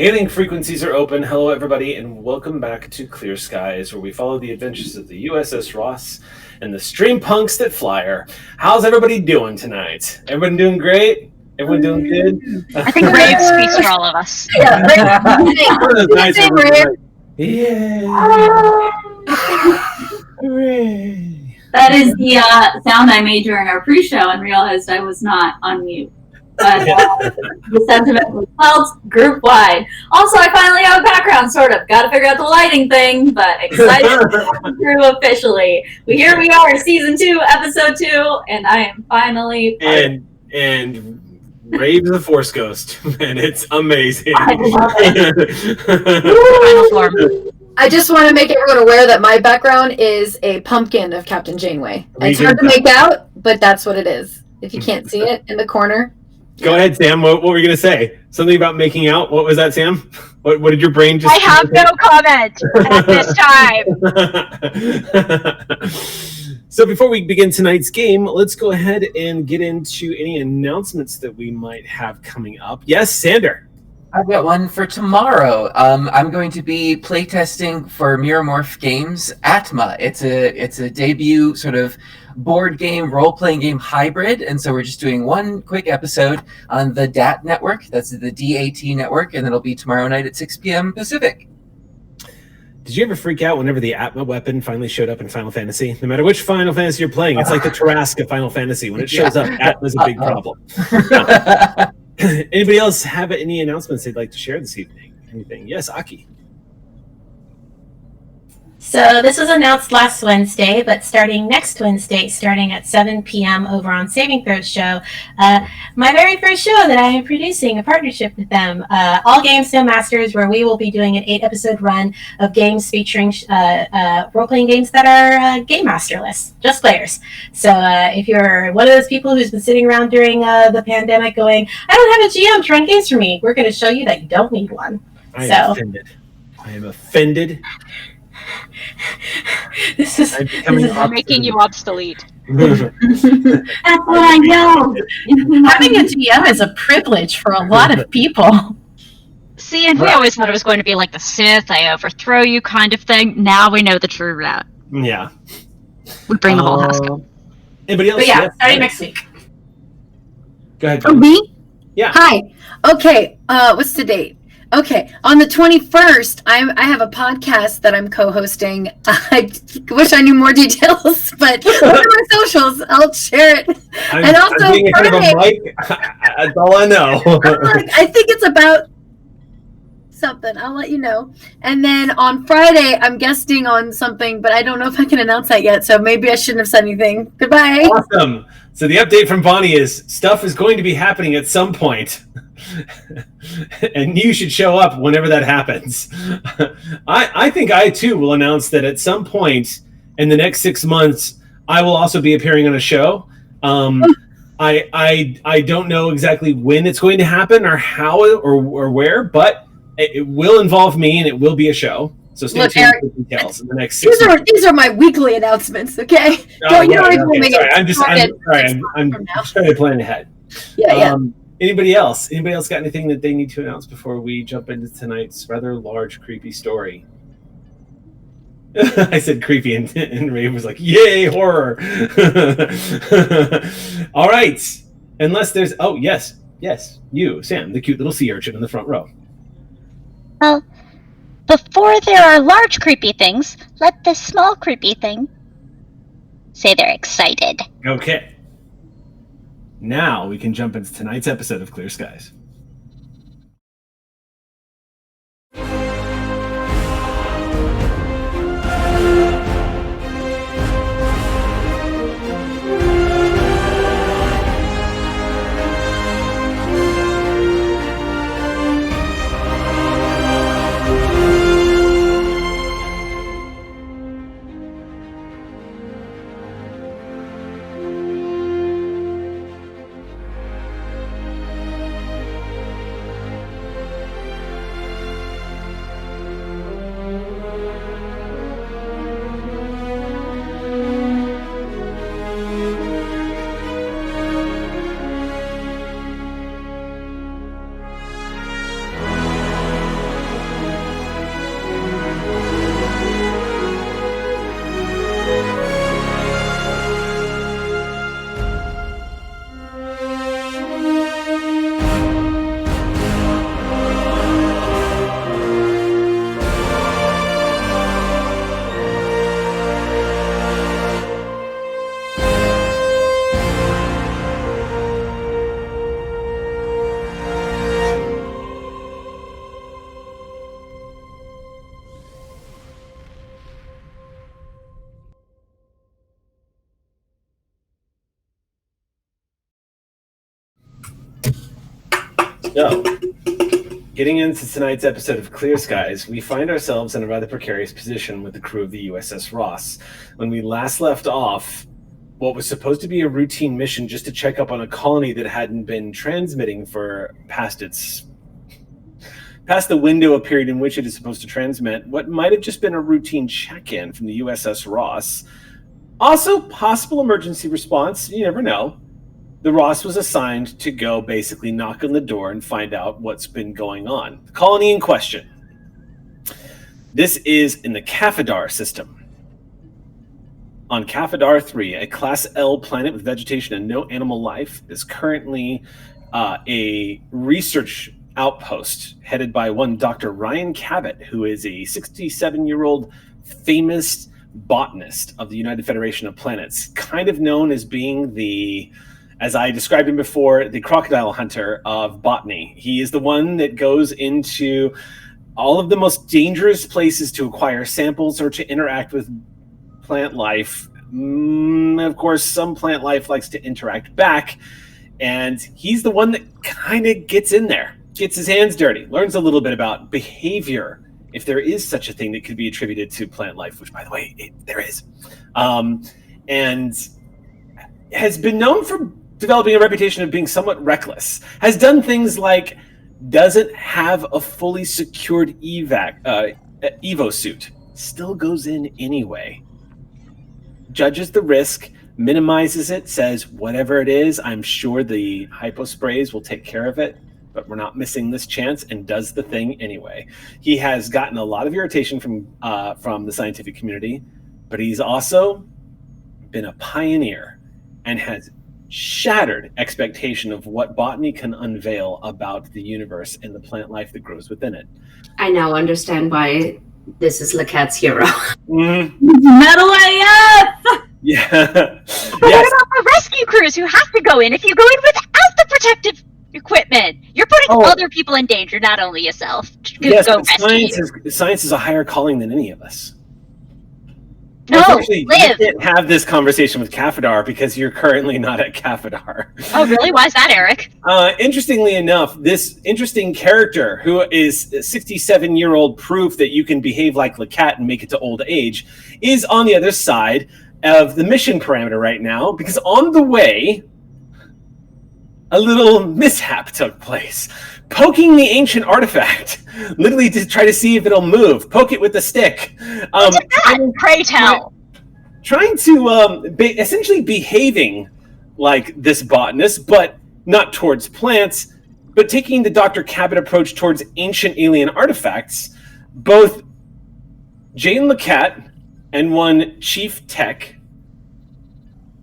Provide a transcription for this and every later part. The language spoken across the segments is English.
Hailing frequencies are open. Hello, everybody, and welcome back to Clear Skies, where we follow the adventures of the USS Ross and the stream punks that fly her. How's everybody doing tonight? Everyone doing great? Everyone doing good? I think Rave speaks for all of us. Yeah, Hooray! that is the sound I made during our pre-show and realized I was not on mute. But the sentiment was felt group-wide. Also, I finally have a background, sort of. Got to figure out the lighting thing, but excited to come through officially. Here we are, Season 2, Episode 2, and I am finally... And Rave the Force Ghost, and it's amazing. I love it. Final form. I just want to make everyone aware that my background is a pumpkin of Captain Janeway. It's hard to make out, but that's what it is. If you can't see it in the corner. Go ahead, Sam. What were you going to say? Something about making out? What was that, Sam? What did your brain just... I have no comment at this time. So before we begin tonight's game, let's go ahead and get into any announcements that we might have coming up. Yes, Sander. I've got one for tomorrow. I'm going to be playtesting for Miramorph Games Atma. It's a debut sort of board game, role-playing game hybrid, and so we're just doing one quick episode on the DAT network. That's the DAT network, and it'll be tomorrow night at 6 p.m. Pacific. Did you ever freak out whenever the Atma weapon finally showed up in Final Fantasy? No matter which Final Fantasy you're playing, it's like the Tarrasque of Final Fantasy. When it shows up, Atma's a big problem. Anybody else have any announcements they'd like to share this evening? Anything? Yes, Aki. So this was announced last Wednesday, but starting next Wednesday, starting at 7 p.m. over on Saving Throws Show, my very first show that I am producing, a partnership with them, All Games No Masters, where we will be doing an 8-episode run of games featuring role-playing games that are game masterless, just players. So if you're one of those people who's been sitting around during the pandemic going, I don't have a GM to run games for me, we're going to show you that you don't need one. I am offended. This is making you obsolete. That's what I know. Having a GM is a privilege for a lot of people. See, and we always thought it was going to be like the Sith, I overthrow you kind of thing. Now we know the true route. Yeah. We bring the whole house. Anybody else? But yeah, starting next week. Go ahead. Oh, me? Yeah. Hi. Okay. What's the date? Okay, on the 21st, I have a podcast that I'm co-hosting. I wish I knew more details, but what are my socials? I'll share it. And also, I'm being ahead of a mic. That's all I know. I think it's about something. I'll let you know. And then on Friday, I'm guesting on something, but I don't know if I can announce that yet, so maybe I shouldn't have said anything. Goodbye. Awesome. So the update from Bonnie is stuff is going to be happening at some point. And you should show up whenever that happens. I think I too will announce that at some point in the next 6 months I will also be appearing on a show. I don't know exactly when it's going to happen or how or where, but it will involve me and it will be a show. So stay tuned for details in the next 6 months. These are my weekly announcements, okay? I'm trying to plan ahead. Yeah. Anybody else? Anybody else got anything that they need to announce before we jump into tonight's rather large, creepy story? I said creepy, and Ray was like, yay, horror. All right. Unless there's... Oh, yes, you, Sam, the cute little sea urchin in the front row. Well, before there are large creepy things, let this small creepy thing say they're excited. Okay. Now we can jump into tonight's episode of Clear Skies. So, getting into tonight's episode of Clear Skies, we find ourselves in a rather precarious position with the crew of the USS Ross. When we last left off, what was supposed to be a routine mission just to check up on a colony that hadn't been transmitting for past the window of period in which it is supposed to transmit, what might have just been a routine check-in from the USS Ross. Also, possible emergency response, you never know. The Ross was assigned to go basically knock on the door and find out what's been going on. The colony in question. This is in the Cafadar system. On Cafadar 3, a Class L planet with vegetation and no animal life, is currently a research outpost headed by one Dr. Ryan Cabot, who is a 67-year-old famous botanist of the United Federation of Planets, kind of known as being the, as I described him before, the crocodile hunter of botany. He is the one that goes into all of the most dangerous places to acquire samples or to interact with plant life. Of course, some plant life likes to interact back, and he's the one that kind of gets in there, gets his hands dirty, learns a little bit about behavior, if there is such a thing that could be attributed to plant life, which, by the way, there is, and has been known for developing a reputation of being somewhat reckless, has done things like doesn't have a fully secured evo suit, still goes in anyway, judges the risk, minimizes it, says whatever it is, I'm sure the hypo sprays will take care of it, but we're not missing this chance, and does the thing anyway. He has gotten a lot of irritation from the scientific community, but he's also been a pioneer and has shattered expectation of what botany can unveil about the universe and the plant life that grows within it. I now understand why this is Lacat's hero. Metal AF! Yeah. But what about the rescue crews who have to go in if you go in without the protective equipment? You're putting other people in danger, not only yourself. Yes, go but rescue. science is a higher calling than any of us. No, unfortunately, live. you can't have this conversation with Cafadar because you're currently not at Cafadar. Oh, really? Why is that, Eric? Interestingly enough, this interesting character who is 67-year-old proof that you can behave like Lacat and make it to old age is on the other side of the mission parameter right now, because on the way, a little mishap took place. Poking the ancient artifact, literally to try to see if it'll move. Poke it with the stick. Pray tell. Trying to essentially behaving like this botanist, but not towards plants, but taking the Dr. Cabot approach towards ancient alien artifacts. Both Jane Lacat and one Chief Tech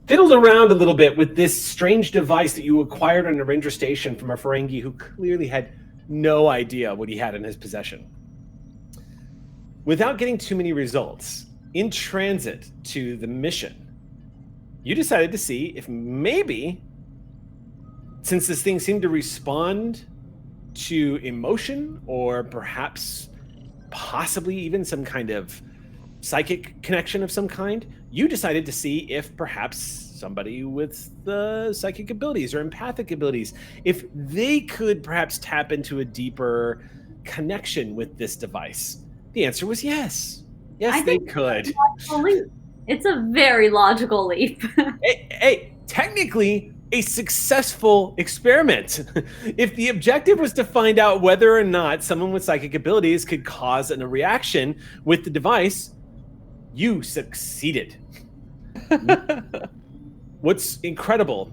fiddled around a little bit with this strange device that you acquired on a ranger station from a Ferengi who clearly had no idea what he had in his possession. Without getting too many results, in transit to the mission, you decided to see if maybe, since this thing seemed to respond to emotion or perhaps possibly even some kind of psychic connection of some kind, you decided to see if perhaps somebody with the psychic abilities or empathic abilities, if they could perhaps tap into a deeper connection with this device. The answer was yes. Yes, they could. It's a very logical leap. Hey, technically a successful experiment. If the objective was to find out whether or not someone with psychic abilities could cause a reaction with the device, you succeeded. What's incredible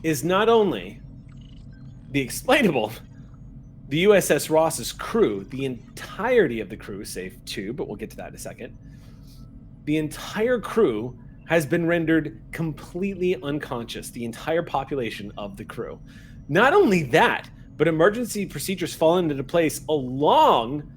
is not only the explainable, the USS Ross's crew, the entirety of the crew, save two, but we'll get to that in a second, the entire crew has been rendered completely unconscious, the entire population of the crew. Not only that, but emergency procedures fall into place along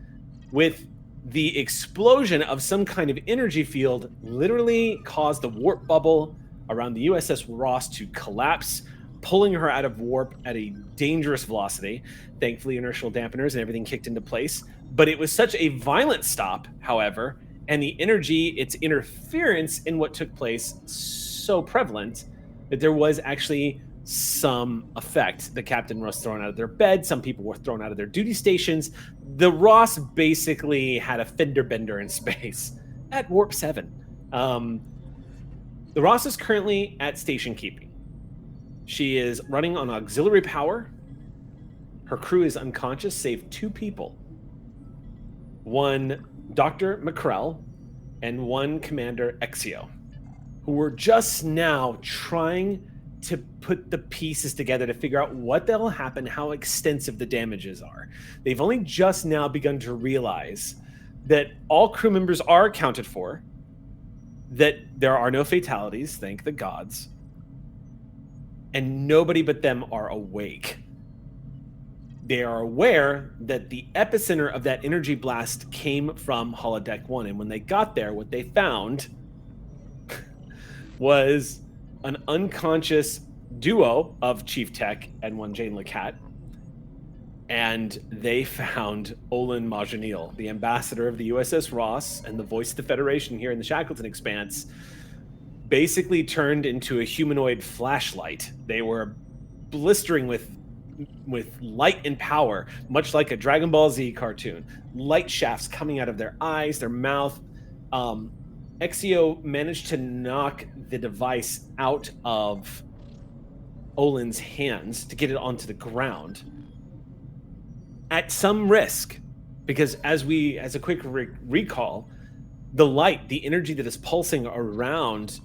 with the explosion of some kind of energy field literally caused the warp bubble around the USS Ross to collapse, pulling her out of warp at a dangerous velocity. Thankfully, inertial dampeners and everything kicked into place. But it was such a violent stop, however, and the energy, its interference in what took place, so prevalent that there was actually some effect. The captain was thrown out of their bed. Some people were thrown out of their duty stations. The Ross basically had a fender bender in space at Warp 7. The Ross is currently at station keeping. She is running on auxiliary power. Her crew is unconscious, save 2 people. One Dr. McCrell and one Commander Aeoten, who were just now trying to put the pieces together to figure out what the hell happened, how extensive the damages are. They've only just now begun to realize that all crew members are accounted for, that there are no fatalities, thank the gods, and nobody but them are awake. They are aware that the epicenter of that energy blast came from Holodeck 1, and when they got there, what they found was an unconscious duo of Chief Tech and one Jane Lacat, and they found Olin Majanil, the ambassador of the USS Ross and the voice of the Federation here in the Shackleton Expanse, basically turned into a humanoid flashlight. They were blistering with light and power, much like a Dragon Ball Z cartoon. Light shafts coming out of their eyes, their mouth. Aeoten managed to knock the device out of Olin's hands to get it onto the ground at some risk, because as a quick recall, the light, the energy that is pulsing around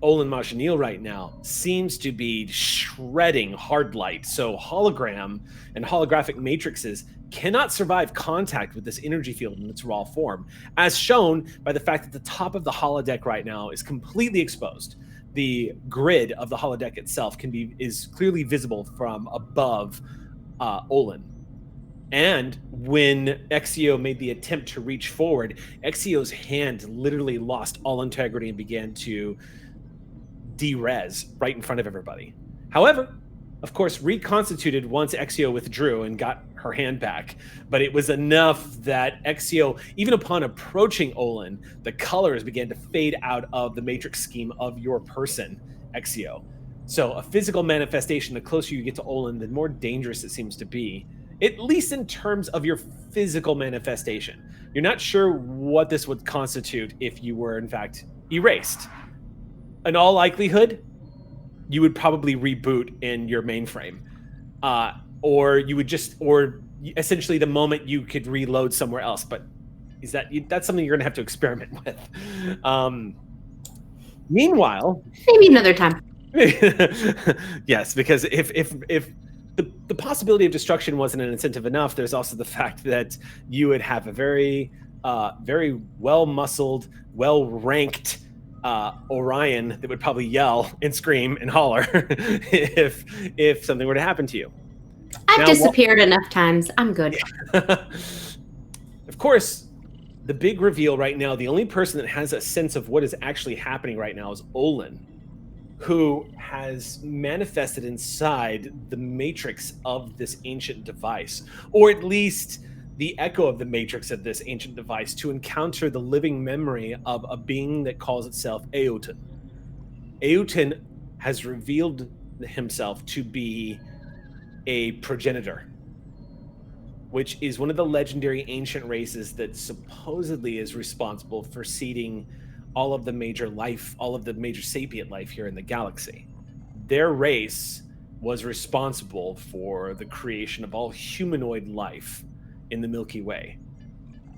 Olin Majanil right now seems to be shredding hard light. So hologram and holographic matrices cannot survive contact with this energy field in its raw form, as shown by the fact that the top of the holodeck right now is completely exposed. The grid of the holodeck itself is clearly visible from above Olin. And when Aeoten made the attempt to reach forward, Exio's hand literally lost all integrity and began to de-res right in front of everybody. However, of course, reconstituted once Aeoten withdrew and got her hand back. But it was enough that Aeoten, even upon approaching Olin, the colors began to fade out of the matrix scheme of your person, Aeoten. So a physical manifestation, the closer you get to Olin, the more dangerous it seems to be, at least in terms of your physical manifestation. You're not sure what this would constitute if you were, in fact, erased. In all likelihood, you would probably reboot in your mainframe. Or essentially the moment you could reload somewhere else. But that's something you're going to have to experiment with. Meanwhile... Maybe another time. Yes, because if the possibility of destruction wasn't an incentive enough, there's also the fact that you would have a very well-muscled, well-ranked Orion that would probably yell and scream and holler if something were to happen to you. I've disappeared enough times. I'm good. Of course, the big reveal right now, the only person that has a sense of what is actually happening right now is Olin, who has manifested inside the matrix of this ancient device, or at least the echo of the matrix of this ancient device, to encounter the living memory of a being that calls itself Aeoten. Aeoten has revealed himself to be a progenitor, which is one of the legendary ancient races that supposedly is responsible for seeding all of the major life, all of the major sapient life here in the galaxy. Their race was responsible for the creation of all humanoid life in the Milky Way.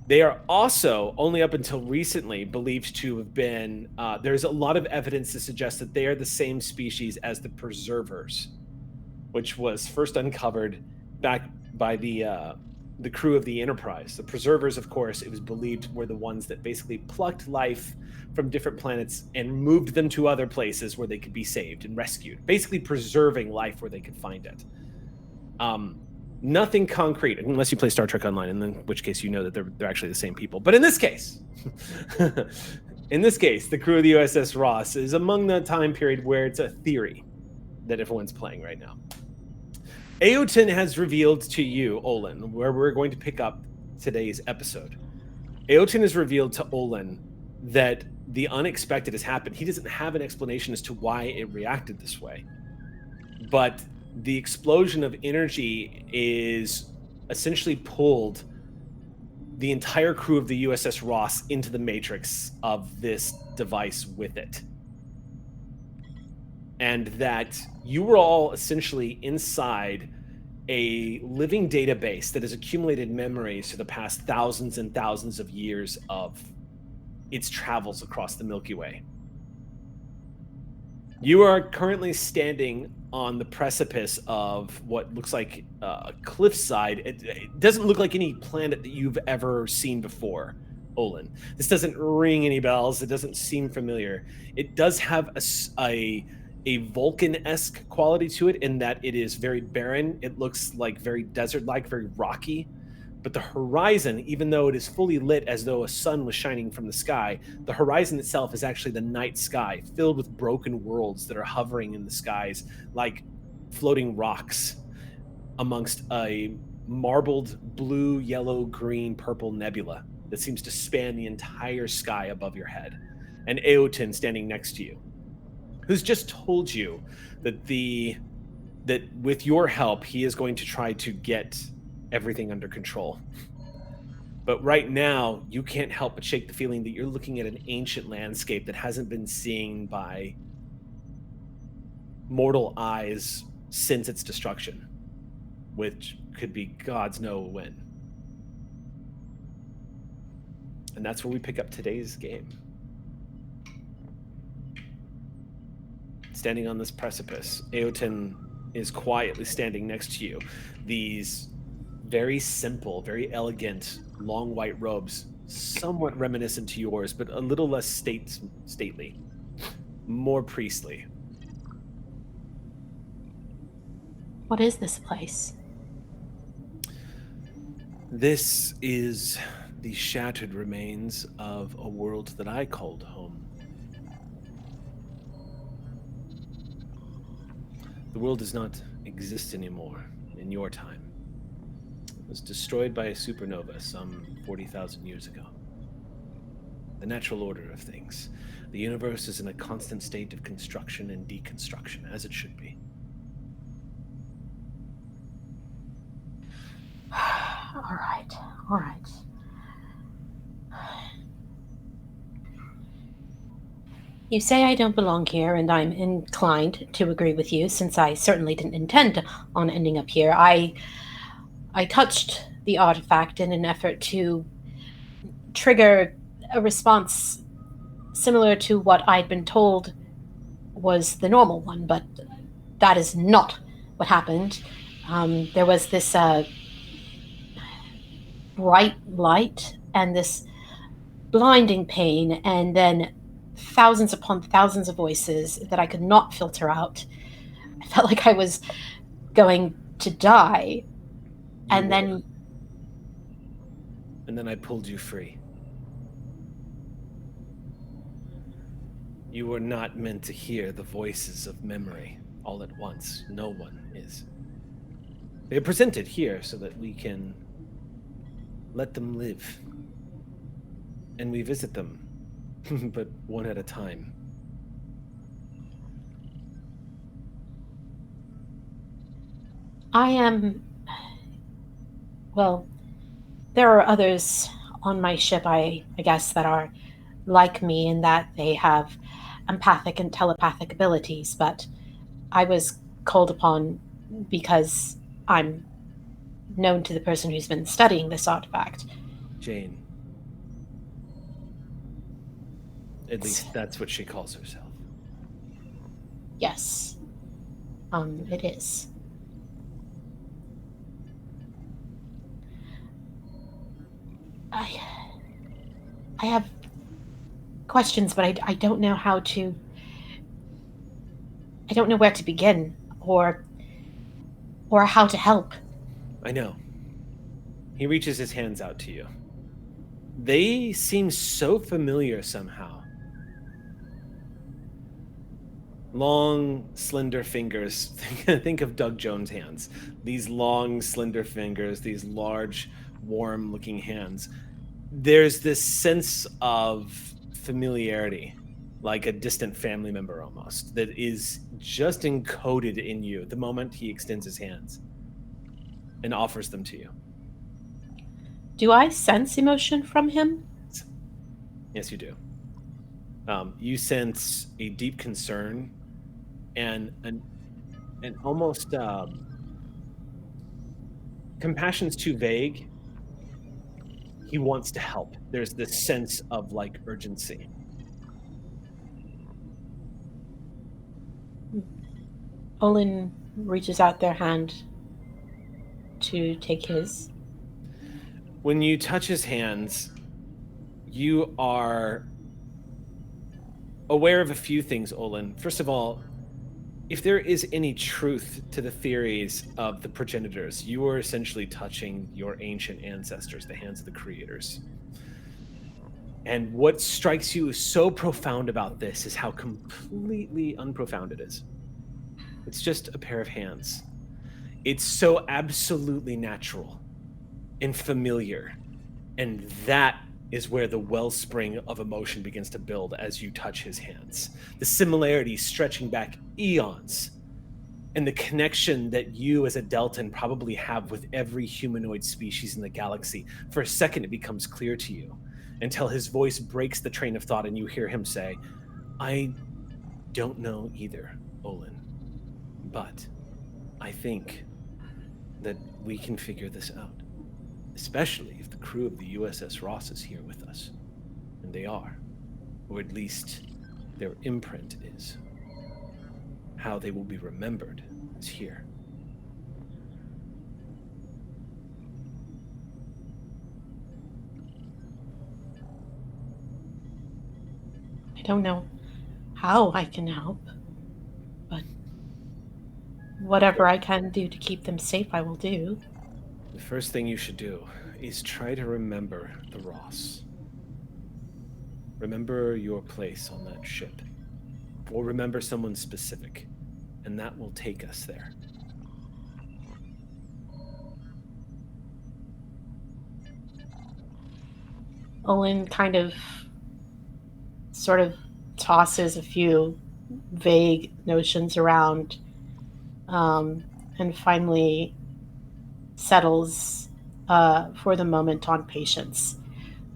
They are also, only up until recently, believed to have been, there's a lot of evidence to suggest that they are the same species as the Preservers, which was first uncovered back by the crew of the Enterprise. The Preservers, of course, it was believed were the ones that basically plucked life from different planets and moved them to other places where they could be saved and rescued, basically preserving life where they could find it. Nothing concrete, unless you play Star Trek Online, in which case you know that they're actually the same people. But in this case, the crew of the USS Ross is among the time period where it's a theory that everyone's playing right now. Aeoten has revealed to you, Olin, where we're going to pick up today's episode. Aeoten has revealed to Olin that the unexpected has happened. He doesn't have an explanation as to why it reacted this way. but the explosion of energy is essentially pulled the entire crew of the USS Ross into the matrix of this device with it. And that you were all essentially inside a living database that has accumulated memories for the past thousands and thousands of years of its travels across the Milky Way. You are currently standing on the precipice of what looks like a cliffside. It doesn't look like any planet that you've ever seen before, Olin. This doesn't ring any bells. It doesn't seem familiar. It does have a Vulcan-esque quality to it in that it is very barren. It looks like very desert-like, very rocky. But the horizon, even though it is fully lit as though a sun was shining from the sky, the horizon itself is actually the night sky, filled with broken worlds that are hovering in the skies like floating rocks amongst a marbled blue, yellow, green, purple nebula that seems to span the entire sky above your head. And Aeoten standing next to you, who's just told you that with your help, he is going to try to get everything under control. But right now, you can't help but shake the feeling that you're looking at an ancient landscape that hasn't been seen by mortal eyes since its destruction, which could be God's know when. And that's where we pick up today's game. Standing on this precipice, Aeoten is quietly standing next to you. These very simple, very elegant, long white robes, somewhat reminiscent to yours, but a little less stately, more priestly. What is this place? This is the shattered remains of a world that I called home. The world does not exist anymore in your time. It was destroyed by a supernova some 40,000 years ago. The natural order of things. The universe is in a constant state of construction and deconstruction, as it should be. All right. You say I don't belong here, and I'm inclined to agree with you, since I certainly didn't intend on ending up here. I touched the artifact in an effort to trigger a response similar to what I'd been told was the normal one, but that is not what happened. There was this bright light and this blinding pain, and then thousands upon thousands of voices that I could not filter out. I felt like I was going to die. And then I pulled you free. You were not meant to hear the voices of memory all at once. No one is. They are presented here so that we can let them live. And we visit them, but one at a time. Well, there are others on my ship, I guess, that are like me in that they have empathic and telepathic abilities, but I was called upon because I'm known to the person who's been studying this artifact. Jane. At least that's what she calls herself. Yes. It is. I have questions, but I don't know how to... I don't know where to begin, or how to help. I know. He reaches his hands out to you. They seem so familiar somehow. Long, slender fingers. Think of Doug Jones' hands. These long, slender fingers, these large, warm-looking hands. There's this sense of familiarity like a distant family member almost, that is just encoded in you the moment he extends his hands and offers them to you. Do I sense emotion from him? Yes, you do. You sense a deep concern and an almost compassion's too vague. He wants to help. There's this sense of like urgency. Olin reaches out their hand to take his. When you touch his hands, you are aware of a few things, Olin. First of all, if there is any truth to the theories of the progenitors, you are essentially touching your ancient ancestors, the hands of the creators. And what strikes you so profound about this is how completely unprofound it is. It's just a pair of hands. It's so absolutely natural and familiar. And that is where the wellspring of emotion begins to build as you touch his hands. The similarities stretching back eons, and the connection that you as a Deltan probably have with every humanoid species in the galaxy. For a second, it becomes clear to you, until his voice breaks the train of thought and you hear him say, I don't know either, Olin, but I think that we can figure this out. Especially if the crew of the USS Ross is here with us. And they are. Or at least their imprint is. How they will be remembered is here. I don't know how I can help, but whatever I can do to keep them safe, I will do. The first thing you should do is try to remember the Ross. Remember your place on that ship. Or remember someone specific, and that will take us there. Olin kind of sort of tosses a few vague notions around, and finally settles for the moment on Patience,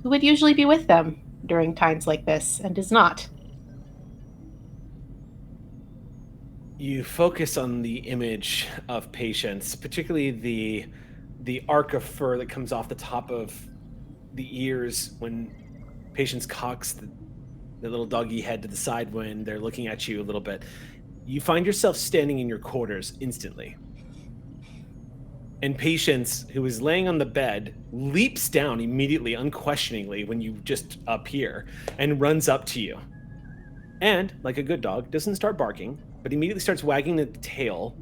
who would usually be with them during times like this and is not. You focus on the image of Patience, particularly the arc of fur that comes off the top of the ears when Patience cocks the little doggy head to the side when they're looking at you a little bit. You find yourself standing in your quarters instantly. And Patience, who is laying on the bed, leaps down immediately, unquestioningly, when you just appear, and runs up to you. And, like a good dog, doesn't start barking, but immediately starts wagging the tail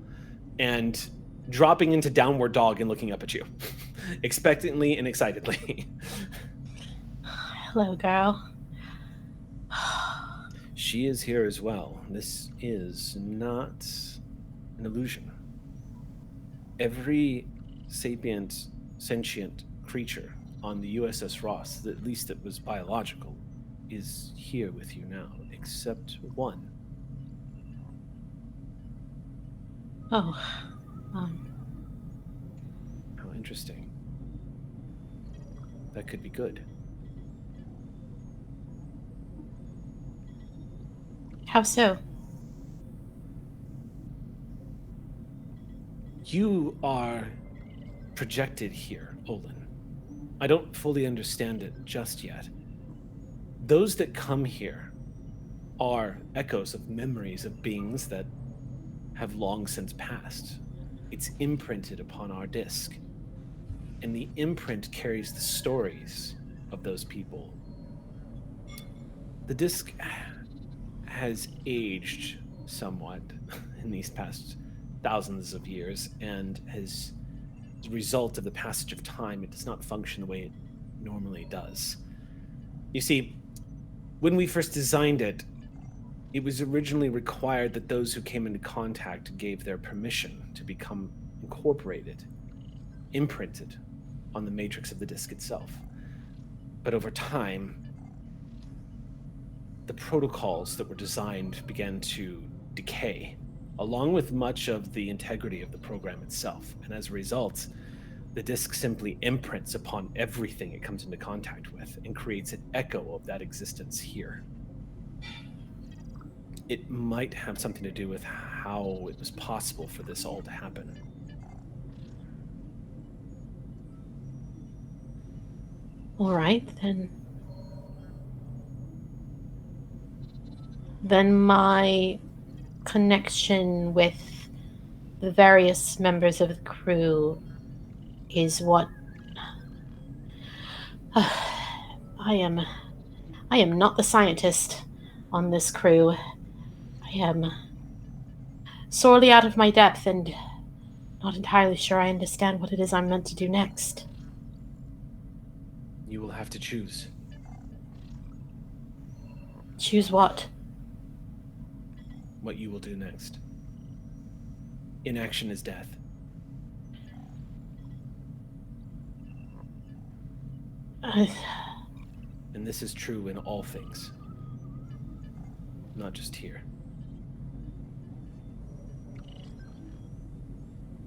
and dropping into downward dog and looking up at you, expectantly and excitedly. Hello, girl. She is here as well. This is not an illusion. Every sapient, sentient creature on the USS Ross, at least that was biological, is here with you now, except one. Oh, How interesting. That could be good. how so? You are projected here, Olin. I don't fully understand it just yet. Those that come here are echoes of memories of beings that have long since passed. It's imprinted upon our disk. And the imprint carries the stories of those people. The disk has aged somewhat in these past thousands of years, and as a result of the passage of time, it does not function the way it normally does. You see, when we first designed it, it was originally required that those who came into contact gave their permission to become incorporated, imprinted on the matrix of the disk itself. But over time, the protocols that were designed began to decay, along with much of the integrity of the program itself. And as a result, the disk simply imprints upon everything it comes into contact with and creates an echo of that existence here. It might have something to do with how it was possible for this all to happen. All right, then my connection with the various members of the crew is what I am not the scientist on this crew. I am sorely out of my depth and not entirely sure I understand what it is I'm meant to do next. You will have to choose. Choose what? What you will do next. Inaction is death. And this is true in all things. Not just here.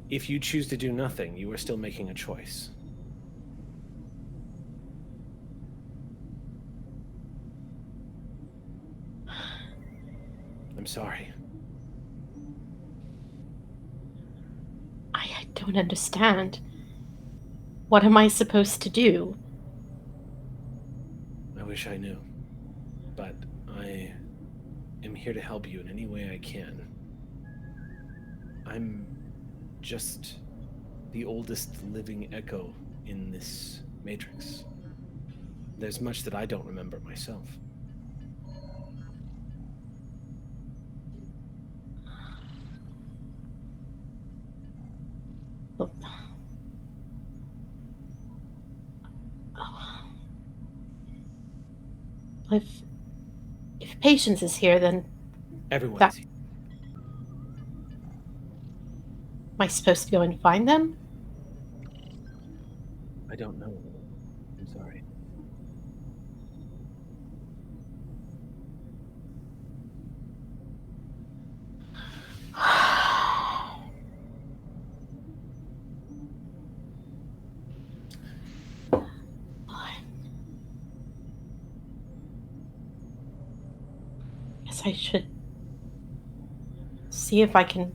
If you choose to do nothing, you are still making a choice. I'm sorry. I don't understand. What am I supposed to do? I wish I knew. But I am here to help you in any way I can. I'm just the oldest living echo in this matrix. There's much that I don't remember myself. If Patience is here, then Everyone's here. am I supposed to go and find them? I don't know. I'm sorry. Guess I should see if I can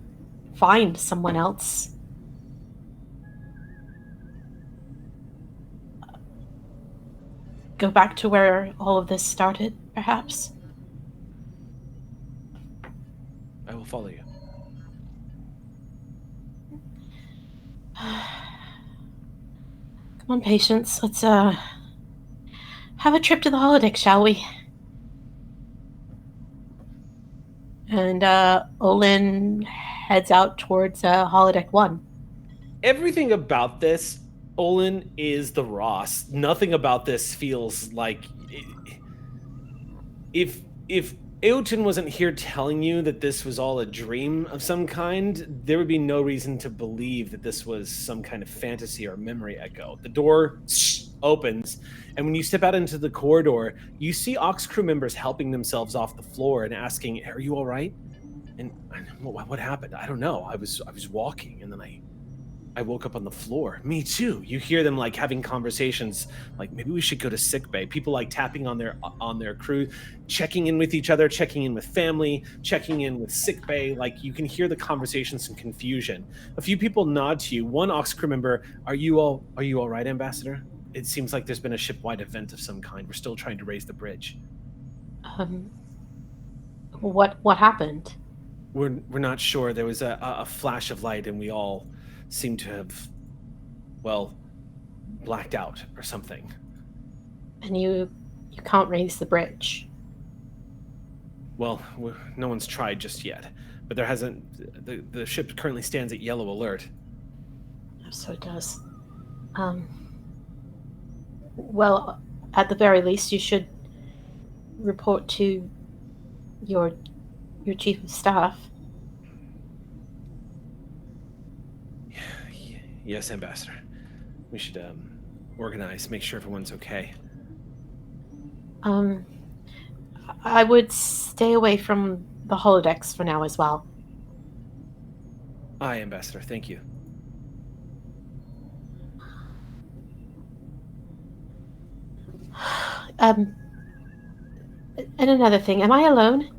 find someone else. Go back to where all of this started, perhaps. I will follow you. Come on, Patience. Let's have a trip to the holodeck, shall we? And Olin heads out towards holodeck 1. Everything about this, Olin, is the Ross. Nothing about this feels like... If Aeoten wasn't here telling you that this was all a dream of some kind, there would be no reason to believe that this was some kind of fantasy or memory echo. The door opens, and when you step out into the corridor, you see Ox crew members helping themselves off the floor and asking, "Are you all right?" And what happened? I don't know. I was walking, and then I woke up on the floor. Me too. You hear them like having conversations, like maybe we should go to sickbay. People like tapping on their crew, checking in with each other, checking in with family, checking in with sickbay. Like you can hear the conversations and confusion. A few people nod to you. One Ox crew member, Are you all right, Ambassador? It seems like there's been a ship-wide event of some kind. We're still trying to raise the bridge. What happened? We're not sure. There was a flash of light, and we all seem to have, blacked out or something. And you can't raise the bridge? Well, no one's tried just yet, but there hasn't. The ship currently stands at yellow alert. So it does. Well, at the very least, you should report to your chief of staff. Yes, Ambassador. We should organize, make sure everyone's okay. I would stay away from the holodecks for now as well. Aye, Ambassador, thank you. And another thing, am I alone?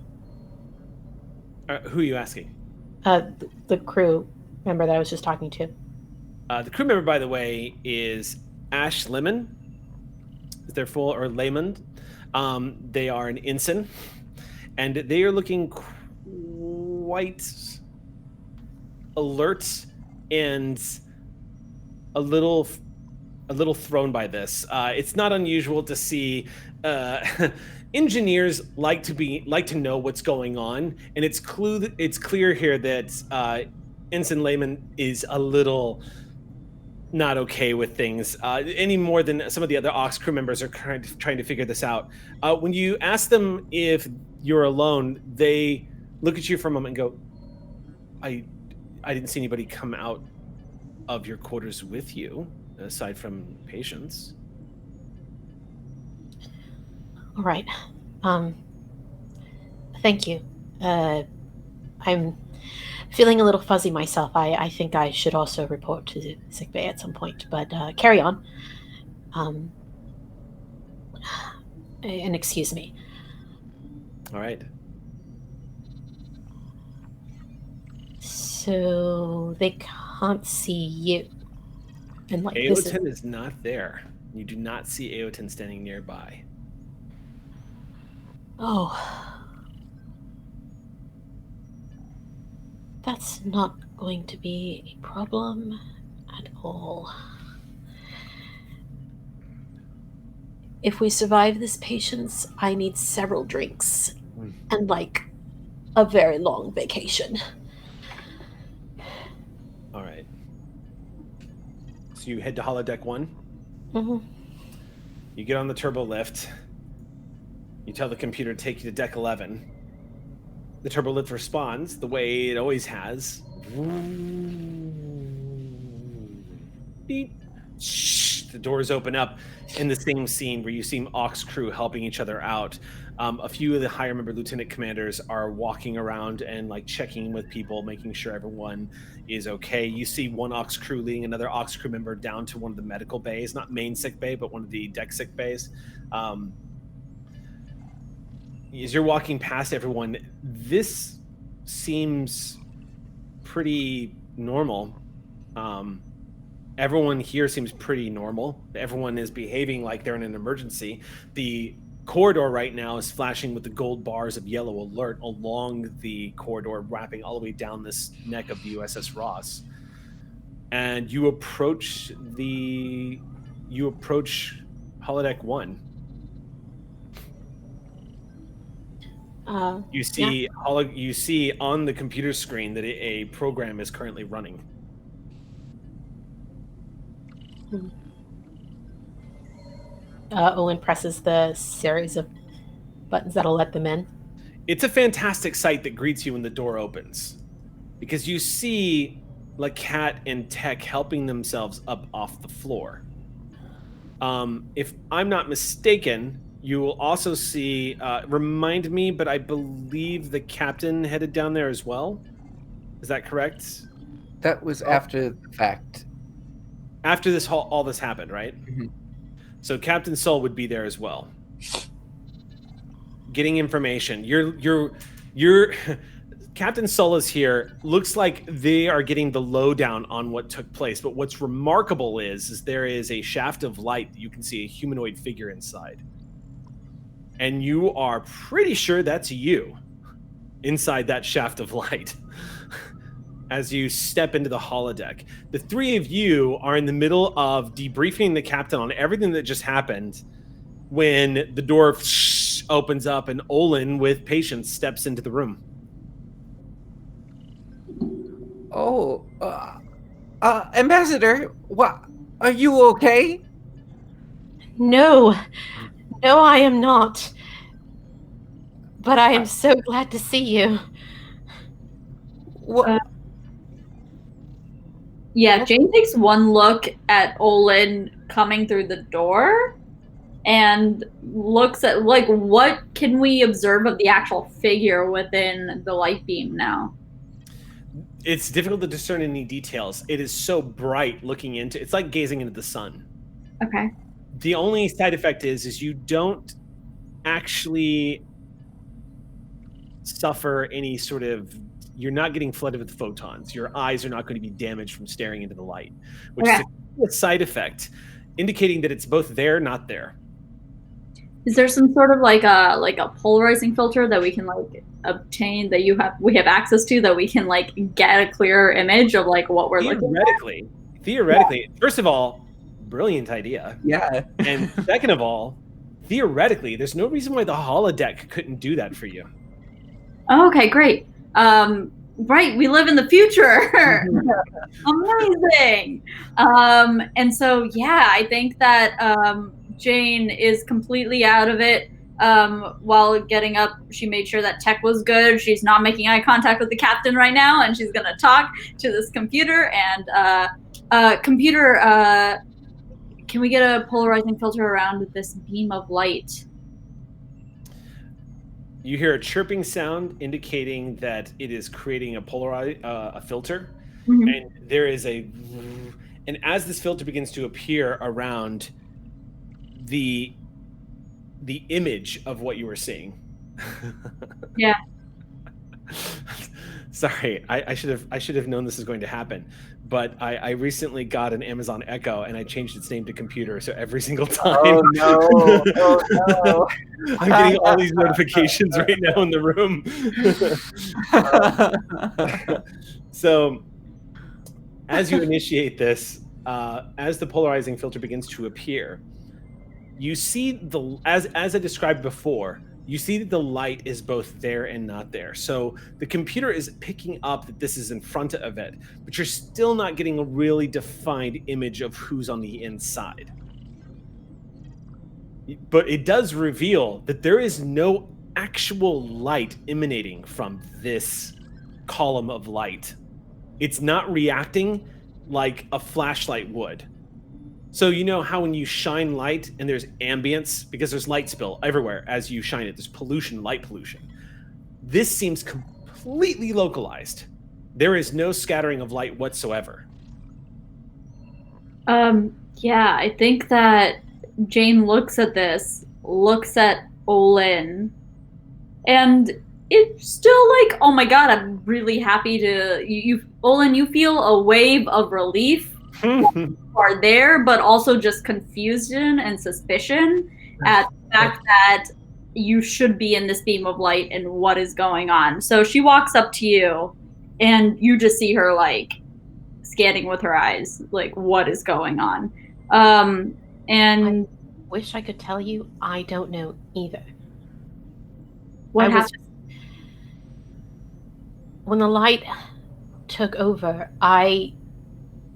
Who are you asking? The crew member that I was just talking to. The crew member, by the way, is Ash Lemon. Is their full, or Layman? They are an ensign, and they are looking quite alert and a little thrown by this. It's not unusual to see engineers like to know what's going on, and it's clear here that Ensign Layman is a little not okay with things any more than some of the other Ox crew members are trying to figure this out. When you ask them if you're alone, they look at you for a moment and go, I didn't see anybody come out of your quarters with you, aside from patients. All right. Thank you. I'm feeling a little fuzzy myself. I think I should also report to the sickbay at some point, but carry on. And excuse me. All right. So they can't see you. And like Aeoten is not there. You do not see Aeoten standing nearby. Oh. That's not going to be a problem at all. If we survive this patience, I need several drinks and like a very long vacation. All right. So you head to Holodeck 1. Mm-hmm. You get on the turbo lift. You tell the computer to take you to deck 11. The turbo lift responds the way it always has. Beep. Shh. The doors open up in the same scene where you see Ox crew helping each other out. A few of the higher member lieutenant commanders are walking around and like checking in with people, making sure everyone is okay. You see one Ox crew leading another Ox crew member down to one of the medical bays, not main sick bay, but one of the deck sick bays. As you're walking past everyone, this seems pretty normal. Everyone here seems pretty normal. Everyone is behaving like they're in an emergency. The corridor right now is flashing with the gold bars of yellow alert along the corridor, wrapping all the way down this neck of the USS Ross. And you approach Holodeck 1. You see you see on the computer screen that a program is currently running. Owen presses the series of buttons that'll let them in. It's a fantastic sight that greets you when the door opens, because you see Lacat and Tech helping themselves up off the floor. If I'm not mistaken, you will also see, remind me, but I believe the captain headed down there as well. Is that correct? That was after the fact. After this all this happened, right? Mm-hmm. So Captain Sol would be there as well, getting information. You're Captain Sol is here. Looks like they are getting the lowdown on what took place. But what's remarkable is there is a shaft of light that you can see a humanoid figure inside. And you are pretty sure that's you inside that shaft of light. As you step into the holodeck, the three of you are in the middle of debriefing the captain on everything that just happened when the door opens up and Olin with patience steps into the room. Oh, Ambassador, what? Are you okay? No, I am not. But I am so glad to see you. What? Yeah, Jane takes one look at Olin coming through the door, and looks at, like, what can we observe of the actual figure within the light beam now? It's difficult to discern any details. It is so bright looking into, it's like gazing into the sun. Okay. The only side effect is you don't actually suffer any sort of, you're not getting flooded with photons. Your eyes are not going to be damaged from staring into the light, which is a side effect, indicating that it's both there, not there. Is there some sort of like a polarizing filter that we can like obtain, that we have access to, that we can like get a clearer image of like what we're looking at? Theoretically, first of all, brilliant idea. Yeah. And second of all, theoretically, there's no reason why the holodeck couldn't do that for you. Oh, okay, great. Right, we live in the future. Amazing. And so yeah, I think that Jane is completely out of it. While getting up, she made sure that tech was good. She's not making eye contact with the captain right now, and she's gonna talk to this computer. And computer, can we get a polarizing filter around this beam of light? You hear a chirping sound indicating that it is creating a filter, and there is and as this filter begins to appear around the image of what you were seeing. Yeah. Sorry, I should have known this was going to happen, but I recently got an Amazon Echo and I changed its name to computer, so every single time. Oh no! Oh no! I'm getting all these notifications right now in the room. So, as you initiate this, as the polarizing filter begins to appear, you see as I described before, you see that the light is both there and not there. So the computer is picking up that this is in front of it, but you're still not getting a really defined image of who's on the inside. But it does reveal that there is no actual light emanating from this column of light. It's not reacting like a flashlight would. So you know how when you shine light and there's ambience, because there's light spill everywhere as you shine it, there's pollution, light pollution. This seems completely localized. There is no scattering of light whatsoever. Yeah, I think that Jane looks at Olin, and it's still like, oh my god, I'm really happy to, Olin, you feel a wave of relief are there, but also just confusion and suspicion at the fact that you should be in this beam of light and what is going on. So she walks up to you and you just see her like scanning with her eyes, like what is going on. And I wish I could tell you, I don't know either. What happened? When the light took over, I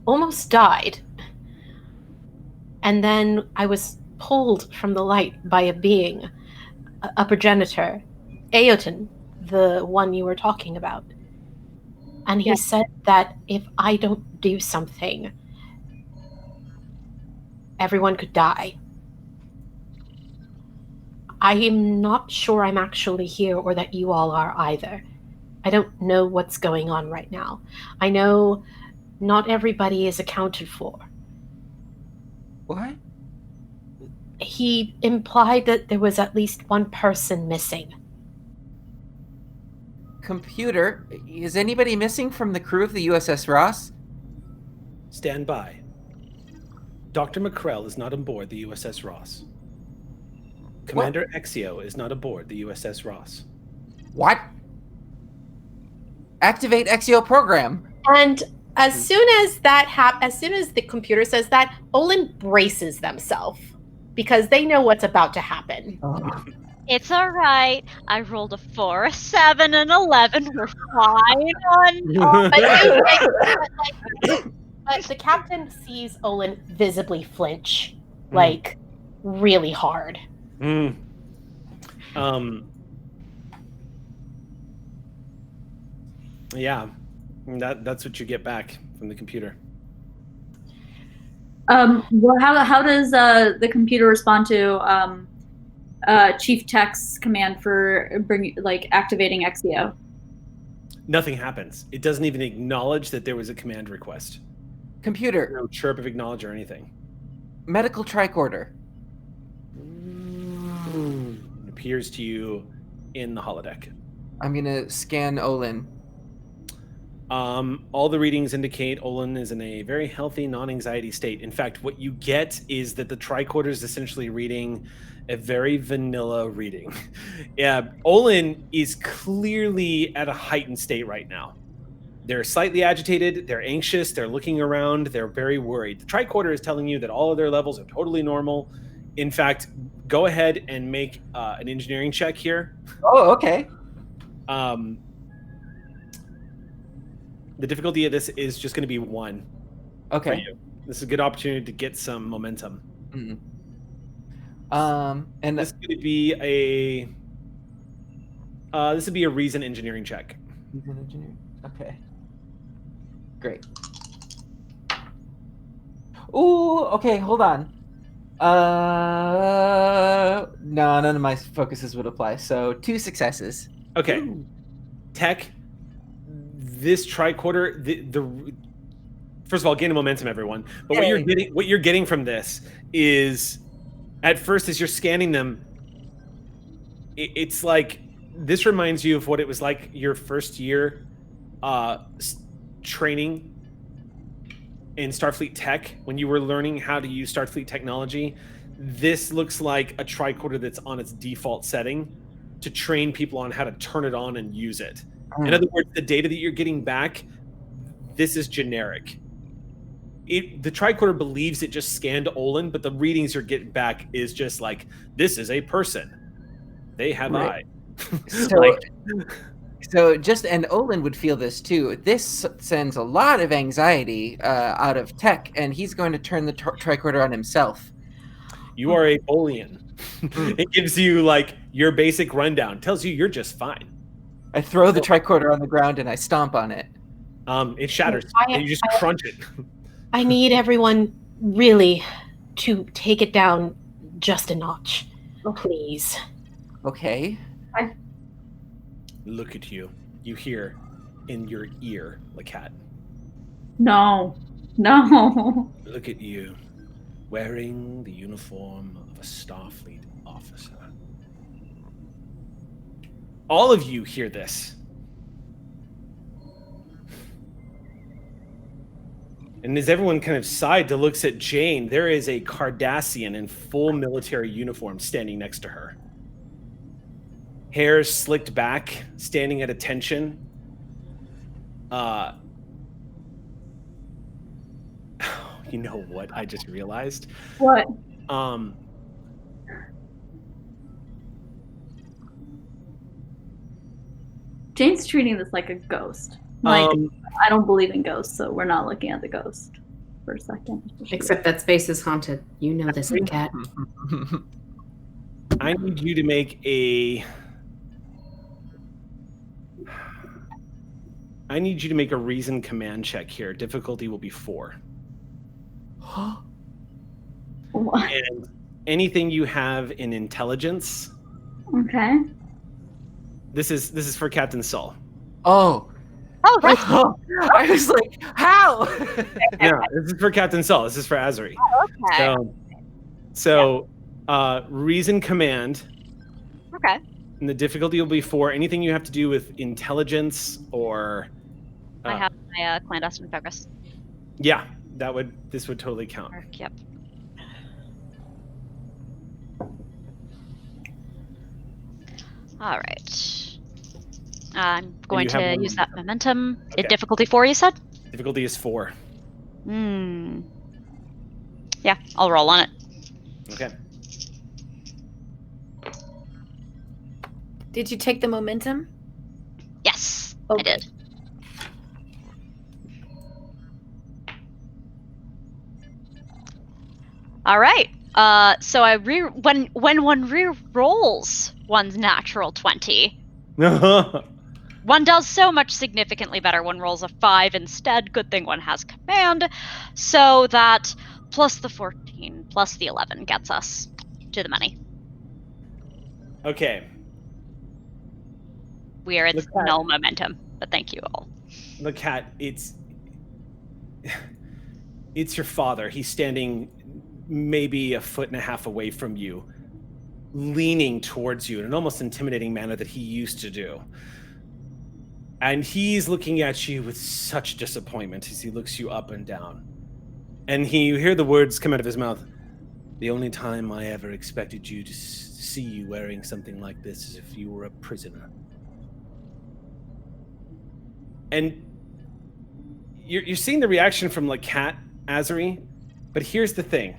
almost died. And then I was pulled from the light by a being, a progenitor, Aeoten, the one you were talking about. And he said that if I don't do something, everyone could die. I am not sure I'm actually here or that you all are either. I don't know what's going on right now. I know not everybody is accounted for. What? He implied that there was at least one person missing. Computer, is anybody missing from the crew of the USS Ross? Stand by. Dr. McCrell is not on board the USS Ross. Commander Exio is not aboard the USS Ross. What? Activate Exio program. And as soon as as soon as the computer says that, Olin braces themselves because they know what's about to happen. Oh. It's all right. I rolled a 4, a 7, and 11. We're fine. But the captain sees Olin visibly flinch, like really hard. Yeah, that's what you get back from the computer. How does the computer respond to Chief Tech's command for activating Exio? Nothing happens. It doesn't even acknowledge that there was a command request. Computer. No chirp of acknowledge or anything. Medical tricorder. It appears to you in the holodeck. I'm gonna scan Olin. All the readings indicate Olin is in a very healthy, non-anxiety state. In fact, what you get is that the tricorder is essentially reading a very vanilla reading. Yeah, Olin is clearly at a heightened state right now. They're slightly agitated, they're anxious, they're looking around, they're very worried. The tricorder is telling you that all of their levels are totally normal. In fact, go ahead and make an engineering check here. Oh, okay. The difficulty of this is just going to be 1. Okay. For you. This is a good opportunity to get some momentum. Mm-hmm. And this is going to be a reason engineering check. Reason engineering. Okay. Great. Ooh. Okay. Hold on. No, none of my focuses would apply. So 2 successes. Okay. Ooh. Tech. This tricorder. First of all, gain a momentum, everyone. But what you're getting from this is, at first, as you're scanning them, it's like this reminds you of what it was like your first year training in Starfleet Tech when you were learning how to use Starfleet technology. This looks like a tricorder that's on its default setting to train people on how to turn it on and use it. In other words, the data that you're getting back, this is generic. The tricorder believes it just scanned Olin, but the readings you're getting back is just like, this is a person. They have Right. eye. And Olin would feel this too. This sends a lot of anxiety out of Tech, and he's going to turn the tricorder on himself. You are a tholian. It gives you like your basic rundown, tells you you're just fine. I throw the tricorder on the ground and I stomp on it. It shatters, and you just crunch it. I need everyone really to take it down just a notch, please. Okay. Look at you. You hear in your ear, Lacat. No. Look at you, wearing the uniform of a Starfleet officer. All of you hear this. And as everyone kind of sighed to looks at Jane, there is a Cardassian in full military uniform standing next to her. Hair slicked back, standing at attention. You know what I just realized? What? Jane's treating this like a ghost. I don't believe in ghosts, so we're not looking at the ghost for a second. Except that space is haunted. You know this, cat. I need you to make a reason command check here. Difficulty will be 4. What? And anything you have in intelligence. Okay. This is for Captain Sol. Oh. Oh, that's I was like, how? No, this is for Captain Sol. This is for Azri. okay. So reason command. Okay. And the difficulty will be 4. Anything you have to do with intelligence or. I have my clandestine focus. Yeah, this would totally count. Yep. All right. I'm going to use that momentum. Okay. Difficulty 4, you said? Difficulty is 4. Yeah, I'll roll on it. Okay. Did you take the momentum? Yes, Okay. I did. All right. So when one re-rolls one's natural 20, one does so much significantly better. One rolls a 5 instead. Good thing one has command, so that plus the 14 plus the 11 gets us to the money. Okay. We are at Look at- no momentum, but thank you all. Lacat, it's your father. He's standing maybe a foot and a half away from you, leaning towards you in an almost intimidating manner that he used to do. And he's looking at you with such disappointment as he looks you up and down. And you hear the words come out of his mouth. The only time I ever expected you to see you wearing something like this is if you were a prisoner. And you're seeing the reaction from Lacat, Azari, but here's the thing.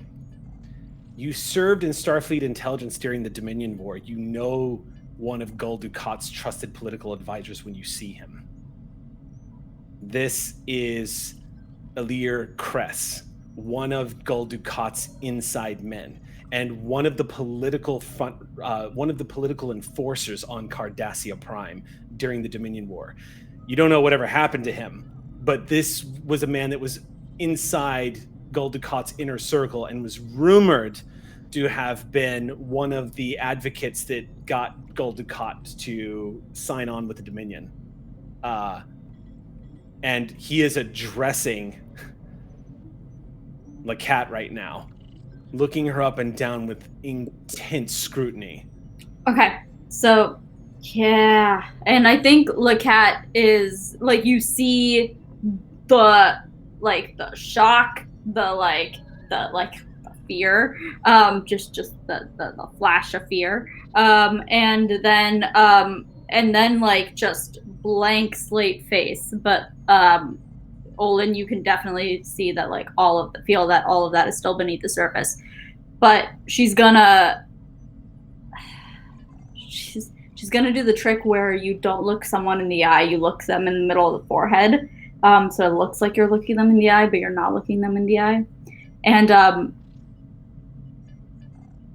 You served in Starfleet intelligence during the Dominion War. You know one of Gul Dukat's trusted political advisors when you see him. This is Elir Kress, one of Gul Dukat's inside men, and one of the political enforcers on Cardassia Prime during the Dominion War. You don't know whatever happened to him, but this was a man that was inside Gul Dukat's inner circle and was rumored to have been one of the advocates that got Gul Dukat to sign on with the Dominion. And he is addressing Lacat right now, looking her up and down with intense scrutiny. Okay, so yeah, and I think Lacat is like, you see the shock, the fear, just the flash of fear, and then like just blank slate face. But Olin, you can definitely see that all of that is still beneath the surface. But she's gonna do the trick where you don't look someone in the eye, you look them in the middle of the forehead. So it looks like you're looking them in the eye, but you're not looking them in the eye. And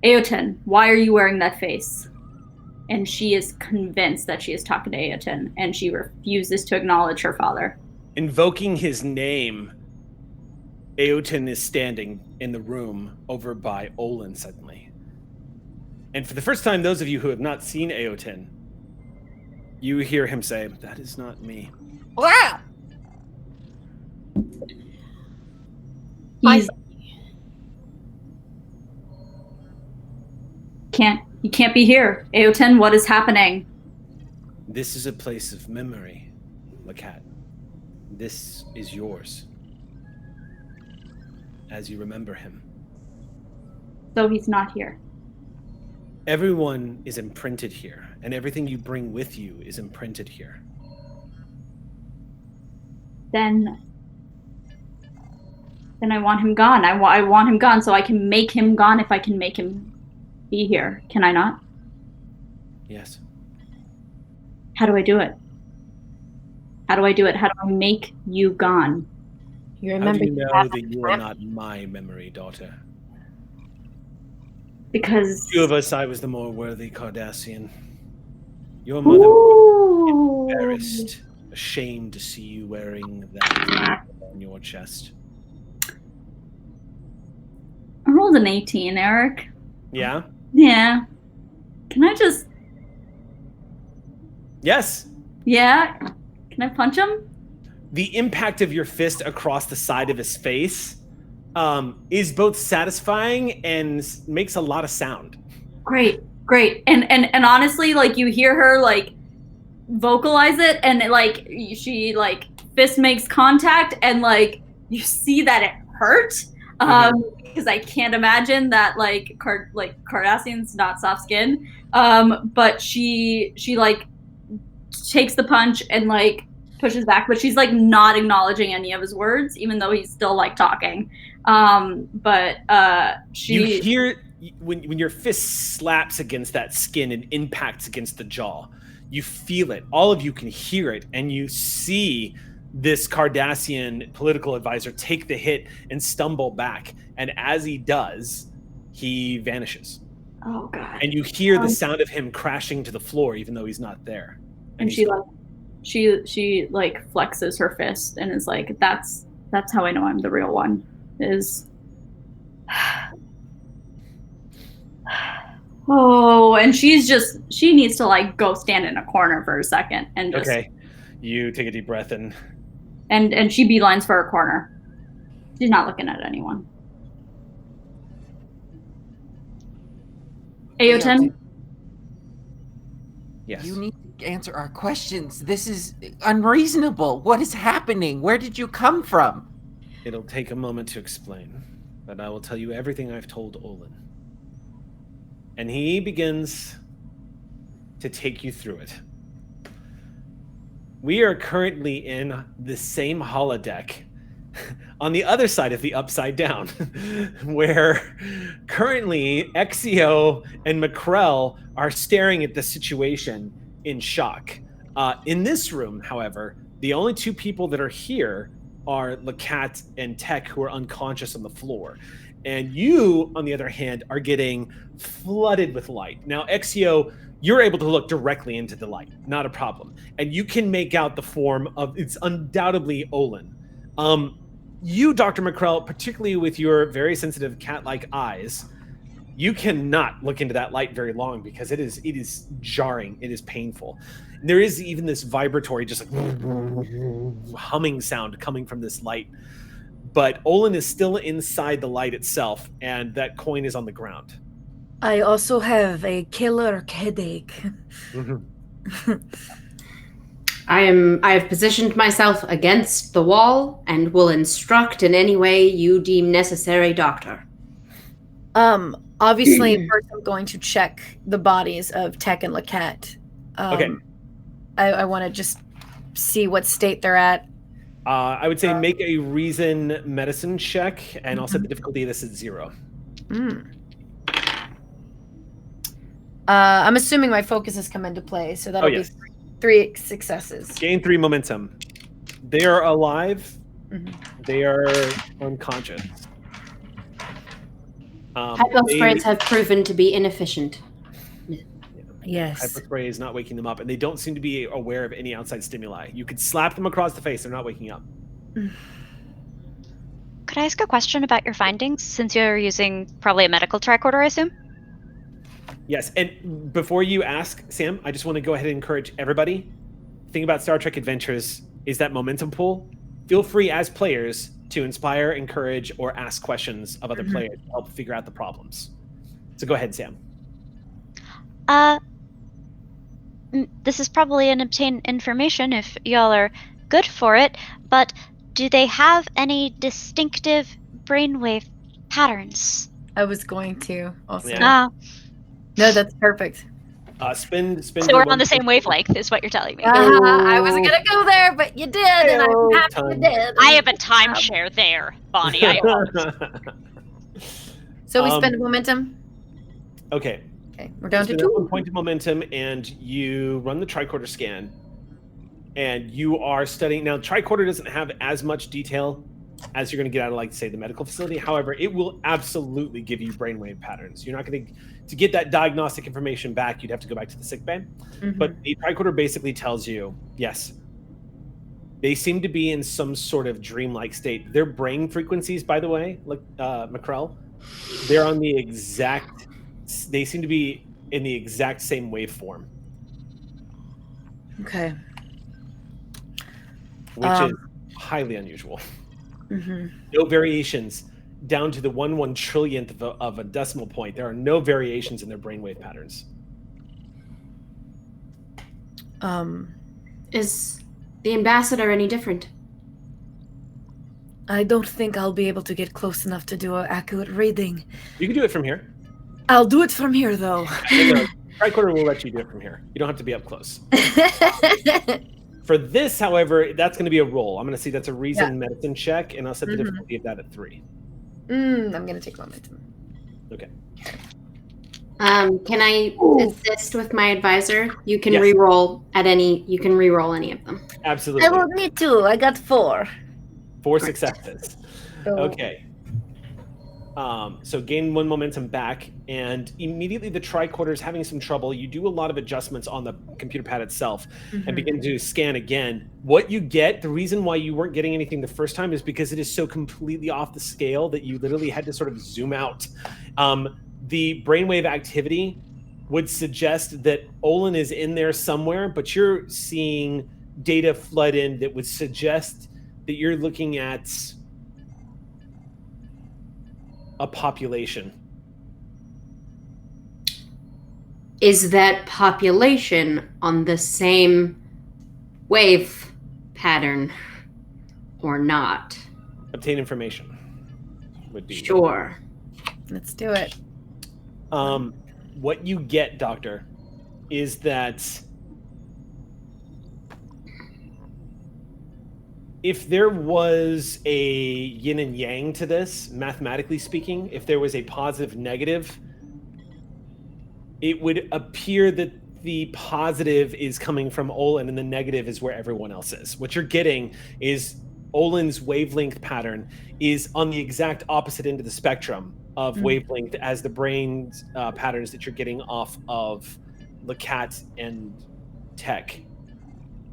Aeoten, why are you wearing that face? And she is convinced that she is talking to Aeoten, and she refuses to acknowledge her father. Invoking his name, Aeoten is standing in the room over by Olin suddenly. And for the first time, those of you who have not seen Aeoten, you hear him say, "That is not me." Wow! He can't be here. Aeoten, what is happening? This is a place of memory, Lacat. This is yours, as you remember him. So he's not here. Everyone is imprinted here, and everything you bring with you is imprinted here. Then I want him gone. I want him gone so I can make him gone if I can make him be here. Can I not? Yes. How do I do it? How do I do it? How do I make you gone? You How remember do you know that you are not my memory, daughter? Because Two of us, I was the more worthy Cardassian. Your mother would be embarrassed, ashamed to see you wearing that on your chest. I rolled an 18, Eric. Yeah? Yeah. Can I just... Yes. Yeah? Can I punch him? The impact of your fist across the side of his face is both satisfying and makes a lot of sound. Great. And honestly, you hear her vocalize it, and she fist makes contact, and you see that it hurt. Because I can't imagine that Cardassian's not soft skin. But she takes the punch and pushes back, but she's not acknowledging any of his words, even though he's still talking. But you hear when your fist slaps against that skin and impacts against the jaw, you feel it. All of you can hear it, and you see this Cardassian political advisor take the hit and stumble back. And as he does, he vanishes. Oh God! And you hear the sound of him crashing to the floor, even though he's not there. And she flexes her fist and is like, "That's how I know I'm the real one." Is Oh, and she needs to like go stand in a corner for a second and just Okay. You take a deep breath and she beelines for a corner. She's not looking at anyone. Aeoten? yes. You need to answer our questions. This is unreasonable. What is happening? Where did you come from? It'll take a moment to explain, but I will tell you everything I've told Olin. And he begins to take you through it. We are currently in the same holodeck on the other side of the upside down, where currently Exio and Macrell are staring at the situation in shock. In this room, however, the only two people that are here are Lacat and Tech, who are unconscious on the floor. And you, on the other hand, are getting flooded with light. Now, Exio, you're able to look directly into the light, not a problem. And you can make out the form of, it's undoubtedly Olin. You, Dr. McCrell, particularly with your very sensitive cat-like eyes, you cannot look into that light very long because it is jarring, it is painful. And there is even this vibratory, just like humming sound coming from this light. But Olin is still inside the light itself, and that coin is on the ground. I also have a killer headache. I have positioned myself against the wall and will instruct in any way you deem necessary, Doctor. Obviously, first I'm going to check the bodies of Tech and Lacat. Okay. I want to just see what state they're at. I would say make a reason medicine check, and I'll set the difficulty of this at 0. I'm assuming my focus has come into play, so that'll be 3 successes. Gain 3 momentum. They are alive. They are unconscious. Hyposprays have proven to be inefficient. Yes. Hypospray is not waking them up, and they don't seem to be aware of any outside stimuli. You could slap them across the face; they're not waking up. Could I ask a question about your findings, since you're using probably a medical tricorder, I assume? Yes, and before you ask, Sam, I just want to go ahead and encourage everybody. The thing about Star Trek Adventures is that momentum pool. Feel free as players to inspire, encourage, or ask questions of other players to help figure out the problems. So go ahead, Sam. This is probably an obtained information if y'all are good for it, but do they have any distinctive brainwave patterns? I was going to also. Yeah. No, that's perfect. Spin. So we're on the same wavelength, is what you're telling me. I wasn't going to go there, but you did, and I'm happy you did. I have a timeshare there, Bonnie. So we spend momentum? Okay. Okay, we're down to spend 2. 1 point of momentum, and you run the tricorder scan, and you are studying. Now, tricorder doesn't have as much detail as you're going to get out of, like, say, the medical facility. However, it will absolutely give you brainwave patterns. You're not going to get that diagnostic information back. You'd have to go back to the sickbay. But the tricorder basically tells you, yes, they seem to be in some sort of dreamlike state. Their brain frequencies, by the way, like Macrell, they're on the exact. They seem to be in the exact same waveform. Okay. Which is highly unusual. No variations down to the 1/1 trillionth of a decimal point. There are no variations in their brainwave patterns. Is the ambassador any different? I don't think I'll be able to get close enough to do an accurate reading. You can do it from here. I'll do it from here, though. No, tricorder will let you do it from here. You don't have to be up close. For this, however, that's going to be a roll. I'm going to see that's a reason medicine check, and I'll set the difficulty of that at 3. I'm going to take momentum. Okay. Can I assist with my advisor? You can re-roll you can re-roll any of them. Absolutely. I will need to. I got 4. 4 successes. Okay. So gain 1 momentum back, and immediately the tricorder is having some trouble. You do a lot of adjustments on the computer pad itself and begin to scan again. What you get, the reason why you weren't getting anything the first time is because it is so completely off the scale that you literally had to sort of zoom out. The brainwave activity would suggest that Olin is in there somewhere, but you're seeing data flood in that would suggest that you're looking at a population. Is that population on the same wave pattern or not? Obtain information would be Sure. Let's do it. What you get, Doctor, is that if there was a yin and yang to this, mathematically speaking, if there was a positive negative, it would appear that the positive is coming from Olin and the negative is where everyone else is. What you're getting is Olin's wavelength pattern is on the exact opposite end of the spectrum of wavelength as the brain's patterns that you're getting off of Lacat and Tech.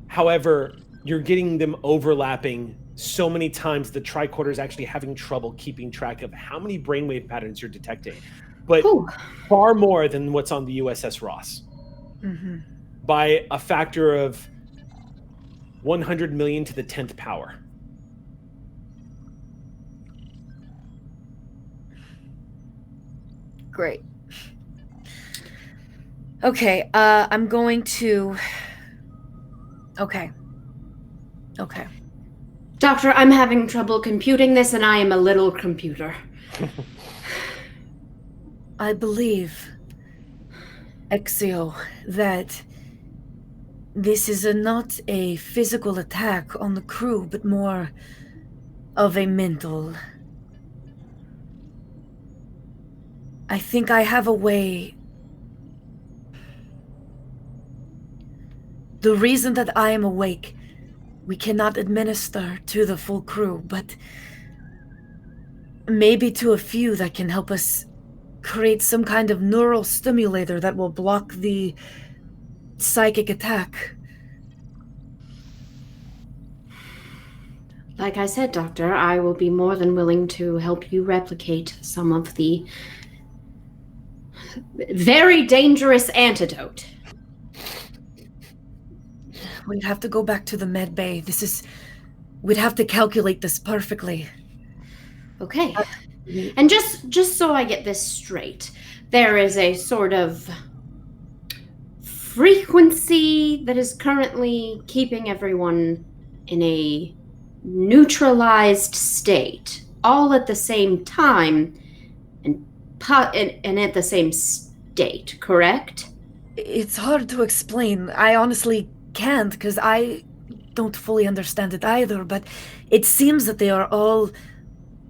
However, you're getting them overlapping so many times the tricorder is actually having trouble keeping track of how many brainwave patterns you're detecting. But far more than what's on the USS Ross. By a factor of 100 million to the 10th power. Great. Okay, I'm going to... Okay. Doctor, I'm having trouble computing this, and I am a little computer. I believe, Exio, that this is not a physical attack on the crew, but more of a mental. I think I have a way. The reason that I am awake, we cannot administer to the full crew, but maybe to a few that can help us create some kind of neural stimulator that will block the psychic attack. Like I said, Doctor, I will be more than willing to help you replicate some of the very dangerous antidote. We'd have to go back to the med bay. We'd have to calculate this perfectly. Okay. And just so I get this straight, there is a sort of frequency that is currently keeping everyone in a neutralized state, all at the same time and at the same state, correct? It's hard to explain. I honestly can't, because I don't fully understand it either, but it seems that they are all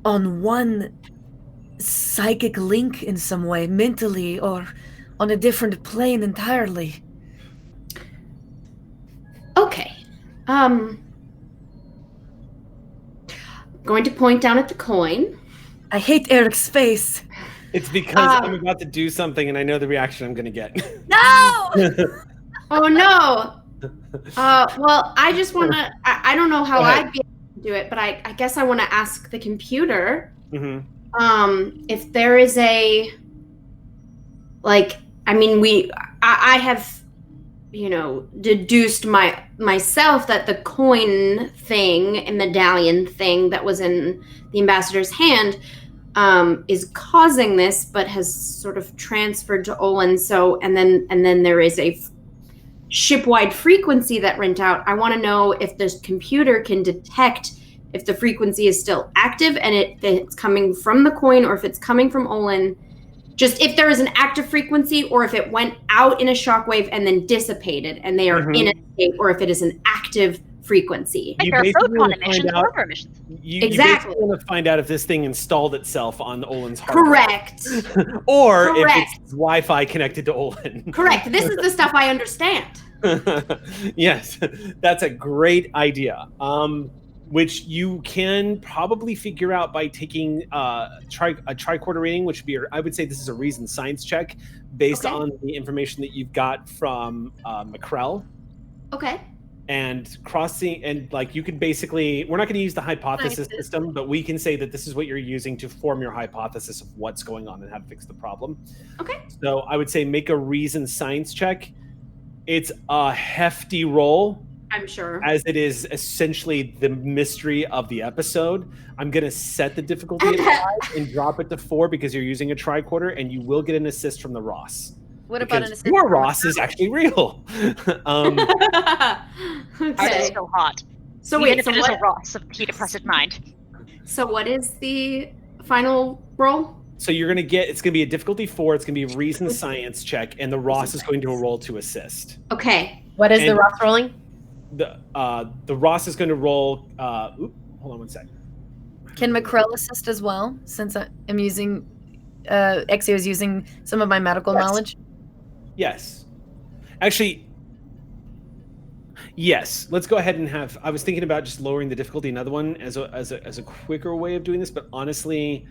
on one psychic link in some way, mentally, or on a different plane entirely. Okay. Going to point down at the coin. I hate Eric's face. It's because I'm about to do something and I know the reaction I'm going to get. No! Oh, no. Well, I just want to... I don't know how I'd be able to do it, but I guess I want to ask the computer if there is a... Like, I mean, I have, deduced myself that the coin thing and medallion thing that was in the ambassador's hand is causing this, but has sort of transferred to Olin. So, and then there is a ship-wide frequency that went out. I want to know if this computer can detect if the frequency is still active and it's coming from the coin, or if it's coming from Olin. Just if there is an active frequency, or if it went out in a shockwave and then dissipated and they are in a state, or if it is an active frequency. Like our photon emissions or rover emissions. Exactly. You want to find out if this thing installed itself on Olin's hardware. Correct. Or if it's Wi-Fi connected to Olin. Correct. This is the stuff I understand. Yes, that's a great idea. which you can probably figure out by taking a tricorder rating, which would be, I would say this is a reason science check based on the information that you've got from McCrell. Okay. And crossing, and like you could basically, we're not going to use the hypothesis system, but we can say that this is what you're using to form your hypothesis of what's going on and how to fix the problem. Okay. So I would say make a reason science check. It's a hefty roll. I'm sure. As it is essentially the mystery of the episode. I'm going to set the difficulty at 5 and drop it to 4 because you're using a tricorder, and you will get an assist from the Ross. What about an assist? Your Ross is actually real. Okay. It's so hot. So Even wait, if so it is a what, Ross of heat oppressed mind. so what is the final roll? So you're going to get, it's going to be a difficulty 4. It's going to be a reason science check, and the Ross is going to roll to assist. Okay. What is the And- Ross rolling? The Ross is going to roll. Hold on one sec. Can McCrell assist as well? Since I'm using, Exio is using some of my medical knowledge. Yes. Actually, yes. Let's go ahead and have. I was thinking about just lowering the difficulty another one as a quicker way of doing this, but honestly,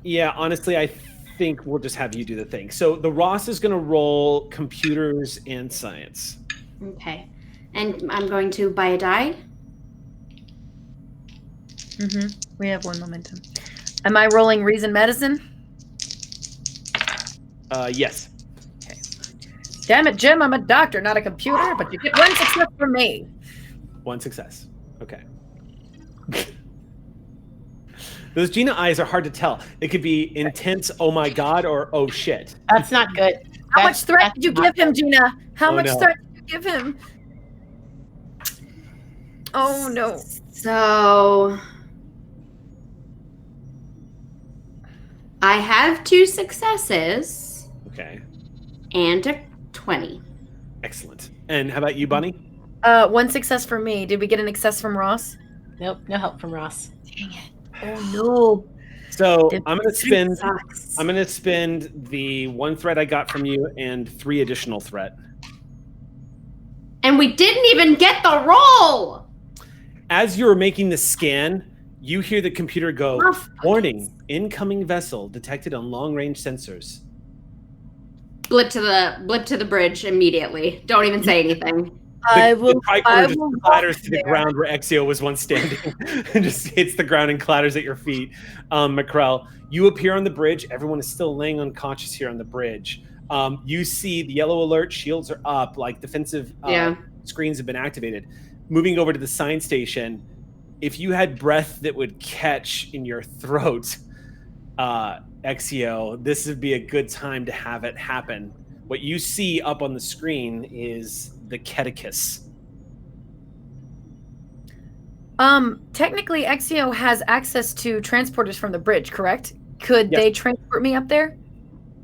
I think we'll just have you do the thing. So the Ross is going to roll computers and science. Okay. And I'm going to buy a die. We have 1 momentum. Am I rolling reason medicine? Yes. Damn it, Jim, I'm a doctor, not a computer, but you get 1 success from me. 1 success. Okay. Those Gina eyes are hard to tell. It could be intense, oh my god, or oh shit. That's not good. How much threat did you give him, Gina? How Oh, much no. threat did you give him? Oh, no. So I have 2 successes Okay. and a 20. Excellent. And how about you, Bunny? 1 success for me. Did we get an excess from Ross? Nope, no help from Ross. Dang it. Oh, no. So I'm gonna spend Sucks. the 1 threat I got from you and 3 additional threat. And we didn't even get the roll. As you're making the scan, you hear the computer go, Oh, warning, incoming vessel detected on long-range sensors. Blip to the bridge immediately. Don't even say anything. I The will tricorder just walk clatters to the there. ground where Exio was once standing and just hits the ground and clatters at your feet. McCrell, you appear on the bridge. Everyone is still laying unconscious here on the bridge. You see the yellow alert, shields are up, like defensive screens have been activated. Moving over to the science station, if you had breath that would catch in your throat, Exio, this would be a good time to have it happen. What you see up on the screen is the Catechus. Technically, Exio has access to transporters from the bridge, correct? Could Yes. they transport me up there?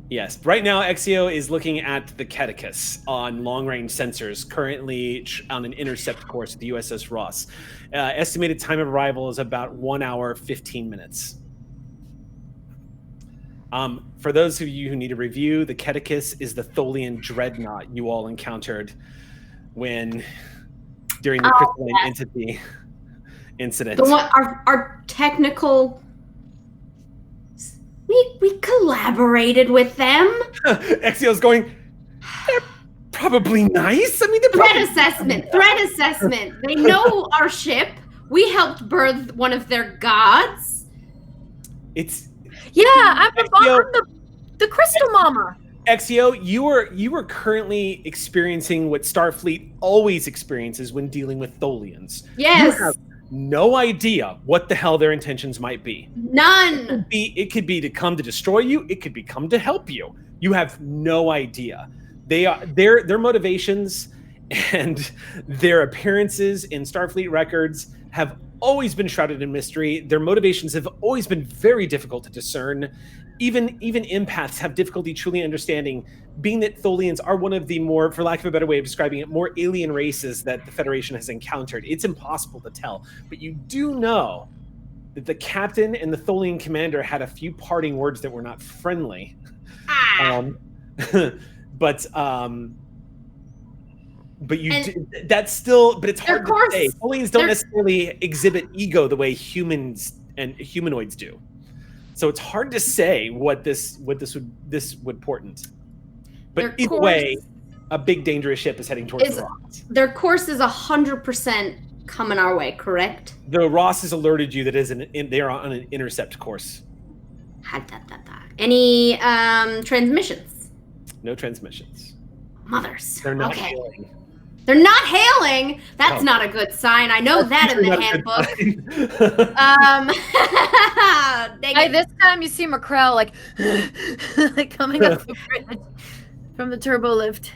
Yes. Right now, Exio is looking at the Catechus on long-range sensors, currently on an intercept course at the USS Ross. Estimated time of arrival is about 1 hour, 15 minutes. For those of you who need a review, the Catechus is the Tholian dreadnought you all encountered during the crystalline entity incident. The one, our technical. We collaborated with them. Exio's going, they're probably nice. I mean, they're Threat probably assessment. They know our ship. We helped birth one of their gods. It's Yeah, I'm Exio, the Crystal Mama. Exio, you are currently experiencing what Starfleet always experiences when dealing with Tholians. Yes. You have no idea what the hell their intentions might be. None. It could be to come to destroy you. It could be come to help you. You have no idea. Their motivations and their appearances in Starfleet records have always been shrouded in mystery. Their motivations have always been very difficult to discern. Even empaths have difficulty truly understanding, being that Tholians are one of the more, for lack of a better way of describing it, more alien races that the Federation has encountered. It's impossible to tell. But you do know that the captain and the Tholian commander had a few parting words that were not friendly. But But that's still, but it's hard to say. Tholians don't they're- necessarily exhibit ego the way humans and humanoids do. So it's hard to say what this would portend. But Their either course- way, a big dangerous ship is heading towards the Ross. Their course is 100% coming our way, correct? The Ross has alerted you that they are on an intercept course. Any transmissions? No transmissions. Mothers. They're not okay. hailing. They're not hailing. That's No. not a good sign. I know that in the handbook. By this time, you see Macrell like coming up the bridge from the turbo lift.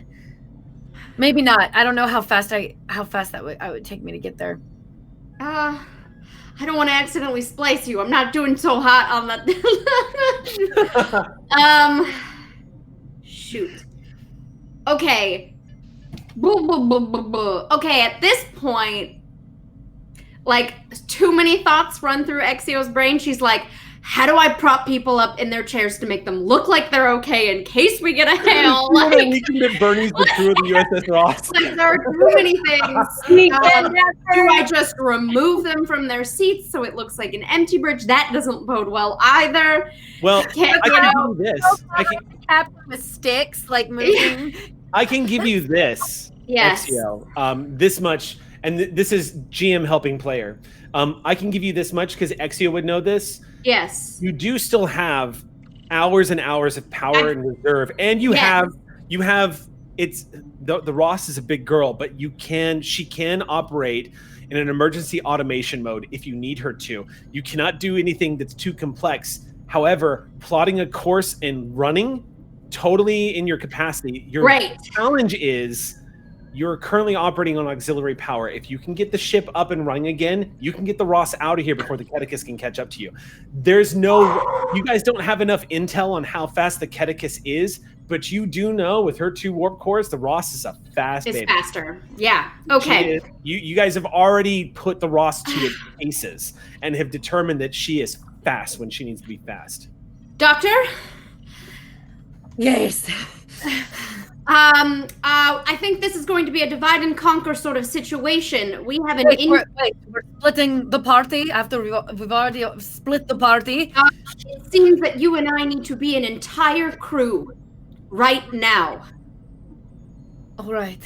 Maybe not. I don't know how fast that would take me to get there. I don't want to accidentally splice you. I'm not doing so hot on that. Shoot. Okay. Okay, at this point, like, too many thoughts run through Exio's brain. She's like, how do I prop people up in their chairs to make them look like they're okay in case we get a hail? Like, we can get Bernie's the crew of the USS Ross. Like, there are too many things. Do I just remove them from their seats so it looks like an empty bridge? That doesn't bode well either. Well, I can give you this. Captain with sticks, like moving. I can give you this. Yes. Exio, this much, and this is GM helping player. I can give you this much because Exio would know this. Yes. You do still have hours and hours of power in reserve, and you have it's the Ross is a big girl, but she can operate in an emergency automation mode if you need her to. You cannot do anything that's too complex. However, plotting a course and running totally in your capacity. Your challenge is you're currently operating on auxiliary power. If you can get the ship up and running again, you can get the Ross out of here before the Catechus can catch up to you. You guys don't have enough intel on how fast the Catechus is, but you do know with her 2 warp cores, the Ross is a fast baby. It's faster. Yeah. Okay. You guys have already put the Ross to its paces and have determined that she is fast when she needs to be fast. Doctor? Yes. I think this is going to be a divide and conquer sort of situation. We have we're splitting the party after we've already split the party. It seems that you and I need to be an entire crew right now. All right.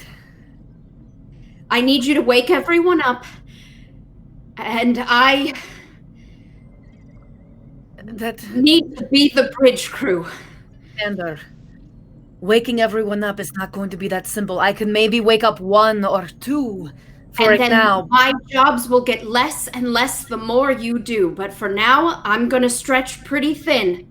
I need you to wake everyone up, and I need to be the bridge crew. Xander, waking everyone up is not going to be that simple. I can maybe wake up 1 or 2 for it now. My jobs will get less and less the more you do, but for now, I'm going to stretch pretty thin.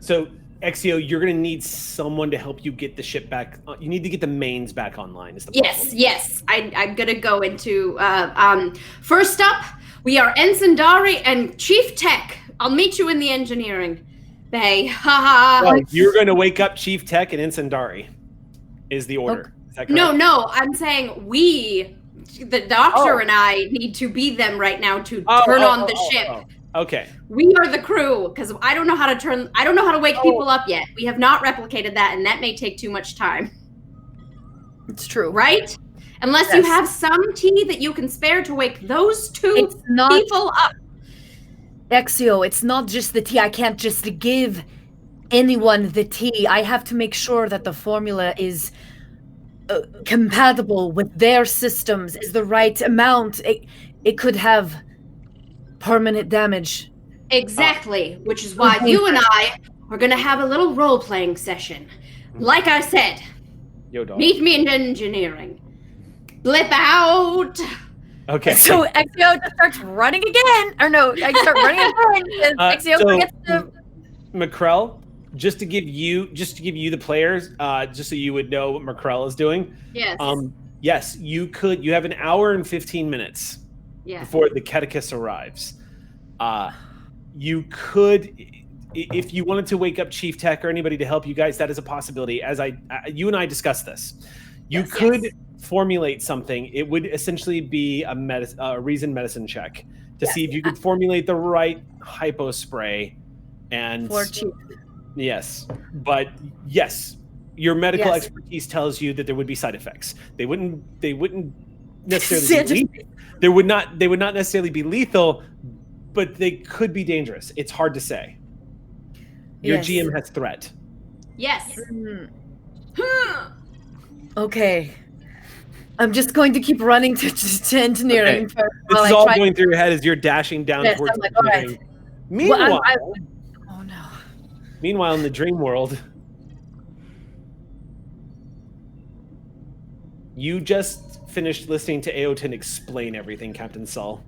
So, Exio, you're going to need someone to help you get the ship back. You need to get the mains back online. Is the problem. Yes. I'm going to go into... first up, we are Ensign Dari and Chief Tech. I'll meet you in the engineering bay. Well, you're going to wake up Chief Tech and Ensign Dari is the order. Is that correct? No, I'm saying the doctor and I need to be them right now to turn on the ship. Okay. We are the crew because I don't know how to wake people up yet. We have not replicated that, and that may take too much time. It's true. Right? Unless you have some tea that you can spare to wake those two people up. Exio, it's not just the tea. I can't just give anyone the tea. I have to make sure that the formula is compatible with their systems, is the right amount. It could have permanent damage. Exactly, which is why you and I are going to have a little role-playing session. Like I said, meet me in engineering. Blip out! Okay. So Exio just starts running again. Or no, I start running again. And Exio gets to... Macrell, just to give you the players, just so you would know what Macrell is doing. Yes. Yes, you have an hour and 15 minutes before the Catechus arrives. You could, if you wanted to wake up Chief Tech or anybody to help you guys, that is a possibility. As you and I discussed this, you could formulate something. It would essentially be a reason medicine check to see if you could formulate the right hypo spray. And for Chief. Yes, but yes, Your medical Yes. expertise tells you that there would be side effects. They wouldn't necessarily be they would not necessarily be lethal, but they could be dangerous. It's hard to say. Your Yes. GM has threat. Yes. Mm, okay. I'm just going to keep running to engineering. Okay. This is all going through your head as you're dashing down Yes, towards I'm like, all right. engineering. Meanwhile, Oh no. meanwhile, in the dream world, you just finished listening to Aeoten explain everything, Captain Saul.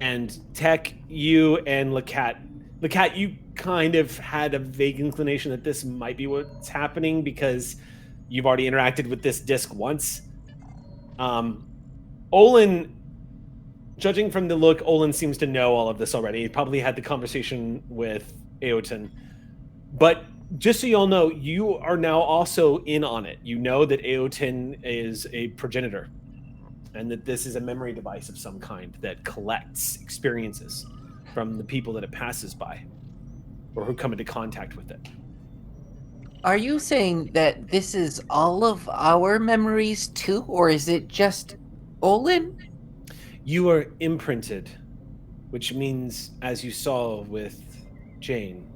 And Tech, you and Lacat, you kind of had a vague inclination that this might be what's happening because you've already interacted with this disc once. Olin, judging from the look, Olin seems to know all of this already. He probably had the conversation with Aeoten. But just so you all know, you are now also in on it. You know that Aeoten is a progenitor, and that this is a memory device of some kind that collects experiences from the people that it passes by, or who come into contact with it. Are you saying that this is all of our memories too, or is it just Olin? You are imprinted, which means, as you saw with Jane,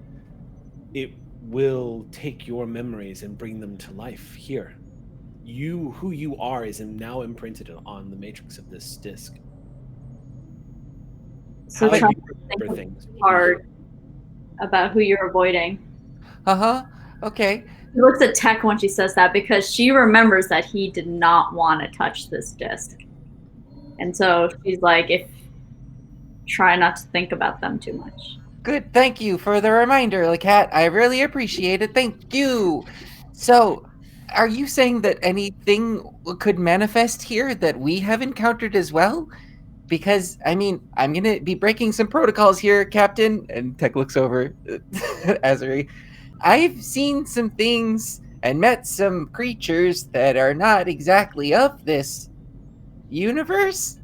it will take your memories and bring them to life here. Who you are is now imprinted on the matrix of this disc. So How try you to remember think things. hard about who you're avoiding. Okay. She looks at Tech when she says that because she remembers that he did not want to touch this disc. And so she's like, try not to think about them too much. Good. Thank you for the reminder, Lacat. I really appreciate it. Thank you. So, are you saying that anything could manifest here that we have encountered as well? Because, I mean, I'm going to be breaking some protocols here, Captain. And Tech looks over at Azuri. I've seen some things and met some creatures that are not exactly of this universe.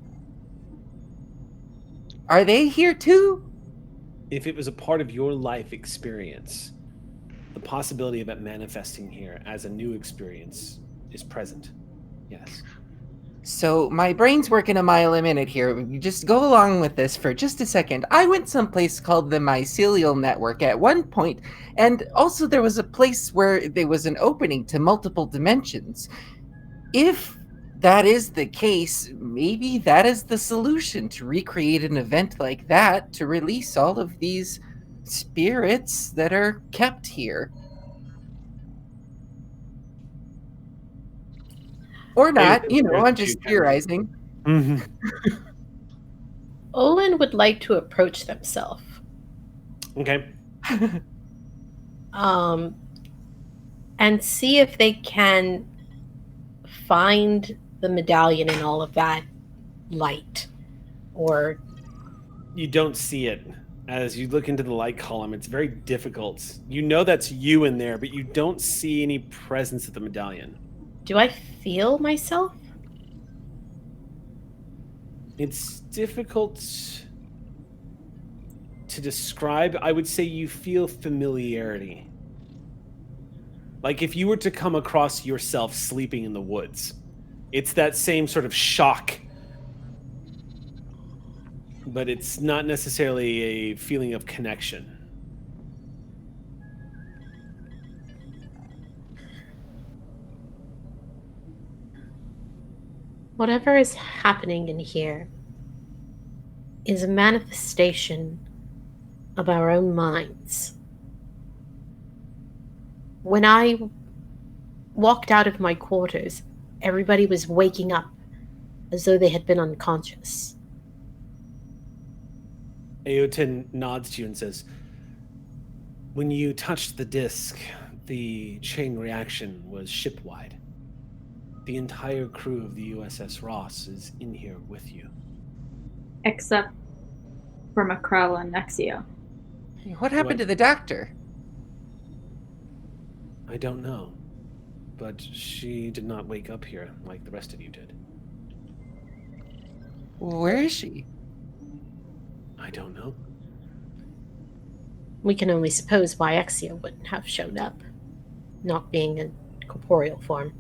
Are they here too? If it was a part of your life experience, the possibility of it manifesting here as a new experience is present. Yes. So my brain's working a mile a minute here. Just go along with this for just a second. I went someplace called the mycelial network at one point, and also there was a place where there was an opening to multiple dimensions. If that is the case, maybe that is the solution, to recreate an event like that to release all of these spirits that are kept here. Or not, I'm just theorizing. Mm-hmm. Olin would like to approach themselves. Okay. And see if they can find the medallion and all of that light. Or you don't see it. As you look into the light column, it's very difficult. You know that's you in there, but you don't see any presence of the medallion. Do I feel myself? It's difficult to describe. I would say you feel familiarity. Like if you were to come across yourself sleeping in the woods, it's that same sort of shock. But it's not necessarily a feeling of connection. Whatever is happening in here is a manifestation of our own minds. When I walked out of my quarters, everybody was waking up as though they had been unconscious. Aeoten nods to you and says, when you touched the disc, the chain reaction was ship-wide. The entire crew of the USS Ross is in here with you. Except for Macrell and Nexio. What happened to the doctor? I don't know. But she did not wake up here like the rest of you did. Where is she? I don't know. We can only suppose why Exia wouldn't have shown up, not being in corporeal form.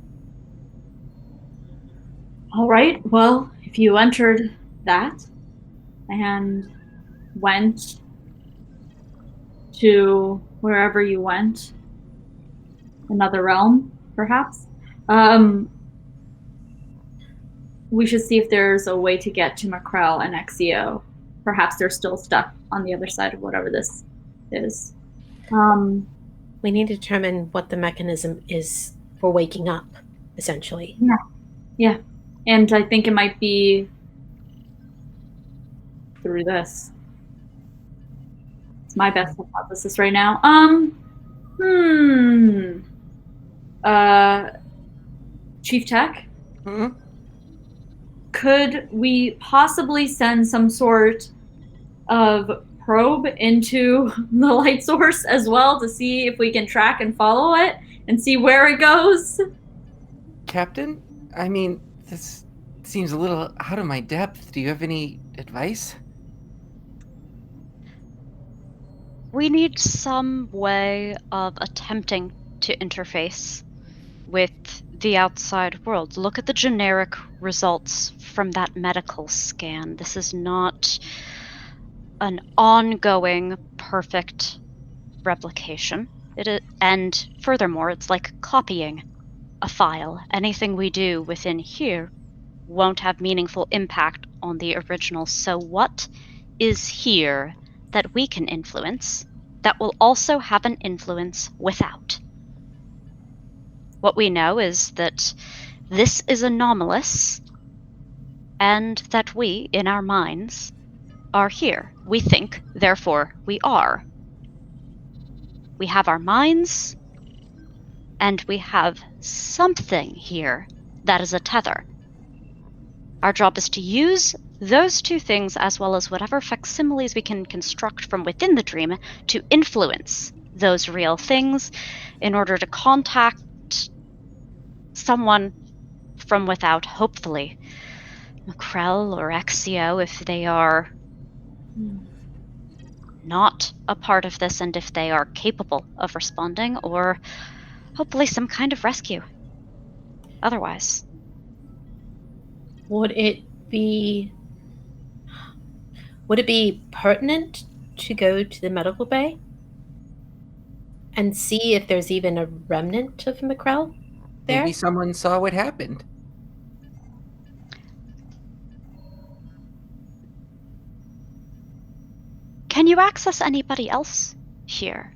All right, well, if you entered that and went to wherever you went, another realm, perhaps, we should see if there's a way to get to Macrel and Exio. Perhaps they're still stuck on the other side of whatever this is. We need to determine what the mechanism is for waking up, essentially. Yeah. And I think it might be through this. It's my best hypothesis right now. Chief Tech? Could we possibly send some sort of probe into the light source as well to see if we can track and follow it and see where it goes? Captain, I mean, this seems a little out of my depth. Do you have any advice? We need some way of attempting to interface with the outside world. Look at the generic results from that medical scan. This is not an ongoing, perfect replication. And furthermore, it's like copying a file. Anything we do within here won't have meaningful impact on the original. So what is here that we can influence that will also have an influence without? What we know is that this is anomalous, and that we, in our minds, are here. We think, therefore we are. We have our minds, and we have something here that is a tether. Our job is to use those two things, as well as whatever facsimiles we can construct from within the dream, to influence those real things in order to contact someone from without, hopefully. Macrel or Exio, if they are not a part of this, and if they are capable of responding, or hopefully some kind of rescue. Otherwise. Would it be pertinent to go to the medical bay and see if there's even a remnant of Macrel there? Maybe someone saw what happened. Can you access anybody else here?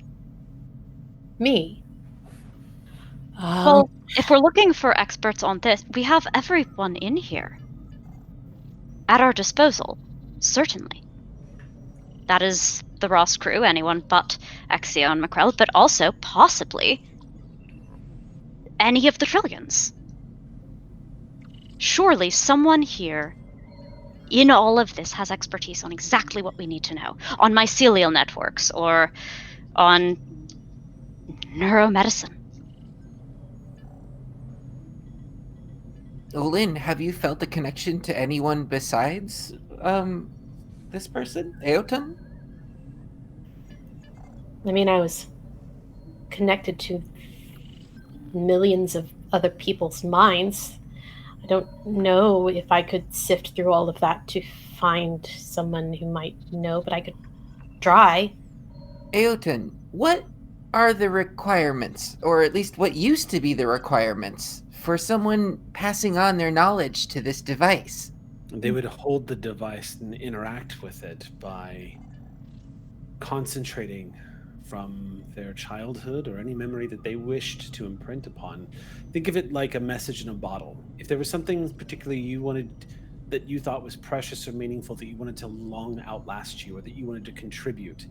Me? Well, if we're looking for experts on this, we have everyone in here at our disposal, certainly. That is the Ross crew, anyone but Exio and Macrel, but also, possibly, any of the Trillions. Surely someone here in all of this has expertise on exactly what we need to know. On mycelial networks, or on neuromedicine. Olin, have you felt a connection to anyone besides this person, Aeoten? I mean, I was connected to millions of other people's minds. I don't know if I could sift through all of that to find someone who might know, but I could try. Aeoten, what are the requirements, or at least what used to be the requirements, for someone passing on their knowledge to this device? They would hold the device and interact with it by concentrating from their childhood or any memory that they wished to imprint upon. Think of it like a message in a bottle. If there was something particularly you wanted, that you thought was precious or meaningful, that you wanted to long outlast you, or that you wanted to contribute,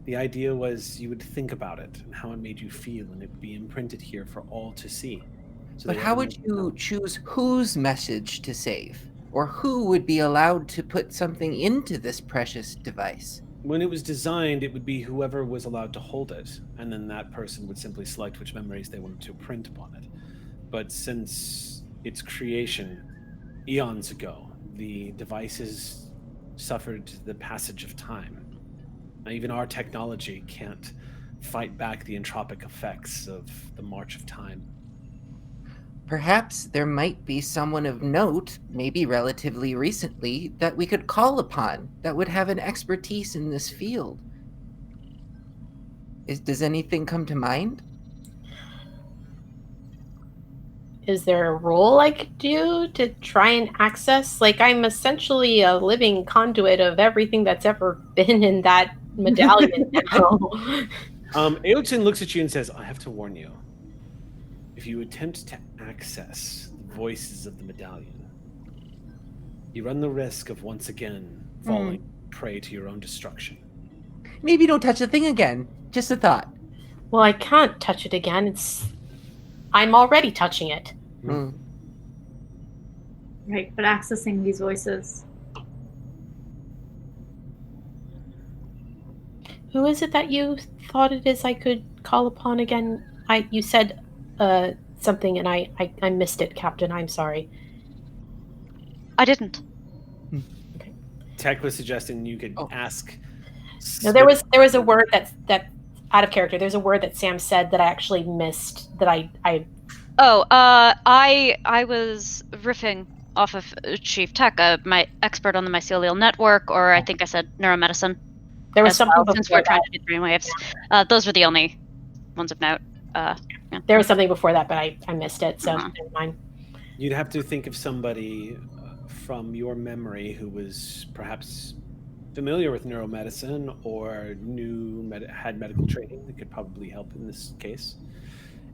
the idea was you would think about it and how it made you feel, and it would be imprinted here for all to see. But how would you choose whose message to save? Or who would be allowed to put something into this precious device? When it was designed, it would be whoever was allowed to hold it, and then that person would simply select which memories they wanted to print upon it. But since its creation eons ago, the devices suffered the passage of time. Even our technology can't fight back the entropic effects of the march of time. Perhaps there might be someone of note, maybe relatively recently, that we could call upon that would have an expertise in this field. Does anything come to mind? Is there a role I could do to try and access? Like, I'm essentially a living conduit of everything that's ever been in that medallion now. Aeoten looks at you and says, I have to warn you. If you attempt to access the voices of the medallion, you run the risk of once again falling prey to your own destruction. Maybe don't touch the thing again. Just a thought. Well, I can't touch it again. I'm already touching it. Right, but accessing these voices. Who is it that you thought it is I could call upon again? You said something and I missed it, Captain. I'm sorry. I didn't. Okay. Tech was suggesting you could ask. No, there was a word that out of character. There's a word that Sam said that I actually missed. That I was riffing off of Chief Tech, my expert on the mycelial network, or I think I said neuromedicine. There was something before since we're trying to do brainwaves. Those were the only ones of note. Yeah. There was something before that, but I missed it, so never mind. You'd have to think of somebody from your memory who was perhaps familiar with neuromedicine or had medical training that could probably help in this case,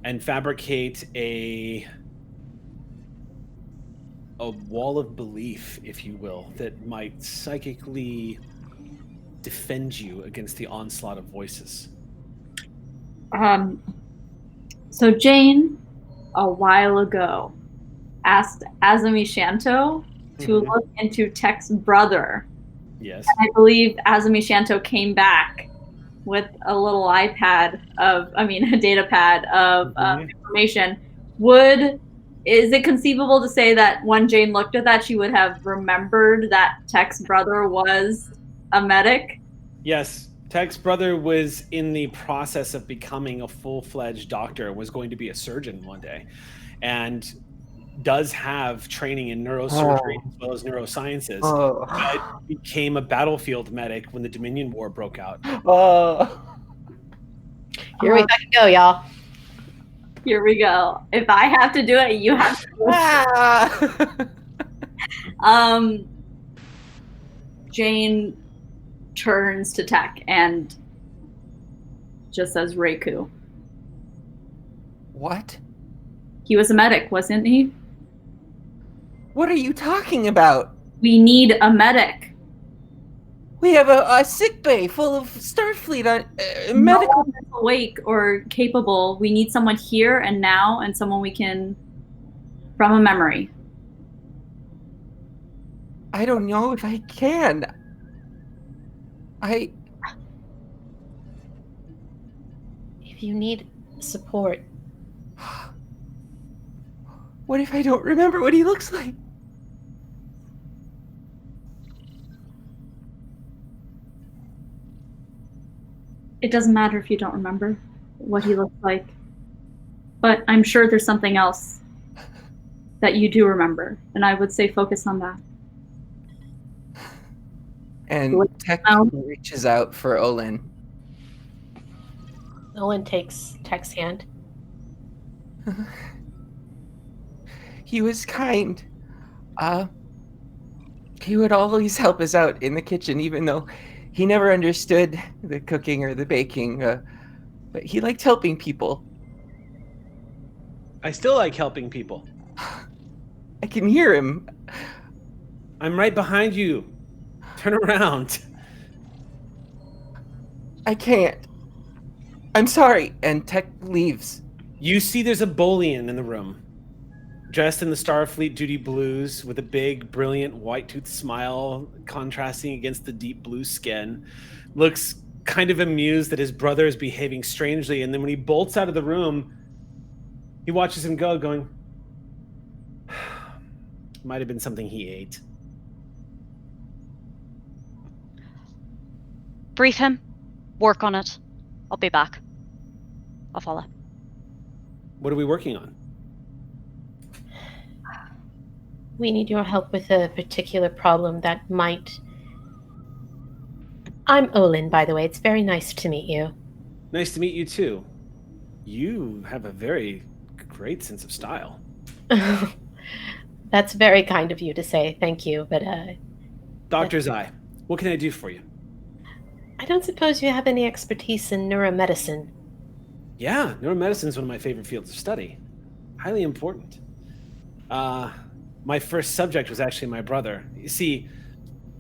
and fabricate a wall of belief, if you will, that might psychically defend you against the onslaught of voices. So Jane, a while ago, asked Azumi Shanto to look into Tech's brother. Yes. And I believe Azumi Shanto came back with a little iPad a data pad of information. Is it conceivable to say that when Jane looked at that, she would have remembered that Tech's brother was a medic? Yes. Tech's brother was in the process of becoming a full-fledged doctor, was going to be a surgeon one day, and does have training in neurosurgery as well as neurosciences. But became a battlefield medic when the Dominion War broke out. Here we fucking go, y'all. Here we go. If I have to do it, you have to do it. Jane turns to Tech and just says Reiku. What? He was a medic, wasn't he? What are you talking about? We need a medic. We have a sick bay full of Starfleet medical. No one is awake or capable. We need someone here and now, and someone we can, from a memory. I don't know if I can. If you need support. What if I don't remember what he looks like? It doesn't matter if you don't remember what he looks like. But I'm sure there's something else that you do remember. And I would say focus on that. And Tech reaches out for Olin. Olin takes Tech's hand. He was kind. He would always help us out in the kitchen, even though he never understood the cooking or the baking. But he liked helping people. I still like helping people. I can hear him. I'm right behind you. Turn around. I can't. I'm sorry. And Tech leaves. You see there's a Bolian in the room, dressed in the Starfleet duty blues with a big, brilliant, white-toothed smile contrasting against the deep blue skin. Looks kind of amused that his brother is behaving strangely, and then when he bolts out of the room, he watches him go, going, might have been something he ate. Brief him. work on it. I'll be back. I'll follow. What are we working on? We need your help with a particular problem that might... I'm Olin, by the way. It's very nice to meet you. Nice to meet you too. You have a very great sense of style. That's very kind of you to say. Thank you, but Doctor's eye. What can I do for you? I don't suppose you have any expertise in neuromedicine. Yeah, neuromedicine is one of my favorite fields of study. Highly important. My first subject was actually my brother. You see,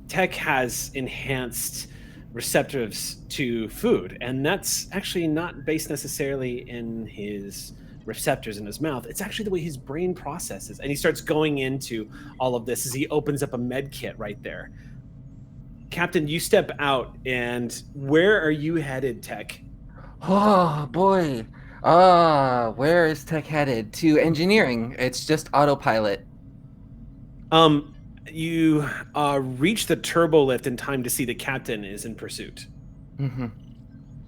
tech has enhanced receptors to food, and that's actually not based necessarily in his receptors in his mouth. It's actually the way his brain processes. And he starts going into all of this as he opens up a med kit right there. Captain, you step out, and where are you headed, Tech? Oh boy. Where is Tech headed? To engineering. It's just autopilot. You reach the turbo lift in time to see the captain is in pursuit. Mm-hmm. And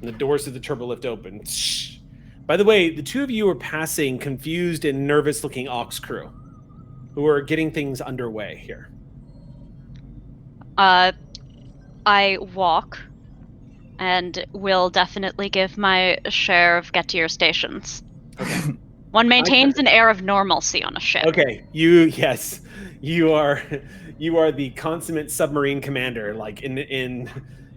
the doors to the turbo lift open. Shh. By the way, the two of you are passing confused and nervous-looking Aux crew, who are getting things underway here. I walk, and will definitely give my share of get to your stations. Okay. One maintains an air of normalcy on a ship. Okay. You are the consummate submarine commander. Like in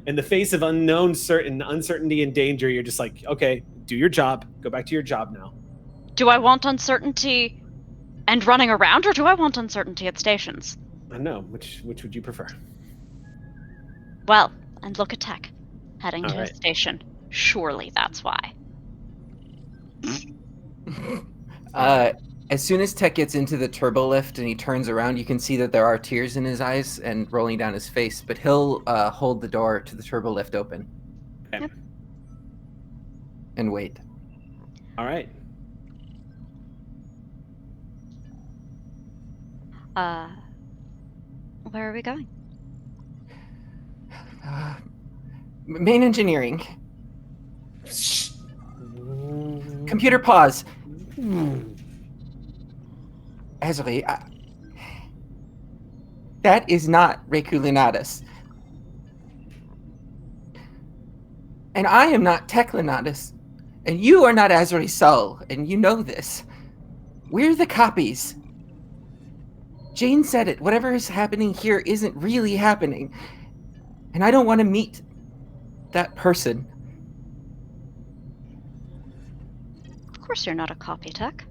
the face of uncertainty and danger, you're just like, okay, do your job. Go back to your job now. Do I want uncertainty and running around, or do I want uncertainty at stations? I don't know. Which would you prefer? Well, and look at Tech, heading to Alright. a station. Surely that's why. As soon as Tech gets into the turbo lift and he turns around, you can see that there are tears in his eyes and rolling down his face, but he'll hold the door to the turbo lift open. Okay. Yep. And wait. All right. Where are we going? Main engineering. Computer pause. Azuli, that is not Reculinatus. And I am not Teclinatus. And you are not Azuri Sol, and you know this. We're the copies. Jane said it. Whatever is happening here isn't really happening. And I don't want to meet that person. Of course you're not a copy, Tech.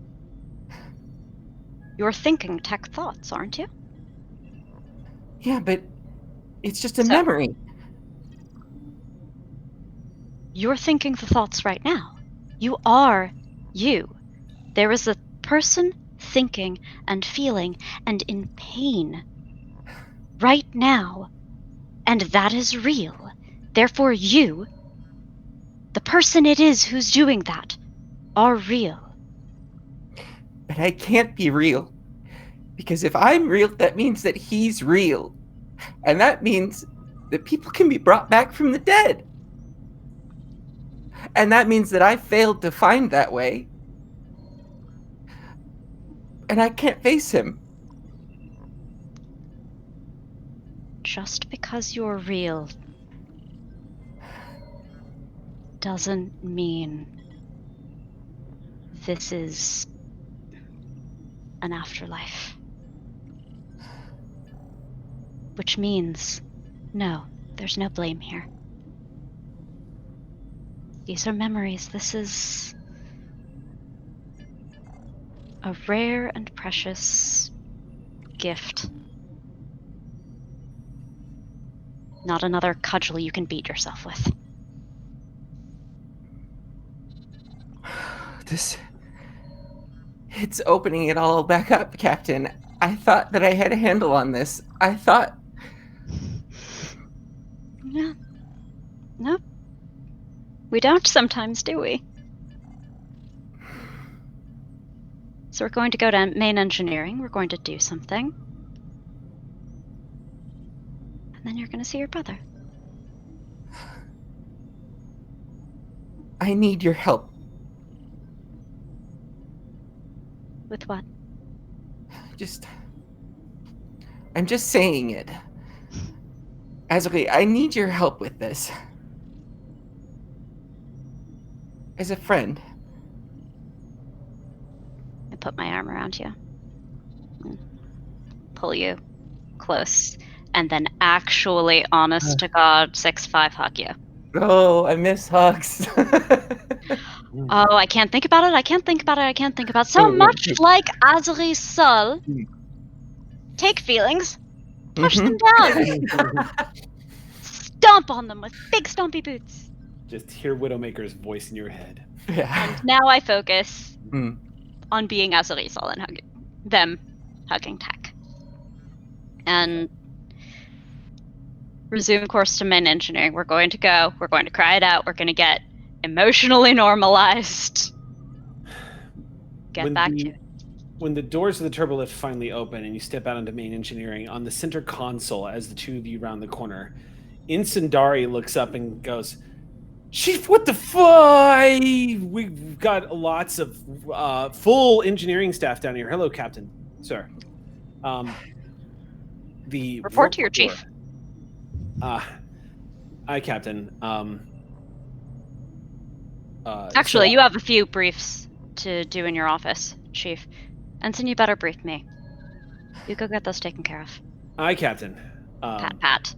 You're thinking Tech thoughts, aren't you? Yeah, but it's just a So- memory. You're thinking the thoughts right now. You are you. There is a person thinking and feeling and in pain right now. And that is real. Therefore you, the person it is who's doing that, are real. But I can't be real. Because if I'm real, that means that he's real. And that means that people can be brought back from the dead. And that means that I failed to find that way. And I can't face him. Just because you're real doesn't mean this is an afterlife. Which means, no, there's no blame here. These are memories. This is a rare and precious gift. Not another cudgel you can beat yourself with. It's opening it all back up, Captain. I thought that I had a handle on this. I thought... Yeah. Nope. We don't sometimes, do we? So we're going to go to main engineering. We're going to do something. And then you're going to see your brother. I need your help. With what? I'm just saying it. I need your help with this. As a friend. I put my arm around you. Pull you close. And then actually, honest to God, 6'5" hug you. Oh, I miss hugs. Oh, I can't think about it. So much like Azri's soul. Take feelings, push them down. Stomp on them with big stompy boots. Just hear Widowmaker's voice in your head. Yeah. And now I focus on being Azri's soul and hugging Tech. And resume course to main engineering. We're going to cry it out, we're going to get emotionally normalized. Get back to it. When the doors of the turbolift finally open and you step out into main engineering, on the center console, as the two of you round the corner, Insandari looks up and goes, "Chief, what the fuck? We've got lots of full engineering staff down here. Hello, Captain, sir." The Report to your chief. Hi, Captain. Actually, you have a few briefs to do in your office, Chief. Ensign, you better brief me. You go get those taken care of. Aye, Captain. Pat.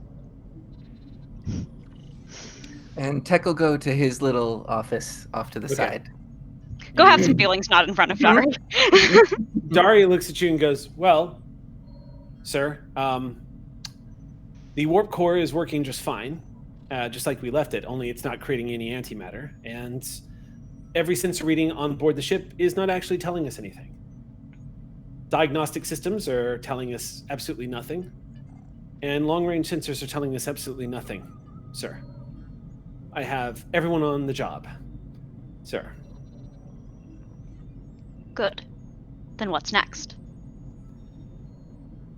And Tech will go to his little office off to the side. Go have some feelings, not in front of Dari. Dari looks at you and goes, "Well, sir, the warp core is working just fine, just like we left it, only it's not creating any antimatter, and every sensor reading on board the ship is not actually telling us anything. Diagnostic systems are telling us absolutely nothing, and long-range sensors are telling us absolutely nothing, sir. I have everyone on the job, sir." Good. Then what's next?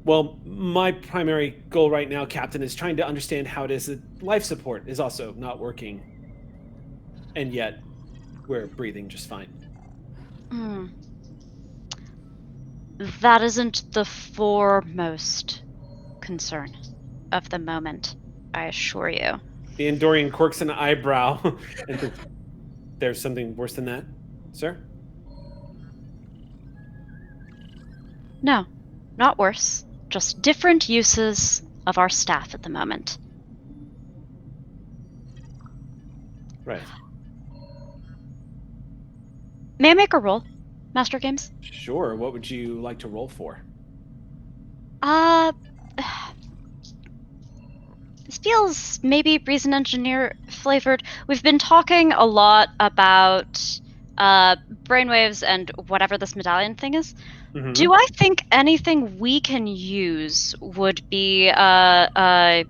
Well, my primary goal right now, Captain, is trying to understand how it is that life support is also not working, and yet we're breathing just fine. That isn't the foremost concern of the moment, I assure you. The Andorian quirks an eyebrow and thinks, "There's something worse than that, sir?" No, not worse. Just different uses of our staff at the moment. Right. May I make a roll, Master Games? Sure. What would you like to roll for? This feels maybe reason engineer flavored. We've been talking a lot about brainwaves and whatever this medallion thing is. Mm-hmm. Do I think anything we can use would be a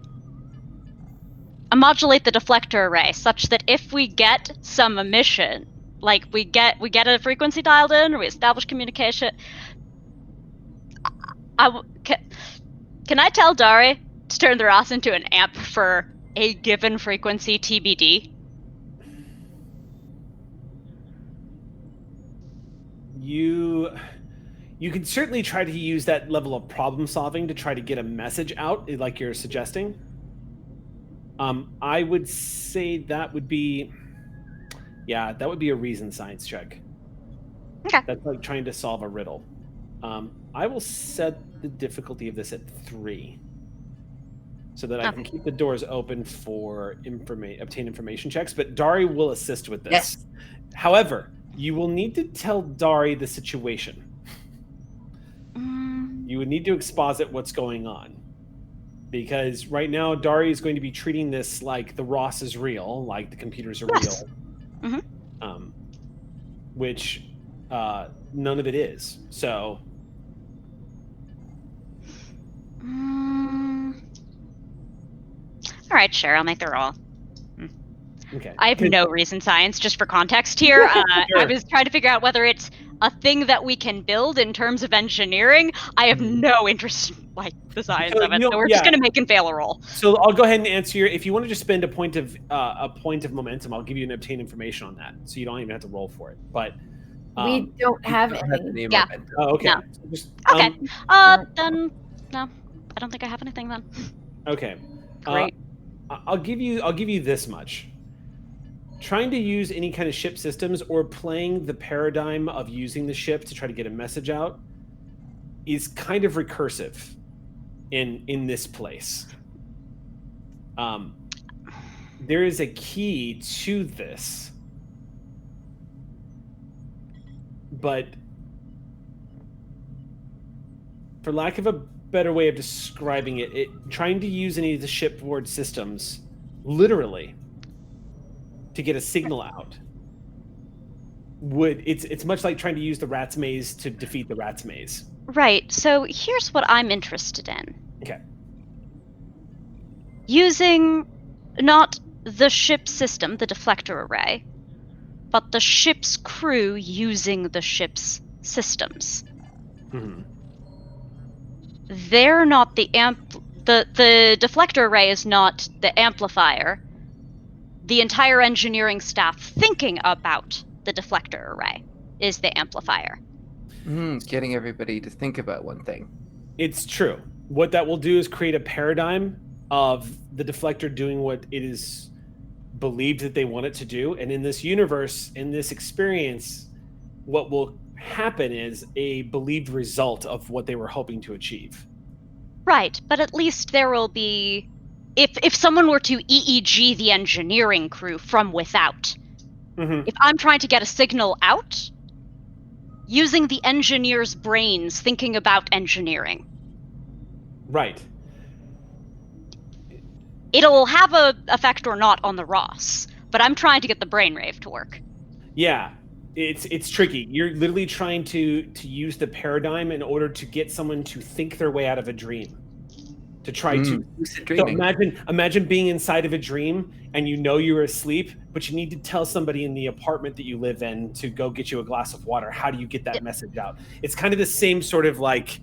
modulate the deflector array, such that if we get some emission, like we get a frequency dialed in, or we establish communication, can I tell Dari to turn the Ross into an amp for a given frequency TBD? You can certainly try to use that level of problem solving to try to get a message out, like you're suggesting. I would say that would be a reason science check. Okay. That's like trying to solve a riddle. I will set the difficulty of this at 3. So that I can keep the doors open for obtain information checks, but Dari will assist with this. Yes. However, you will need to tell Dari the situation. You would need to exposit what's going on. Because right now, Dari is going to be treating this like the Ross is real, like the computers are real. Mm-hmm. Which none of it is. So... All right, sure, I'll make the roll. Okay. I have no reason science, just for context here. Sure. I was trying to figure out whether it's a thing that we can build in terms of engineering, I have no interest in like the science of it. So we're just gonna make and fail a roll. So I'll go ahead and answer your. If you want to just spend a point of momentum, I'll give you an obtain information on that, so you don't even have to roll for it. But we don't have any. Yeah. Oh, okay. No. So just, Okay. Then no, I don't think I have anything then. Okay. Great. I'll give you this much. Trying to use any kind of ship systems or playing the paradigm of using the ship to try to get a message out is kind of recursive in this place. There is a key to this, but for lack of a better way of describing it, trying to use any of the shipboard systems literally to get a signal out it's much like trying to use the rat's maze to defeat the rat's maze. Right. So here's what I'm interested in. Okay. Using not the ship system, the deflector array, but the ship's crew using the ship's systems. Mm-hmm. They're not the the deflector array is not the amplifier. The entire engineering staff thinking about the deflector array is the amplifier. Getting everybody to think about one thing. It's true. What that will do is create a paradigm of the deflector doing what it is believed that they want it to do. And in this universe, in this experience, what will happen is a believed result of what they were hoping to achieve. Right, but at least there will be... If someone were to EEG the engineering crew from without, if I'm trying to get a signal out, using the engineer's brains thinking about engineering. Right. It'll have a effect or not on the Ross, but I'm trying to get the brainwave to work. Yeah, it's tricky. You're literally trying to use the paradigm in order to get someone to think their way out of a dream. To try to so imagine being inside of a dream and you know you're asleep, but you need to tell somebody in the apartment that you live in to go get you a glass of water. How do you get that message out? It's kind of the same sort of like,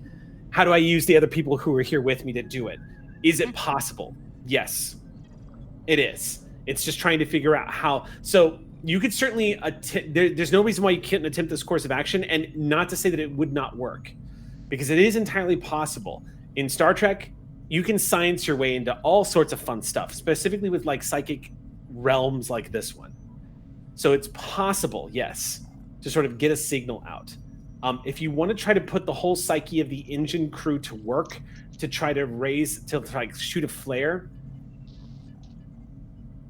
how do I use the other people who are here with me to do it? Is it possible? Yes, it is. It's just trying to figure out how. So you could certainly there's no reason why you can't attempt this course of action, and not to say that it would not work, because it is entirely possible. In Star Trek, you can science your way into all sorts of fun stuff, specifically with like psychic realms like this one. So it's possible, yes, to sort of get a signal out. If you want to try to put the whole psyche of the engine crew to work to try to like shoot a flare,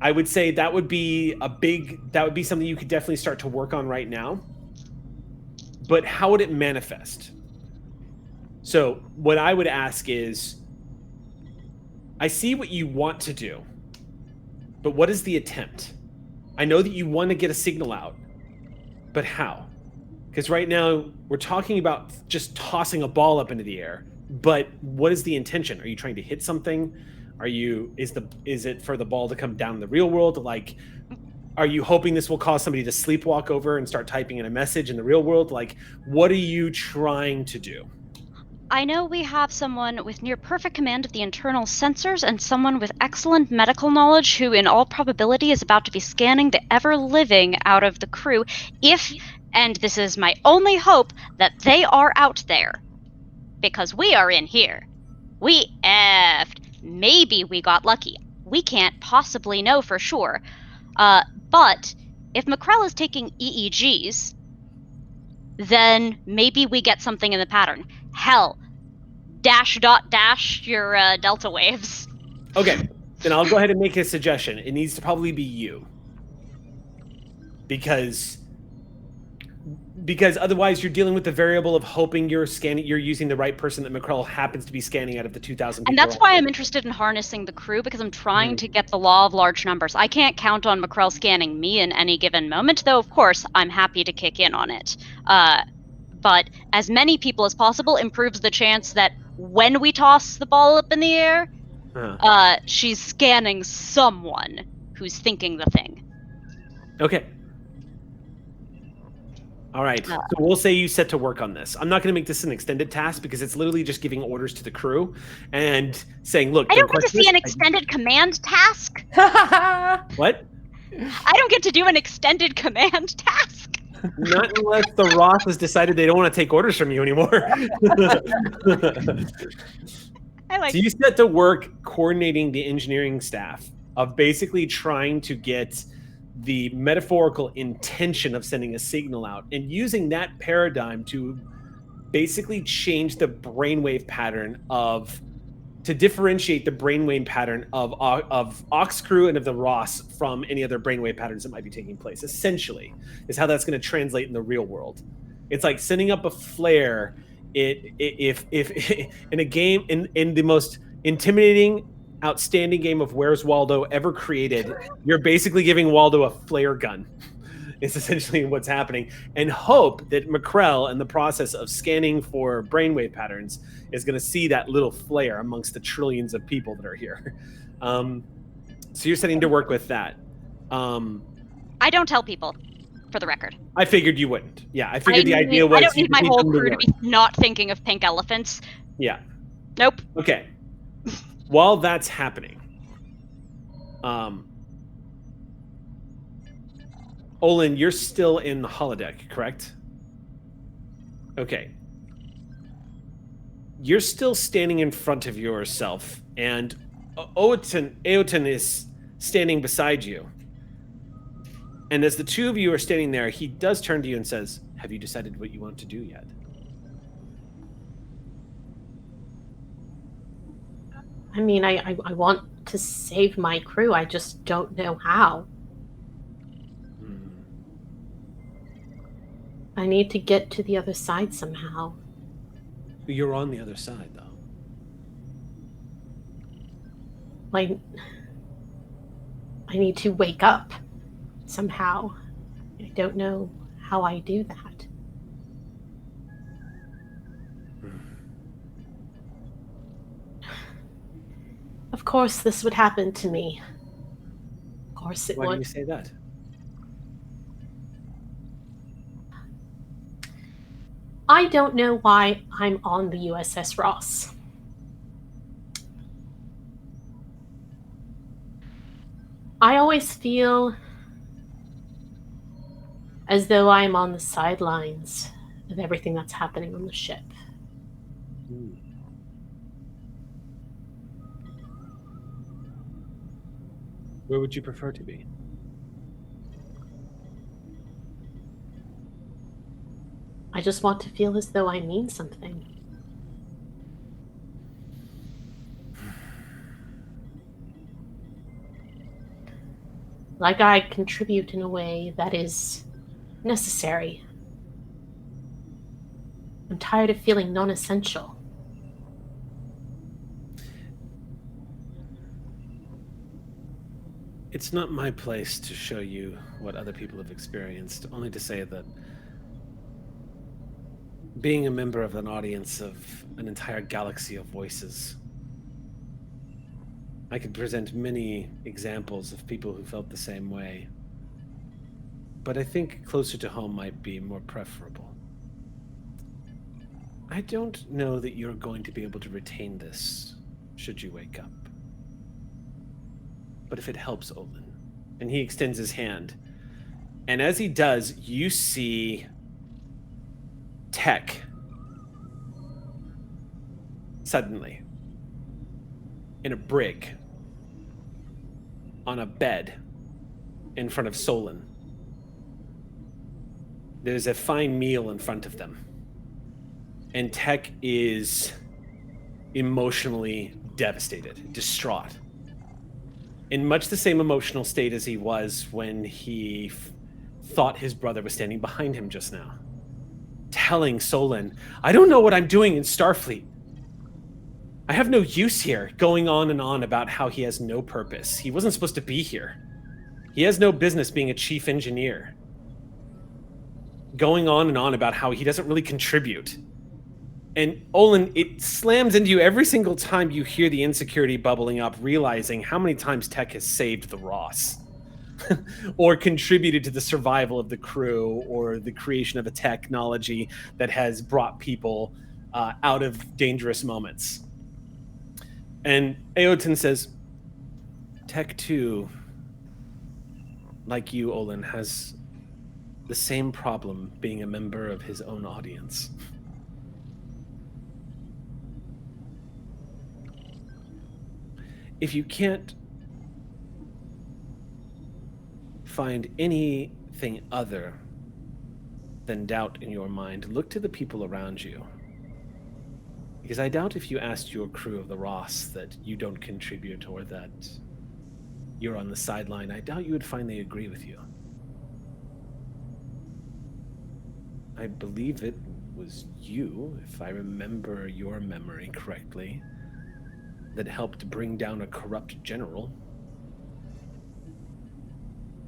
I would say that would be something you could definitely start to work on right now. But how would it manifest? So what I would ask is, I see what you want to do, but what is the attempt? I know that you want to get a signal out, but how? Because right now we're talking about just tossing a ball up into the air, but what is the intention? Are you trying to hit something? Is it for the ball to come down in the real world? Like, are you hoping this will cause somebody to sleepwalk over and start typing in a message in the real world? Like, what are you trying to do? I know we have someone with near perfect command of the internal sensors and someone with excellent medical knowledge who in all probability is about to be scanning the ever-living out of the crew if, and this is my only hope, that they are out there. Because we are in here. We effed. Maybe we got lucky. We can't possibly know for sure. But if McCrell is taking EEGs, then maybe we get something in the pattern. Hell, dash your delta waves. Okay, then I'll go ahead and make a suggestion. It needs to probably be you. Because otherwise you're dealing with the variable of hoping you're using the right person that McCrell happens to be scanning out of the 2,000 people. And that's why I'm interested in harnessing the crew, because I'm trying to get the law of large numbers. I can't count on McCrell scanning me in any given moment, though of course I'm happy to kick in on it. But as many people as possible improves the chance that when we toss the ball up in the air, she's scanning someone who's thinking the thing. Okay. All right. So we'll say you set to work on this. I'm not going to make this an extended task because it's literally just giving orders to the crew and saying, "Look, I don't get to question see an this." extended command task. What? I don't get to do an extended command task. Not unless the Ross has decided they don't want to take orders from you anymore. So you set to work coordinating the engineering staff of basically trying to get the metaphorical intention of sending a signal out and using that paradigm to basically change the brainwave pattern to differentiate the brainwave pattern of Ox Crew and of the Ross from any other brainwave patterns that might be taking place. Essentially, is how that's going to translate in the real world. It's like sending up a flare. If in a game in the most intimidating, outstanding game of Where's Waldo ever created, you're basically giving Waldo a flare gun. It's essentially what's happening, and hope that McCrell, in the process of scanning for brainwave patterns, is going to see that little flare amongst the trillions of people that are here. So you're setting to work with that. I don't tell people, for the record. I figured you wouldn't. Yeah, I figured the idea was I don't need my whole them to crew to work. be not thinking of pink elephants. Yeah. Nope. Okay. While that's happening, Olin, you're still in the holodeck, correct? Okay. You're still standing in front of yourself, and Aeoten is standing beside you. And as the two of you are standing there, he does turn to you and says, "Have you decided what you want to do yet?" I mean, I want to save my crew. I just don't know how. I need to get to the other side somehow. You're on the other side, though. I need to wake up somehow. I don't know how I do that. Of course, this would happen to me. Of course it would. Why do you say that? I don't know why I'm on the USS Ross. I always feel as though I'm on the sidelines of everything that's happening on the ship. Where would you prefer to be? I just want to feel as though I mean something. Like I contribute in a way that is necessary. I'm tired of feeling non-essential. It's not my place to show you what other people have experienced, only to say that being a member of an audience of an entire galaxy of voices, I could present many examples of people who felt the same way. But I think closer to home might be more preferable. I don't know that you're going to be able to retain this should you wake up. But if it helps, Olin. And he extends his hand. And as he does, you see Tech suddenly in a brig on a bed in front of Solon. There's a fine meal in front of them. And Tech is emotionally devastated, distraught. In much the same emotional state as he was when he thought his brother was standing behind him just now. Telling Solon, "I don't know what I'm doing in Starfleet. I have no use here," going on and on about how he has no purpose. He wasn't supposed to be here. He has no business being a chief engineer. Going on and on about how he doesn't really contribute. And Olin, it slams into you every single time you hear the insecurity bubbling up, realizing how many times Tech has saved the Ross. or contributed to the survival of the crew or the creation of a technology that has brought people out of dangerous moments. And Aeoten says, Tech 2, like you, Olin, has the same problem being a member of his own audience. If you can't find anything other than doubt in your mind, look to the people around you. Because I doubt if you asked your crew of the Ross that you don't contribute or that you're on the sideline, I doubt you would find they agree with you. I believe it was you, if I remember your memory correctly, that helped bring down a corrupt general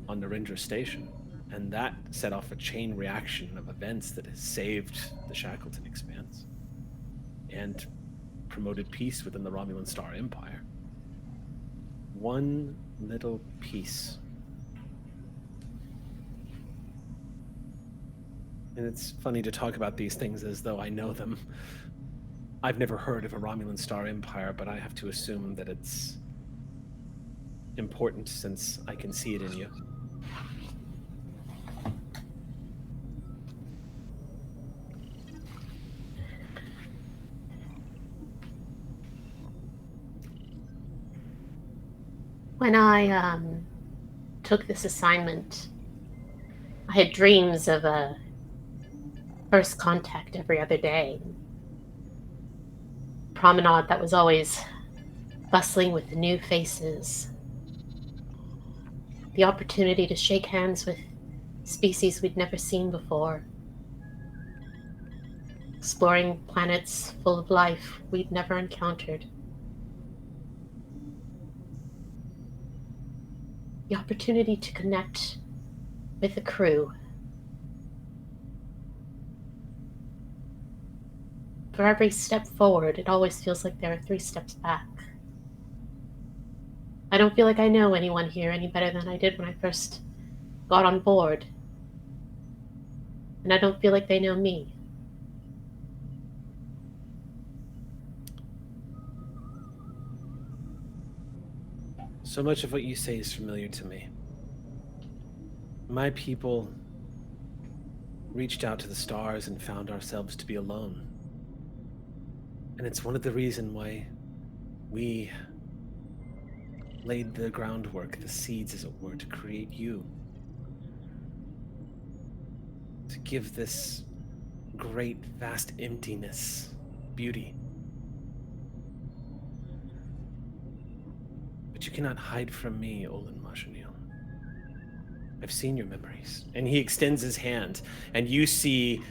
on Narendra Station. And that set off a chain reaction of events that has saved the Shackleton Expanse and promoted peace within the Romulan Star Empire. One little piece. And it's funny to talk about these things as though I know them. I've never heard of a Romulan Star Empire, but I have to assume that it's important since I can see it in you. When I took this assignment, I had dreams of a first contact every other day. Promenade that was always bustling with new faces. The opportunity to shake hands with species we'd never seen before. Exploring planets full of life we'd never encountered. The opportunity to connect with the crew. For every step forward, it always feels like there are 3 steps back. I don't feel like I know anyone here any better than I did when I first got on board. And I don't feel like they know me. So much of what you say is familiar to me. My people reached out to the stars and found ourselves to be alone. And it's one of the reasons why we laid the groundwork, the seeds as it were, to create you. To give this great, vast emptiness beauty. But you cannot hide from me, Olin Machinil. I've seen your memories. And he extends his hand, and you see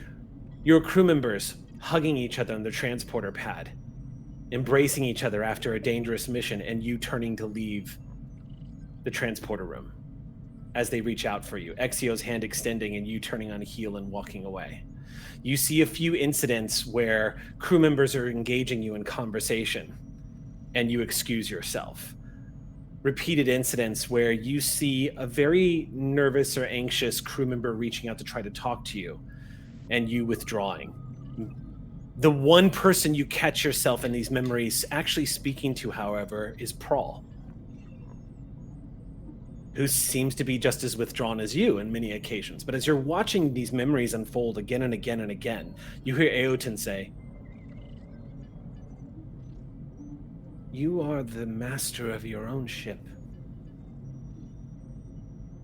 your crew members hugging each other on the transporter pad, embracing each other after a dangerous mission, and you turning to leave the transporter room as they reach out for you. Exio's hand extending and you turning on a heel and walking away. You see a few incidents where crew members are engaging you in conversation and you excuse yourself. Repeated incidents where you see a very nervous or anxious crew member reaching out to try to talk to you and you withdrawing. The one person you catch yourself in these memories actually speaking to, however, is Prawl, who seems to be just as withdrawn as you in many occasions. But as you're watching these memories unfold again and again and again, you hear Aeoten say, "You are the master of your own ship."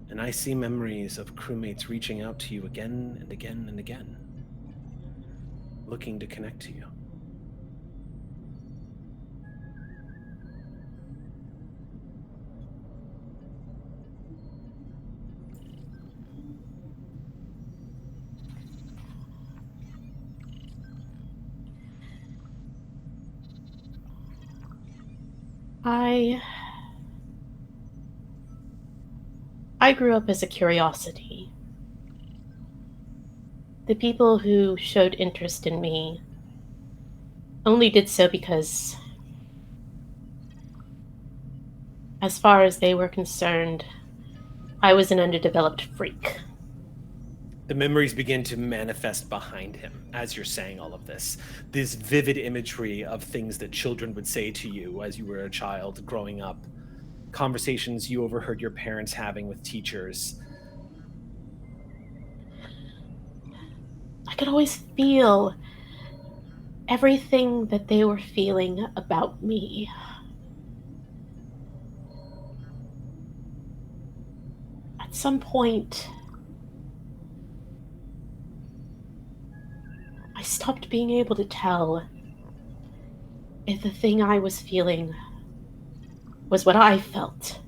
And I see memories of crewmates reaching out to you again and again and again, looking to connect to you. I grew up as a curiosity. The people who showed interest in me only did so because, as far as they were concerned, I was an underdeveloped freak. The memories begin to manifest behind him as you're saying all of this. This vivid imagery of things that children would say to you as you were a child growing up. Conversations you overheard your parents having with teachers. I could always feel everything that they were feeling about me. At some point, I stopped being able to tell if the thing I was feeling was what I felt,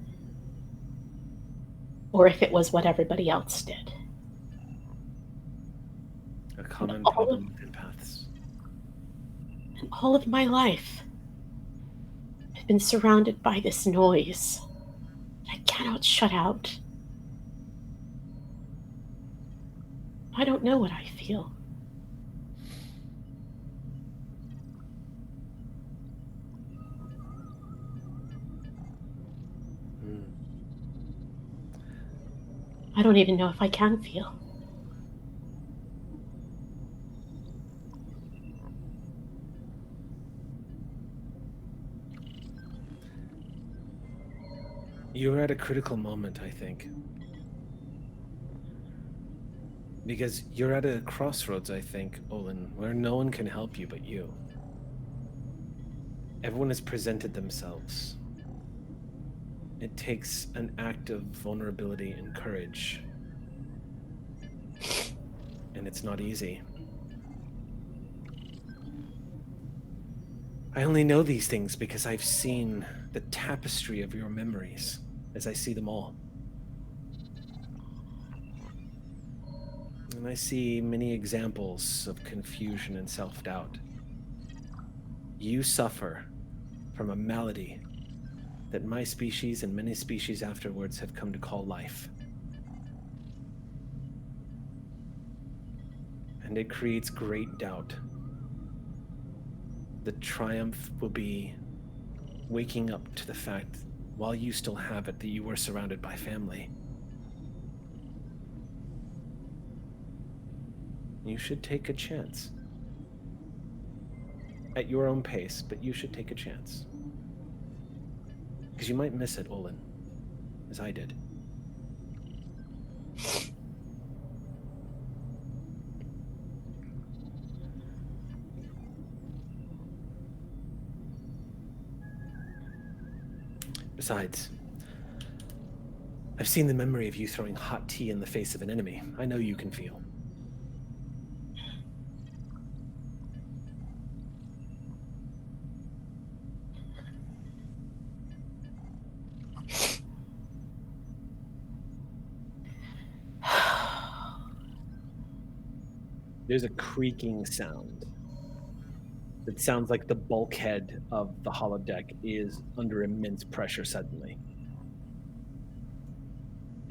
or if it was what everybody else did. A common problem with empaths. And all of my life, I've been surrounded by this noise that I cannot shut out. I don't know what I feel. I don't even know if I can feel. You're at a critical moment, I think. Because you're at a crossroads, I think, Olin, where no one can help you but you. Everyone has presented themselves. It takes an act of vulnerability and courage. And it's not easy. I only know these things because I've seen the tapestry of your memories as I see them all. And I see many examples of confusion and self-doubt. You suffer from a malady that my species and many species afterwards have come to call life. And it creates great doubt. The triumph will be waking up to the fact, while you still have it, that you were surrounded by family. You should take a chance. At your own pace, but you should take a chance. Because you might miss it, Olin, as I did. Besides, I've seen the memory of you throwing hot tea in the face of an enemy. I know you can feel. There's a creaking sound. It sounds like the bulkhead of the holodeck is under immense pressure suddenly.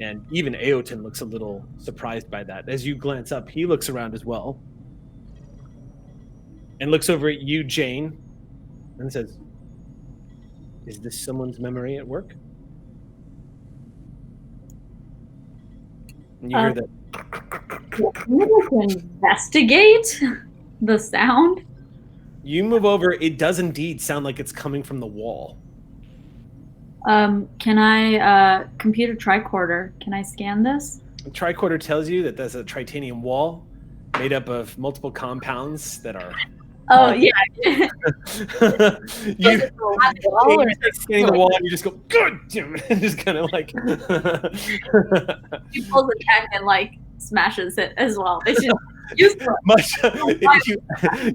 And even Aeoten looks a little surprised by that. As you glance up, he looks around as well. And looks over at you, Jane, and says, "Is this someone's memory at work?" And you hear that. Investigate the sound. You move over, it does indeed sound like it's coming from the wall. Can I, computer tricorder, can I scan this? The tricorder tells you that there's a tritanium wall made up of multiple compounds that are... Oh, yeah. you start scanning the wall and you just go, "God damn it," and just kind of like... He pulls the tech and, like, smashes it as well. It's just useless.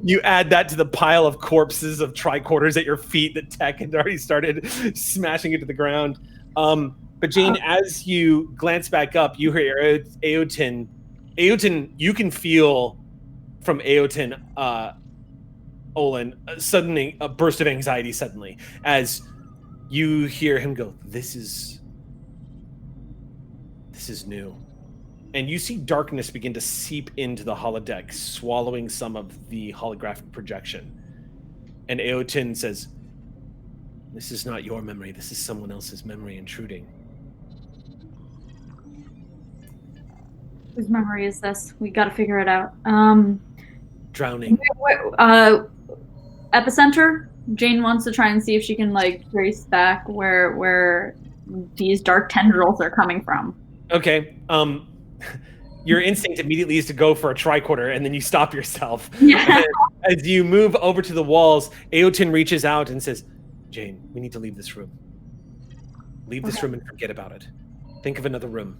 You add that to the pile of corpses of tricorders at your feet that Tech had already started smashing into the ground. But Jane, as you glance back up, you hear Aeoten. Aeoten, you can feel from Aeoten, Olin, suddenly a burst of anxiety suddenly as you hear him go, this is new. And you see darkness begin to seep into the holodeck, swallowing some of the holographic projection. And Aeoten says, "This is not your memory. This is someone else's memory intruding." Whose memory is this? We got to figure it out. Drowning. Epicenter. Jane wants to try and see if she can trace back where these dark tendrils are coming from. Okay. Your instinct immediately is to go for a tricorder, and then you stop yourself. Yeah. As you move over to the walls, Aeoten reaches out and says, "Jane, we need to leave this room. Leave this room and forget about it. Think of another room."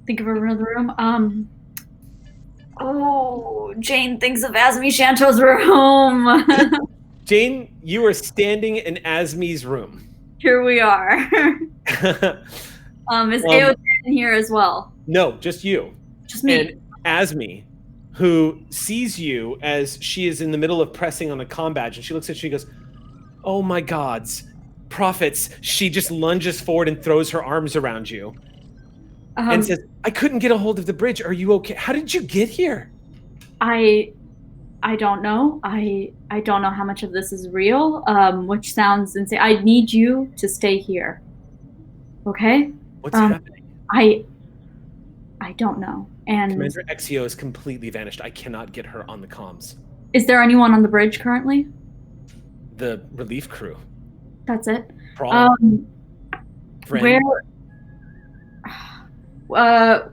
Think of another room. Jane thinks of Asmi Shanto's room. Jane, you are standing in Asmi's room. Here we are. Is Aeoten here as well? No, just you. Just me. And Asmi, who sees you as she is in the middle of pressing on a comm badge, and she looks at you and goes, "Oh my gods, prophets." She just lunges forward and throws her arms around you and says, "I couldn't get a hold of the bridge. Are you okay? How did you get here?" I don't know. I don't know how much of this is real, which sounds insane. I need you to stay here. Okay? What's happening? I don't know. And Commander Exio is completely vanished. I cannot get her on the comms. Is there anyone on the bridge currently? The relief crew. That's it. Friend. Where?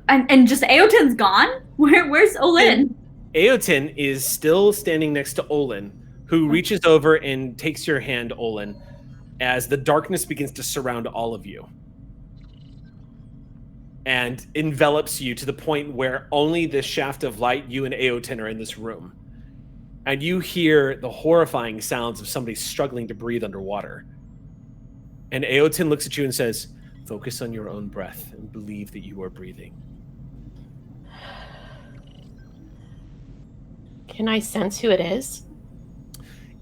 And just Aeoten's gone? Where's Olin? Aeoten is still standing next to Olin, who reaches over and takes your hand, Olin, as the darkness begins to surround all of you and envelops you to the point where only this shaft of light, you and Aeoten, are in this room. And you hear the horrifying sounds of somebody struggling to breathe underwater. And Aeoten looks at you and says, "Focus on your own breath and believe that you are breathing." Can I sense who it is?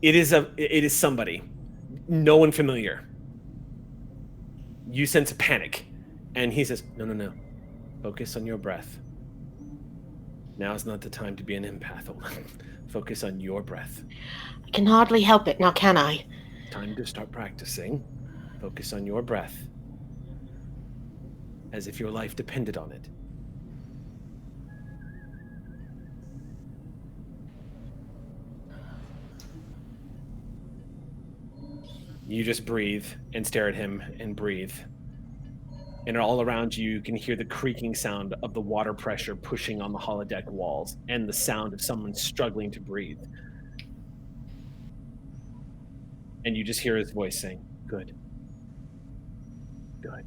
It is somebody. No one familiar. You sense a panic. And he says, No. Focus on your breath. Now is not the time to be an empath. Focus on your breath. I can hardly help it now, can I? Time to start practicing. Focus on your breath. As if your life depended on it. You just breathe and stare at him and breathe. And all around you, you can hear the creaking sound of the water pressure pushing on the holodeck walls and the sound of someone struggling to breathe. And you just hear his voice saying, "Good. Good."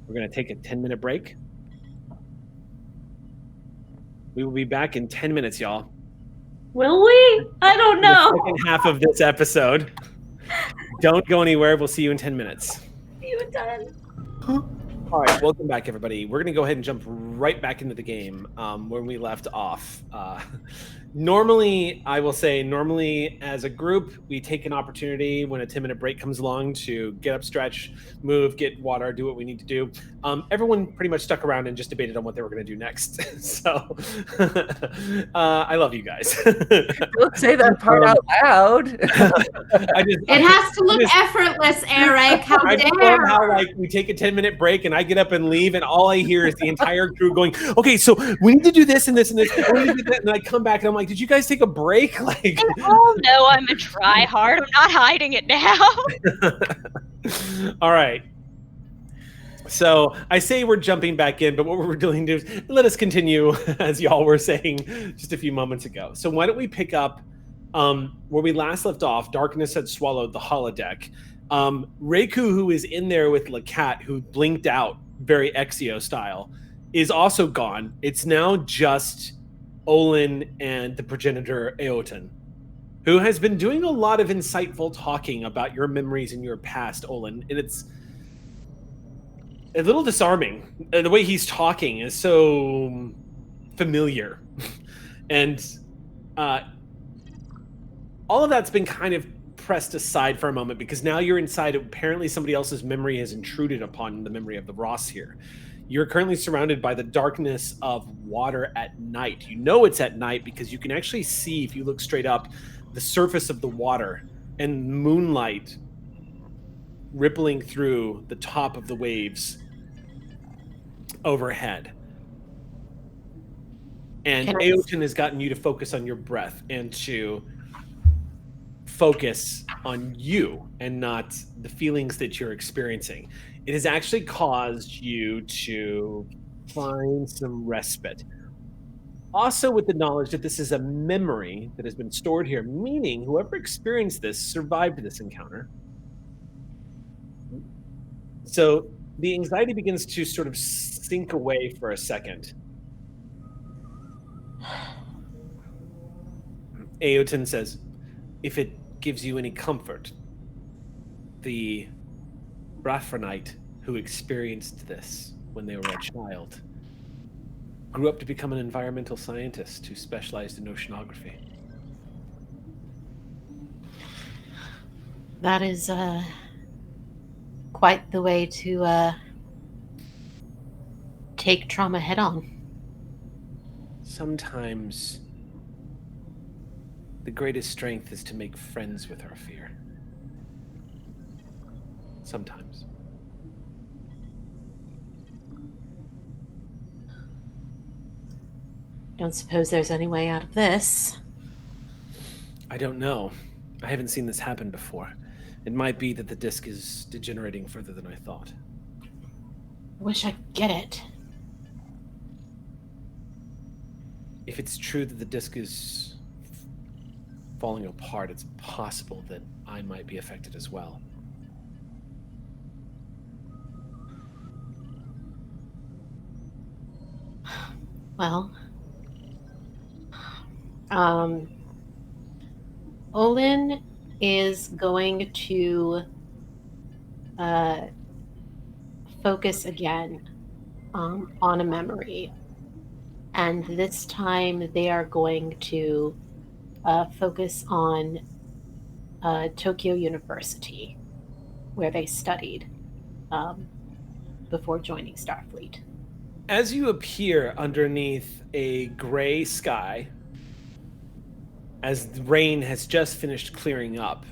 We're going to take a 10-minute break. We will be back in 10 minutes, y'all. Will we? I don't know. The second half of this episode. Don't go anywhere. We'll see you in 10 minutes. See you in 10. All right, welcome back, everybody. We're going to go ahead and jump right back into the game when we left off. Normally, I will say, as a group, we take an opportunity when a 10-minute break comes along to get up, stretch, move, get water, do what we need to do. Everyone pretty much stuck around and just debated on what they were going to do next. So I love you guys. Don't say that part out loud. It has to look effortless, Eric. How I just dare! love how we take a 10-minute break and I get up and leave, and all I hear is the entire crew going, "Okay, so we need to do this and this and this. We need to do that." And I come back and I'm like, "Did you guys take a break?" Like, They all know I'm a tryhard. I'm not hiding it now. All right. So I say we're jumping back in, but what we're doing is let us continue, as y'all were saying just a few moments ago. So why don't we pick up where we last left off? Darkness had swallowed the holodeck. Reiku, who is in there with Lacat, who blinked out very Exio style, is also gone. It's now just Olin and the progenitor Aeoten, who has been doing a lot of insightful talking about your memories and your past, Olin, and it's a little disarming. The way he's talking is so familiar. And all of that's been kind of pressed aside for a moment because now you're inside. Apparently somebody else's memory has intruded upon the memory of the Ross here. You're currently surrounded by the darkness of water at night. You know it's at night because you can actually see, if you look straight up, the surface of the water and moonlight rippling through the top of the waves overhead. And Can I- Aeoten has gotten you to focus on your breath and to focus on you and not the feelings that you're experiencing. It has actually caused you to find some respite. Also, with the knowledge that this is a memory that has been stored here, meaning whoever experienced this survived this encounter. So the anxiety begins to sort of sink away for a second. Aeoten says, if it gives you any comfort, the Braphronite who experienced this when they were a child grew up to become an environmental scientist who specialized in oceanography. That is quite the way to take trauma head on. Sometimes the greatest strength is to make friends with our fear. Sometimes. Don't suppose there's any way out of this. I don't know. I haven't seen this happen before. It might be that the disk is degenerating further than I thought. I wish I could get it. If it's true that the disk is falling apart, it's possible that I might be affected as well. Well, Olin is going to focus again on a memory. And this time they are going to focus on Tokyo University, where they studied before joining Starfleet. As you appear underneath a gray sky, as the rain has just finished clearing up,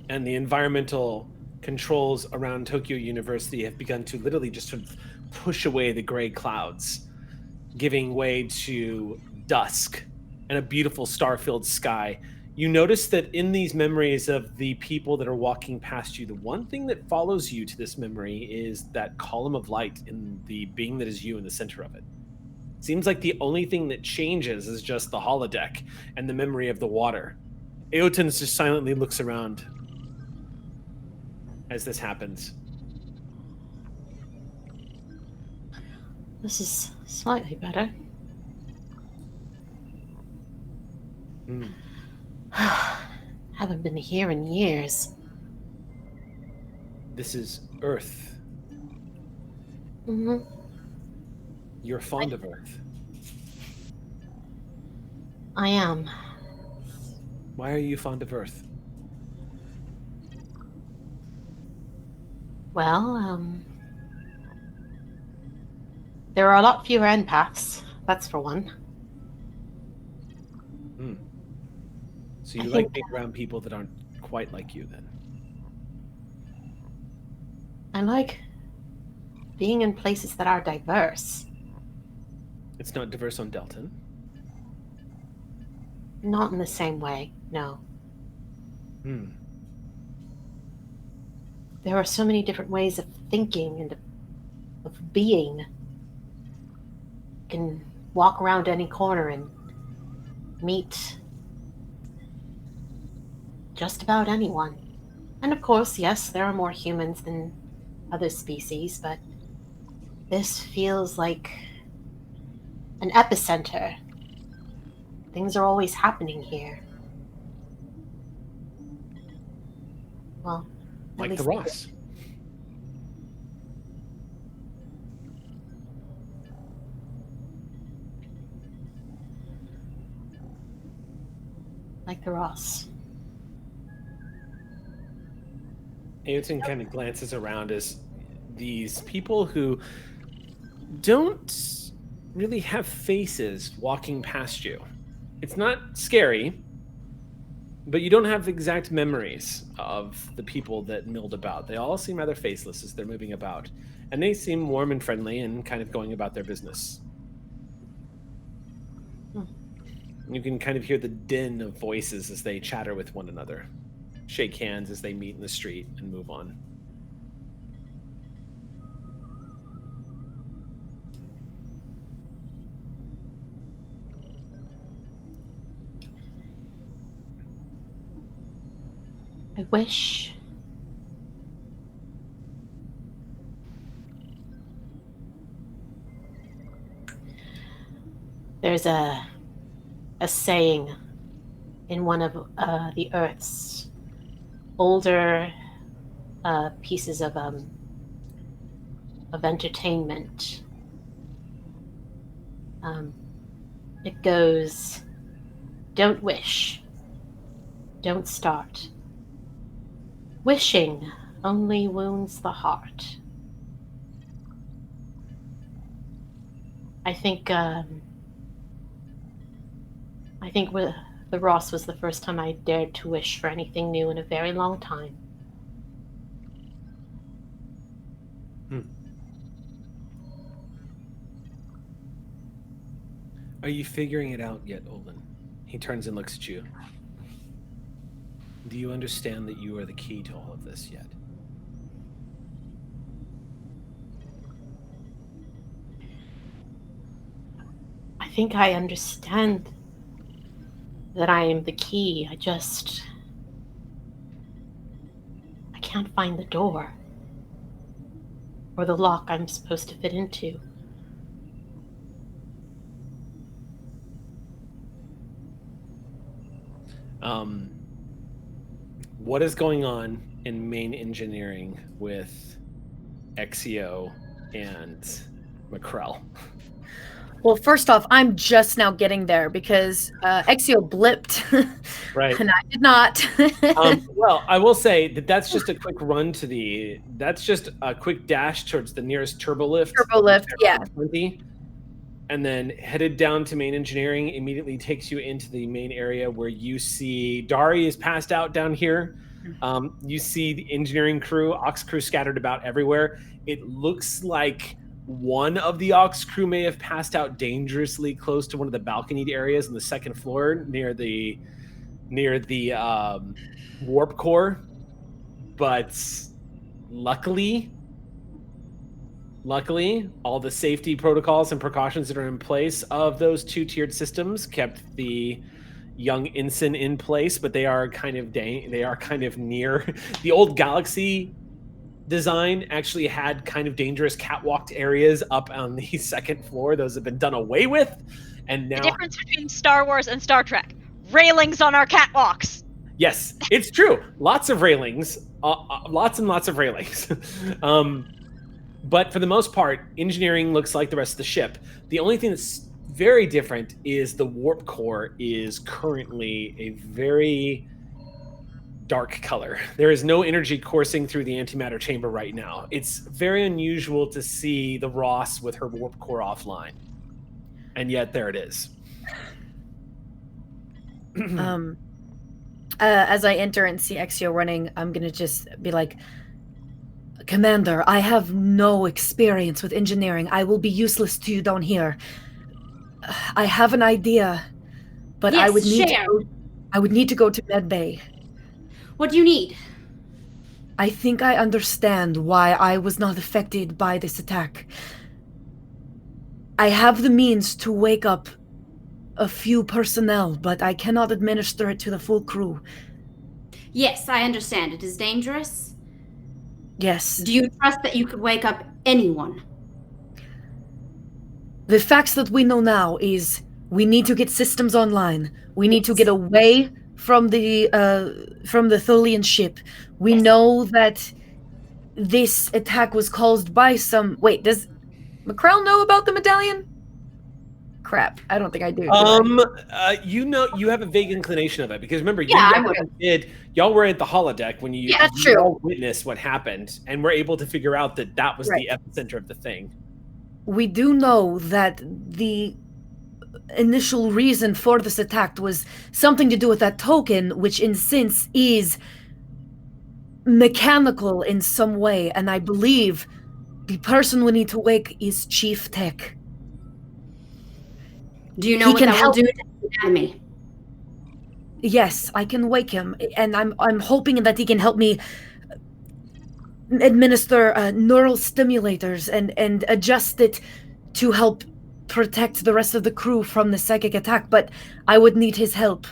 and the environmental controls around Tokyo University have begun to literally just sort of push away the gray clouds, giving way to dusk and a beautiful star-filled sky, you notice that in these memories of the people that are walking past you, the one thing that follows you to this memory is that column of light in the being that is you in the center of it. Seems like the only thing that changes is just the holodeck and the memory of the water. Aeoten just silently looks around as this happens. This is slightly better. Haven't been here in years. This is Earth. Mm-hmm. You're fond of Earth. I am. Why are you fond of Earth? Well, there are a lot fewer empaths, that's for one. So you like being around people that aren't quite like you, then? I like being in places that are diverse. It's not diverse on Delton. Not in the same way, no. There are so many different ways of thinking and of being. You can walk around any corner and meet just about anyone. And of course, yes, there are more humans than other species, but this feels like an epicenter. Things are always happening here. Well, like the Ross. Like the Ross. Aeoten kind of glances around as these people who don't really have faces walking past you. It's not scary, but you don't have exact memories of the people that milled about. They all seem rather faceless as they're moving about, and they seem warm and friendly and kind of going about their business. You can kind of hear the din of voices as they chatter with one another, shake hands as they meet in the street, and move on. I wish there's a saying in one of the Earth's older pieces of entertainment. It goes, "Don't wish, don't start. Wishing only wounds the heart." I think the Ross was the first time I dared to wish for anything new in a very long time. Are you figuring it out yet, Olin? He turns and looks at you. Do you understand that you are the key to all of this yet? I think I understand that I am the key. I can't find the door or the lock I'm supposed to fit into. What is going on in main engineering with Aeoten and McCrell? Well, first off, I'm just now getting there because Exio blipped, Right. and I did not. Well, I will say that that's just a quick run to that's just a quick dash towards the nearest turbo lift. Turbo lift, yeah. 20, and then headed down to main engineering immediately takes you into the main area where you see Dari is passed out down here. You see the engineering crew, Ox crew scattered about everywhere. It looks like one of the Ox crew may have passed out dangerously close to one of the balconied areas on the second floor near the warp core, but luckily, all the safety protocols and precautions that are in place of those two-tiered systems kept the young ensign in place, but they are kind of near the old Galaxy design. Actually had kind of dangerous catwalked areas up on the second floor. Those have been done away with, and now The difference between Star Wars and Star Trek: railings on our catwalks. Yes, it's true. Lots of railings, lots and lots of railings. But for the most part, engineering looks like the rest of the ship. The only thing that's very different is the warp core is currently a very dark color. There is no energy coursing through the antimatter chamber right now. It's very unusual to see the Ross with her warp core offline. And yet there it is. As I enter and see Exio running, I'm gonna just be like, "Commander, I have no experience with engineering. I will be useless to you down here. I have an idea, but Yes, I would need share. I would need to go to Med Bay. What do you need? I think I understand why I was not affected by this attack. I have the means to wake up a few personnel, but I cannot administer it to the full crew. Yes, I understand. It is dangerous. Yes. Do you trust that you could wake up anyone? The facts that we know now is we need to get systems online. We need to get away from the tholian ship. We know that this attack was caused by some... Wait, does McCrell know about the medallion? Crap, I don't think I do. You have a vague inclination of it because remember, Yeah, y'all were at the holodeck when you Yeah, that's true. all witnessed what happened and were able to figure out that was Right. the epicenter of the thing. We do know that the initial reason for this attack was something to do with that token, which in sense is mechanical in some way, and I believe the person we need to wake is Chief Tech. Do you know He what can that will help- do to the anatomy? Yes, I can wake him, and I'm hoping that he can help me administer neural stimulators and adjust it to help protect the rest of the crew from the psychic attack, but I would need his help.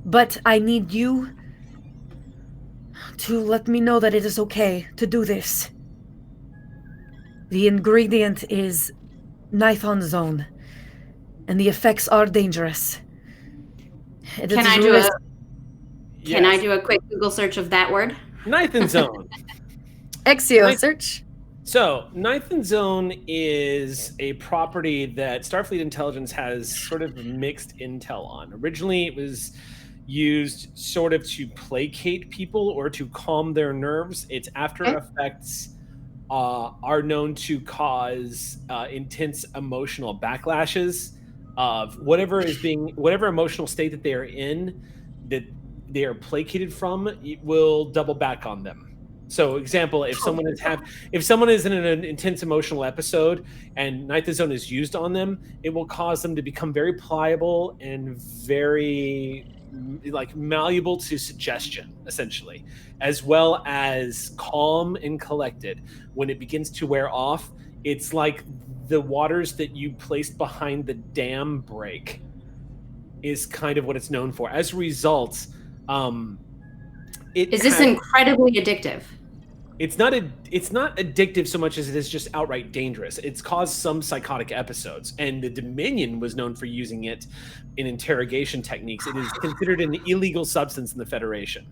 But I need you to let me know that it is okay to do this. The ingredient is Nithon Zone, and the effects are dangerous. Can I do a quick Google search of that word? Nithon Zone. Exio search. So, Nithon Zone is a property that Starfleet Intelligence has sort of mixed intel on. Originally, it was used sort of to placate people or to calm their nerves. Its after effects are known to cause intense emotional backlashes of whatever emotional state that they are in, that they are placated from. It will double back on them. So, example, if someone is in an intense emotional episode and Nithon Zone is used on them, it will cause them to become very pliable and very malleable to suggestion, essentially, as well as calm and collected. When it begins to wear off, it's like the waters that you placed behind the dam break is kind of what it's known for. As a result, is this incredibly addictive? It's not addictive so much as it is just outright dangerous. It's caused some psychotic episodes, and the Dominion was known for using it in interrogation techniques. It is considered an illegal substance in the Federation.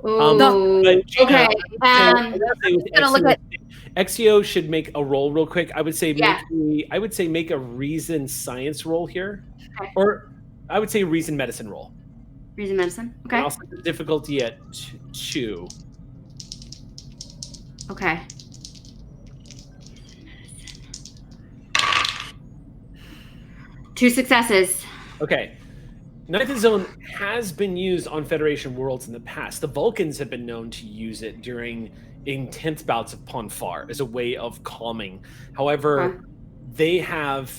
Okay. Gonna look at. Exio should make a roll real quick. I would say make a reason science roll here, or I would say reason medicine roll. Reason medicine. Okay. And also the difficulty at 2. Okay. 2 successes. Okay. Nithon Zone has been used on Federation worlds in the past. The Vulcans have been known to use it during intense bouts of Ponfar as a way of calming. However, they have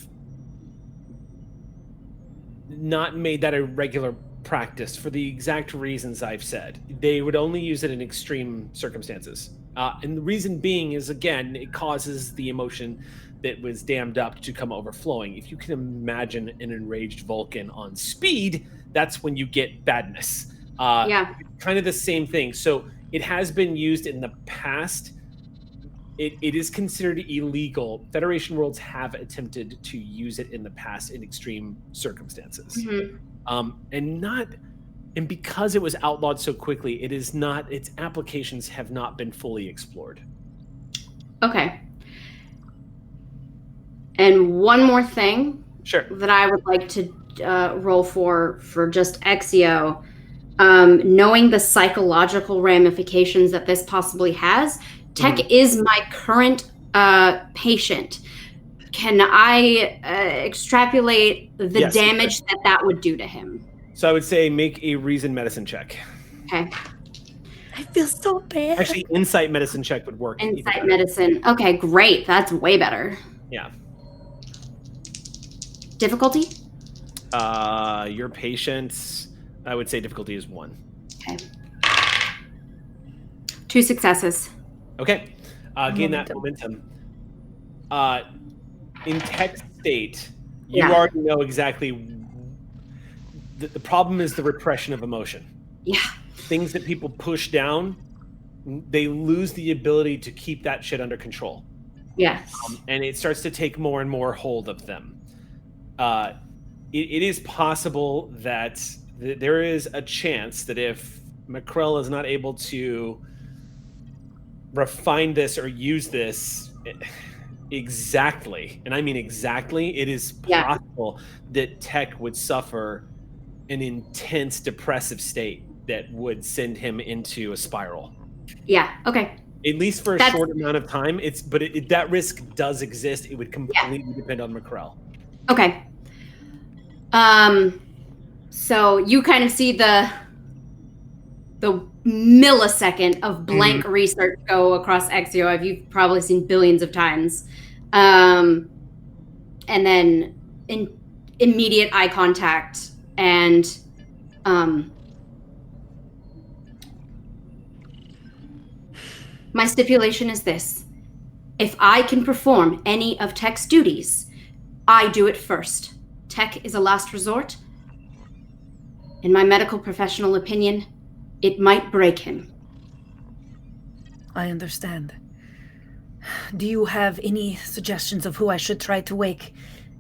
not made that a regular practice for the exact reasons I've said. They would only use it in extreme circumstances. And the reason being is, again, it causes the emotion that was dammed up to come overflowing. If you can imagine an enraged Vulcan on speed, that's when you get badness. Kind of the same thing. So it has been used in the past. It is considered illegal. Federation worlds have attempted to use it in the past in extreme circumstances. And because it was outlawed so quickly, its applications have not been fully explored. Okay. And one more thing that I would like to roll for just Exio, knowing the psychological ramifications that this possibly has. Tech is my current patient. Can I extrapolate the damage that would do to him? So I would say make a reason medicine check. Okay. I feel so bad. Actually, insight medicine check would work. Insight medicine. Okay, great. That's way better. Yeah. Difficulty? Your patient's, I would say difficulty is 1. Okay. 2 successes. Okay. Gain that momentum. In tech state, you already know exactly. The problem is the repression of emotion. Yeah. Things that people push down, they lose the ability to keep that shit under control. Yes. And it starts to take more and more hold of them. It is possible that there is a chance that if Mackrell is not able to refine this or use this exactly, and I mean exactly, it is possible that Tech would suffer an intense depressive state that would send him into a spiral. Yeah, okay. At least for a short amount of time. That risk does exist. It would completely depend on Mackrell. Okay. So you kind of see the millisecond of blank research go across Exio. You've probably seen billions of times. And then immediate eye contact and my stipulation is this. If I can perform any of Tech's duties, I do it first. Tech is a last resort. In my medical professional opinion, it might break him. I understand. Do you have any suggestions of who I should try to wake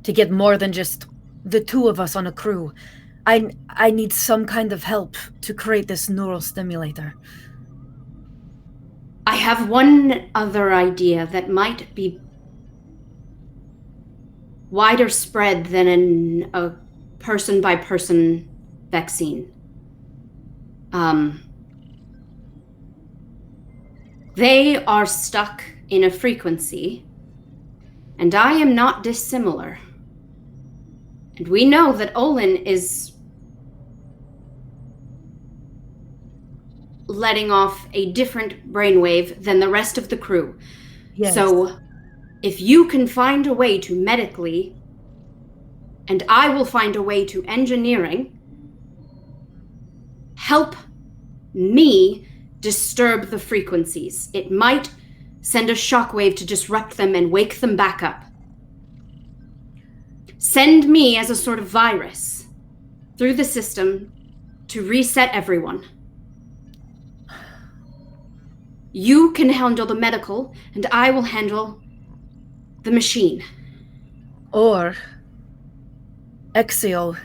to get more than just the two of us on a crew? I need some kind of help to create this neural stimulator. I have one other idea that might be wider spread than a person-by-person vaccine. They are stuck in a frequency, and I am not dissimilar. And we know that Olin is letting off a different brainwave than the rest of the crew. Yes. So if you can find a way to medically, and I will find a way to engineering, help me disturb the frequencies. It might send a shockwave to disrupt them and wake them back up. Send me as a sort of virus through the system to reset everyone. You can handle the medical, and I will handle the machine. Or, Exio,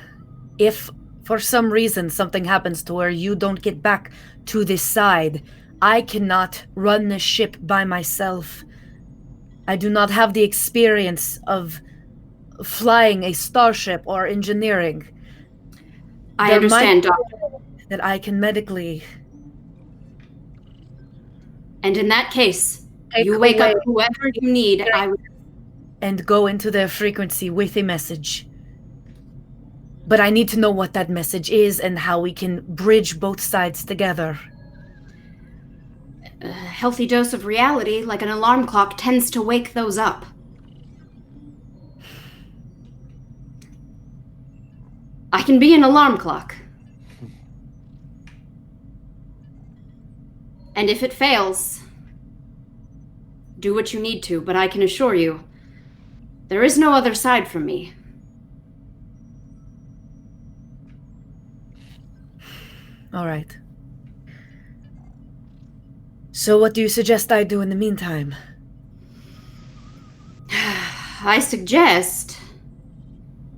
if for some reason something happens to where you don't get back to this side, I cannot run the ship by myself. I do not have the experience of flying a starship or engineering. I understand, Doctor. That I can medically... And in that case, you wake up whoever you need. And go into their frequency with a message. But I need to know what that message is and how we can bridge both sides together. A healthy dose of reality, like an alarm clock, tends to wake those up. I can be an alarm clock. And if it fails, do what you need to, but I can assure you, there is no other side from me. All right. So what do you suggest I do in the meantime? I suggest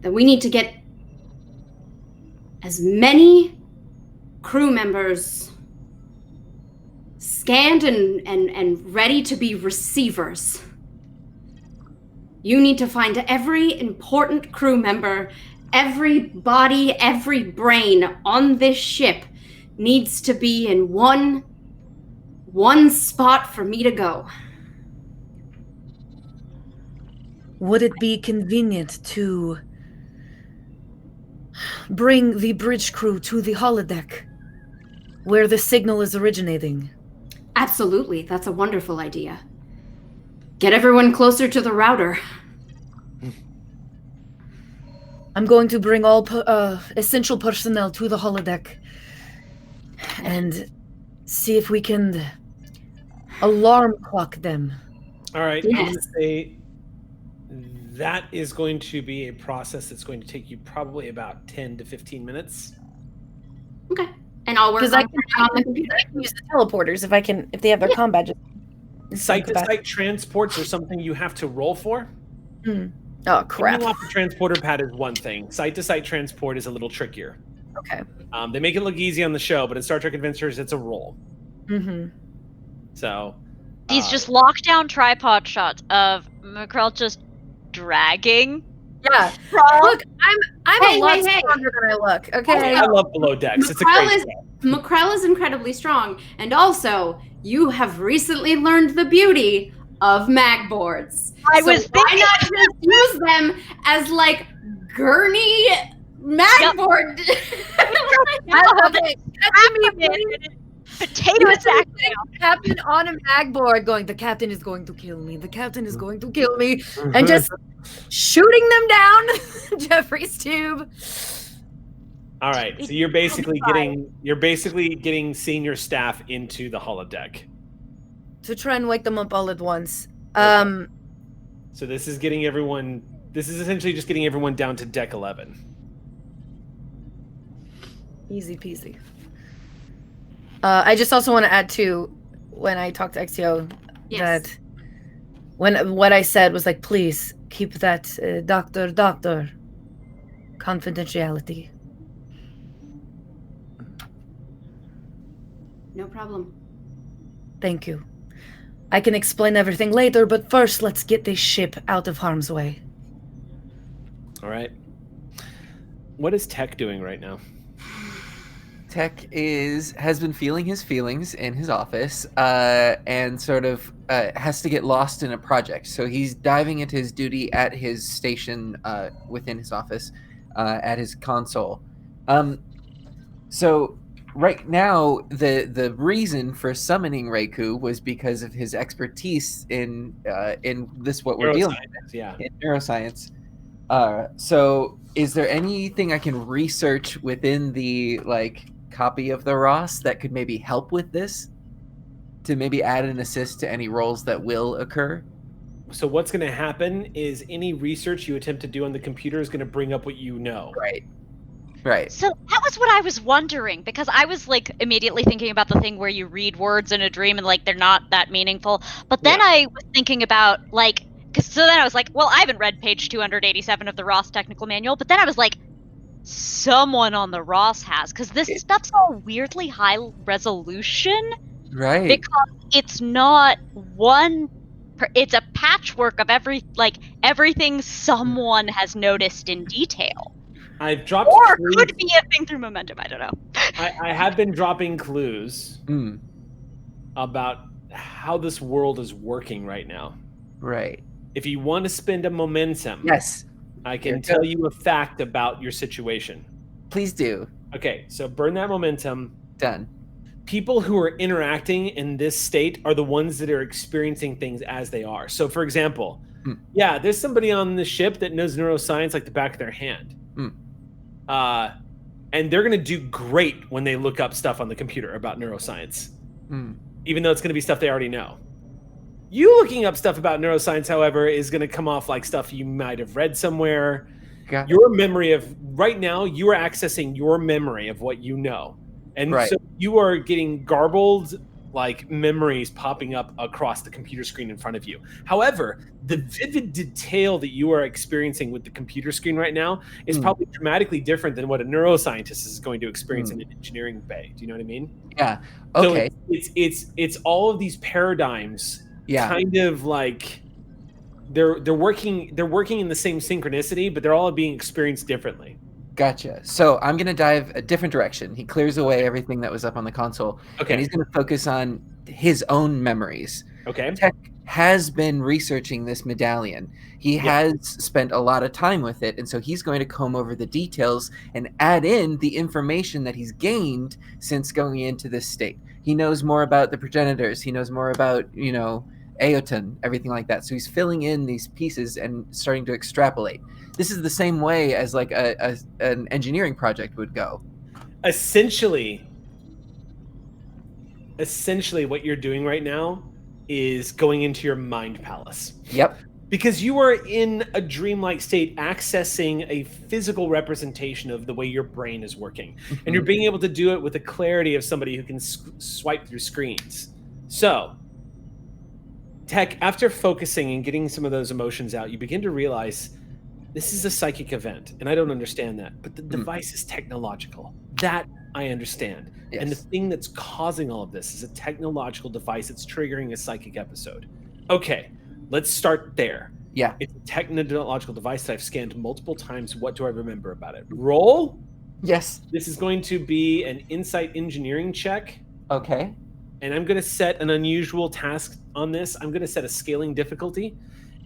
that we need to get as many crew members scanned and ready to be receivers. You need to find every important crew member, every body, every brain on this ship needs to be in one spot for me to go. Would it be convenient to bring the bridge crew to the holodeck, where the signal is originating? Absolutely, that's a wonderful idea. Get everyone closer to the router. I'm going to bring all essential personnel to the holodeck and see if we can alarm clock them. All right, Yes. I'm going to say that is going to be a process that's going to take you probably about 10 to 15 minutes. Okay. And I'll work on the computer. I can use the teleporters if they have their combat. Site-to-site transports are something you have to roll for. Oh, crap. Coming off the transporter pad is one thing. Site-to-site transport is a little trickier. Okay. They make it look easy on the show, but in Star Trek Adventures, it's a roll. Mm-hmm. So These just lockdown tripod shots of Macrell just dragging. Yeah. Look, I'm a lot stronger than I look. Okay. I love Below Decks. It's a great show. Macrell is incredibly strong, and also you have recently learned the beauty of mag boards. I was why thinking- not just use them as like gurney mag board? Potato attack now. Captain on a mag board going, the captain is going to kill me. The captain is going to kill me. And just shooting them down Jeffrey's tube. All right, so you're basically getting senior staff into the holodeck To try and wake them up all at once. So this is getting everyone. This is essentially just getting everyone down to deck 11. Easy peasy. I just also want to add too, when I talked to XTO, that what I said was like, please keep that doctor confidentiality. No problem. Thank you. I can explain everything later, but first let's get this ship out of harm's way. All right. What is Tech doing right now? Tech has been feeling his feelings in his office and sort of has to get lost in a project. So he's diving into his duty at his station within his office at his console. So right now, the reason for summoning Reiku was because of his expertise in this what we're dealing with, in neuroscience. So is there anything I can research within the copy of the Ross that could maybe help with this, to maybe add an assist to any rolls that will occur? So what's going to happen is any research you attempt to do on the computer is going to bring up what you know. Right. So that was what I was wondering, because I was immediately thinking about the thing where you read words in a dream and they're not that meaningful. But then I was thinking about so then I was like, well, I haven't read page 287 of the Ross technical manual, but then I was like, someone on the Ross has, because this stuff's all weirdly high resolution. Right. Because it's not it's a patchwork of everything someone has noticed in detail. I've dropped or clues. Could be a thing through momentum, I don't know. I have been dropping clues about how this world is working right now. Right. If you want to spend a momentum, yes, I can tell you a fact about your situation. Please do. Okay, so burn that momentum. Done. People who are interacting in this state are the ones that are experiencing things as they are. So, for example, there's somebody on the ship that knows neuroscience like the back of their hand. And they're going to do great when they look up stuff on the computer about neuroscience, even though it's going to be stuff they already know. You looking up stuff about neuroscience, however, is going to come off like stuff you might have read somewhere. Your memory of right now, you are accessing your memory of what you know. And so you are getting garbled memories popping up across the computer screen in front of you. However, the vivid detail that you are experiencing with the computer screen right now is probably dramatically different than what a neuroscientist is going to experience in an engineering bay. Do you know what I mean? Yeah. Okay. So it's all of these paradigms kind of they're working in the same synchronicity, but they're all being experienced differently. Gotcha. So I'm going to dive a different direction. He clears away everything that was up on the console. Okay. And he's going to focus on his own memories. Okay. Tech has been researching this medallion. He has spent a lot of time with it. And so he's going to comb over the details and add in the information that he's gained since going into this state. He knows more about the progenitors. He knows more about, Aeoten, everything like that. So he's filling in these pieces and starting to extrapolate. This is the same way as an engineering project would go. Essentially what you're doing right now is going into your mind palace. Yep. Because you are in a dreamlike state accessing a physical representation of the way your brain is working. And you're being able to do it with the clarity of somebody who can swipe through screens. So, Tech, after focusing and getting some of those emotions out, you begin to realize this is a psychic event, and I don't understand that. But the device is technological. That I understand. Yes. And the thing that's causing all of this is a technological device that's triggering a psychic episode. Okay, let's start there. Yeah. It's a technological device that I've scanned multiple times. What do I remember about it? Roll? Yes. This is going to be an insight engineering check. Okay. And I'm going to set an unusual task on this. I'm going to set a scaling difficulty.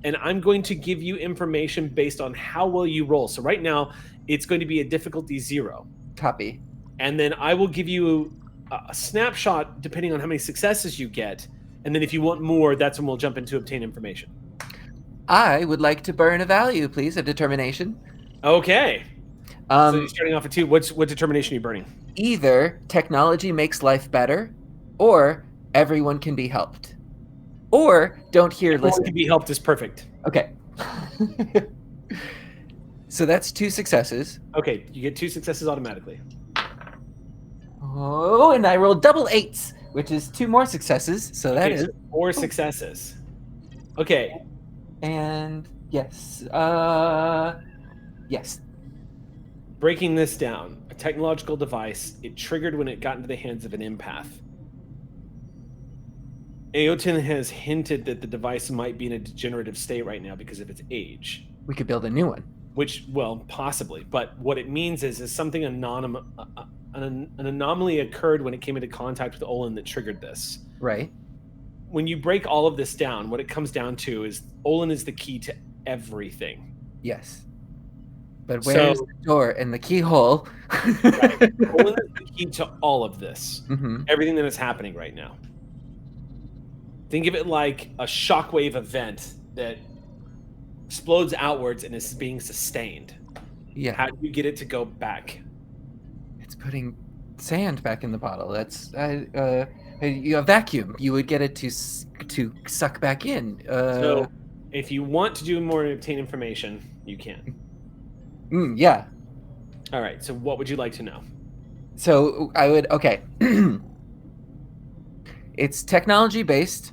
And I'm going to give you information based on how well you roll. So right now, it's going to be a difficulty 0. Copy. And then I will give you a snapshot depending on how many successes you get, and then if you want more, that's when we'll jump into obtain information. I would like to burn a value, please, a determination. Okay. So you're starting off at 2. What determination are you burning? Either technology makes life better, or everyone can be helped. Or don't hear Everyone listen. can be helped is perfect. Okay. So that's 2 successes. Okay, you get 2 successes automatically. Oh, and I rolled double 8s, which is 2 more successes. So that is 4 successes. Okay. And yes. Yes. Breaking this down, a technological device, it triggered when it got into the hands of an empath. Aeoten has hinted that the device might be in a degenerative state right now because of its age. We could build a new one. Which, well, possibly. But what it means is something an anomaly occurred when it came into contact with Olin that triggered this. Right. When you break all of this down, what it comes down to is Olin is the key to everything. Yes. But where's the door and the keyhole? Right. Olin is the key to all of this. Mm-hmm. Everything that is happening right now. Think of it like a shockwave event that explodes outwards and is being sustained. Yeah. How do you get it to go back? It's putting sand back in the bottle. That's a vacuum. You would get it to suck back in. So if you want to do more and obtain information, you can. Yeah. All right. So what would you like to know? So I would. Okay. It's technology based.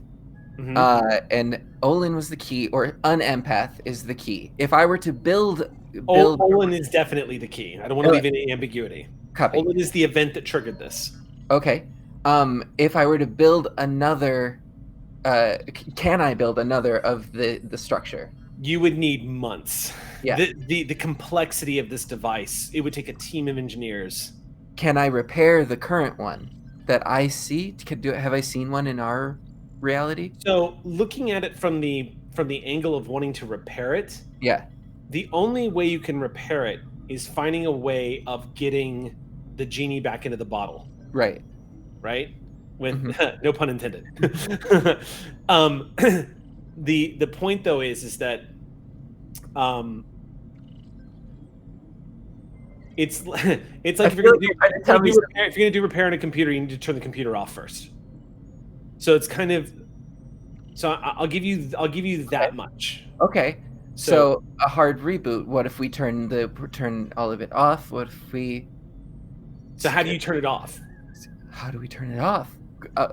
Mm-hmm. And Olin was the key, or an empath is the key. If I were to build Olin is definitely the key. I don't want to leave any ambiguity. Copy. Olin is the event that triggered this. Okay. If I were to build another, can I build another of the structure? You would need months. Yeah. The complexity of this device, it would take a team of engineers. Can I repair the current one that I see? Have I seen one in our reality? So looking at it from the angle of wanting to repair it, yeah, the only way you can repair it is finding a way of getting the genie back into the bottle. Right With no pun intended. The point though is that it's like if you're gonna do repair on a computer, you need to turn the computer off first. So it's kind of, so I'll give you that much. Okay. So a hard reboot. What if we turn all of it off? What if we? So how do you turn it off? How do we turn it off?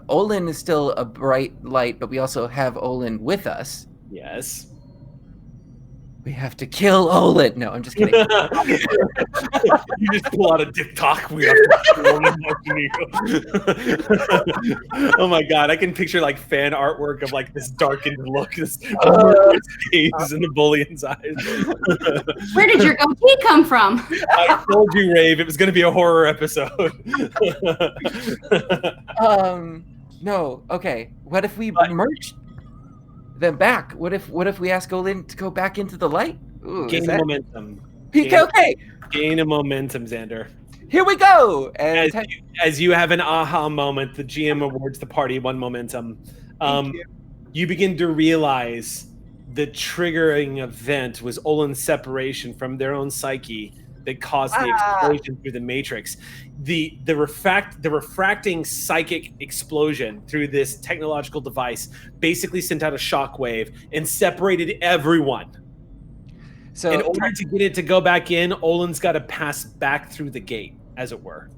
Olin is still a bright light, but we also have Olin with us. Yes. We have to kill Olin. No, I'm just kidding. You just pull out a dick talk. We have to kill Olin. Oh my god, I can picture like fan artwork of like this darkened look, this gaze in the bullion's eyes. Where did your goatee come from? I told you, Rave, it was going to be a horror episode. No. Okay. What if we merge them back? What if we ask Olin to go back into the light? Ooh, gain momentum. Okay. Gain a momentum, Xander. Here we go. And as you have an aha moment, the GM awards the party 1 momentum. You begin to realize the triggering event was Olin's separation from their own psyche that caused the explosion through the matrix. The refracting psychic explosion through this technological device basically sent out a shockwave and separated everyone. So in order to get it to go back in, Olin's got to pass back through the gate, as it were.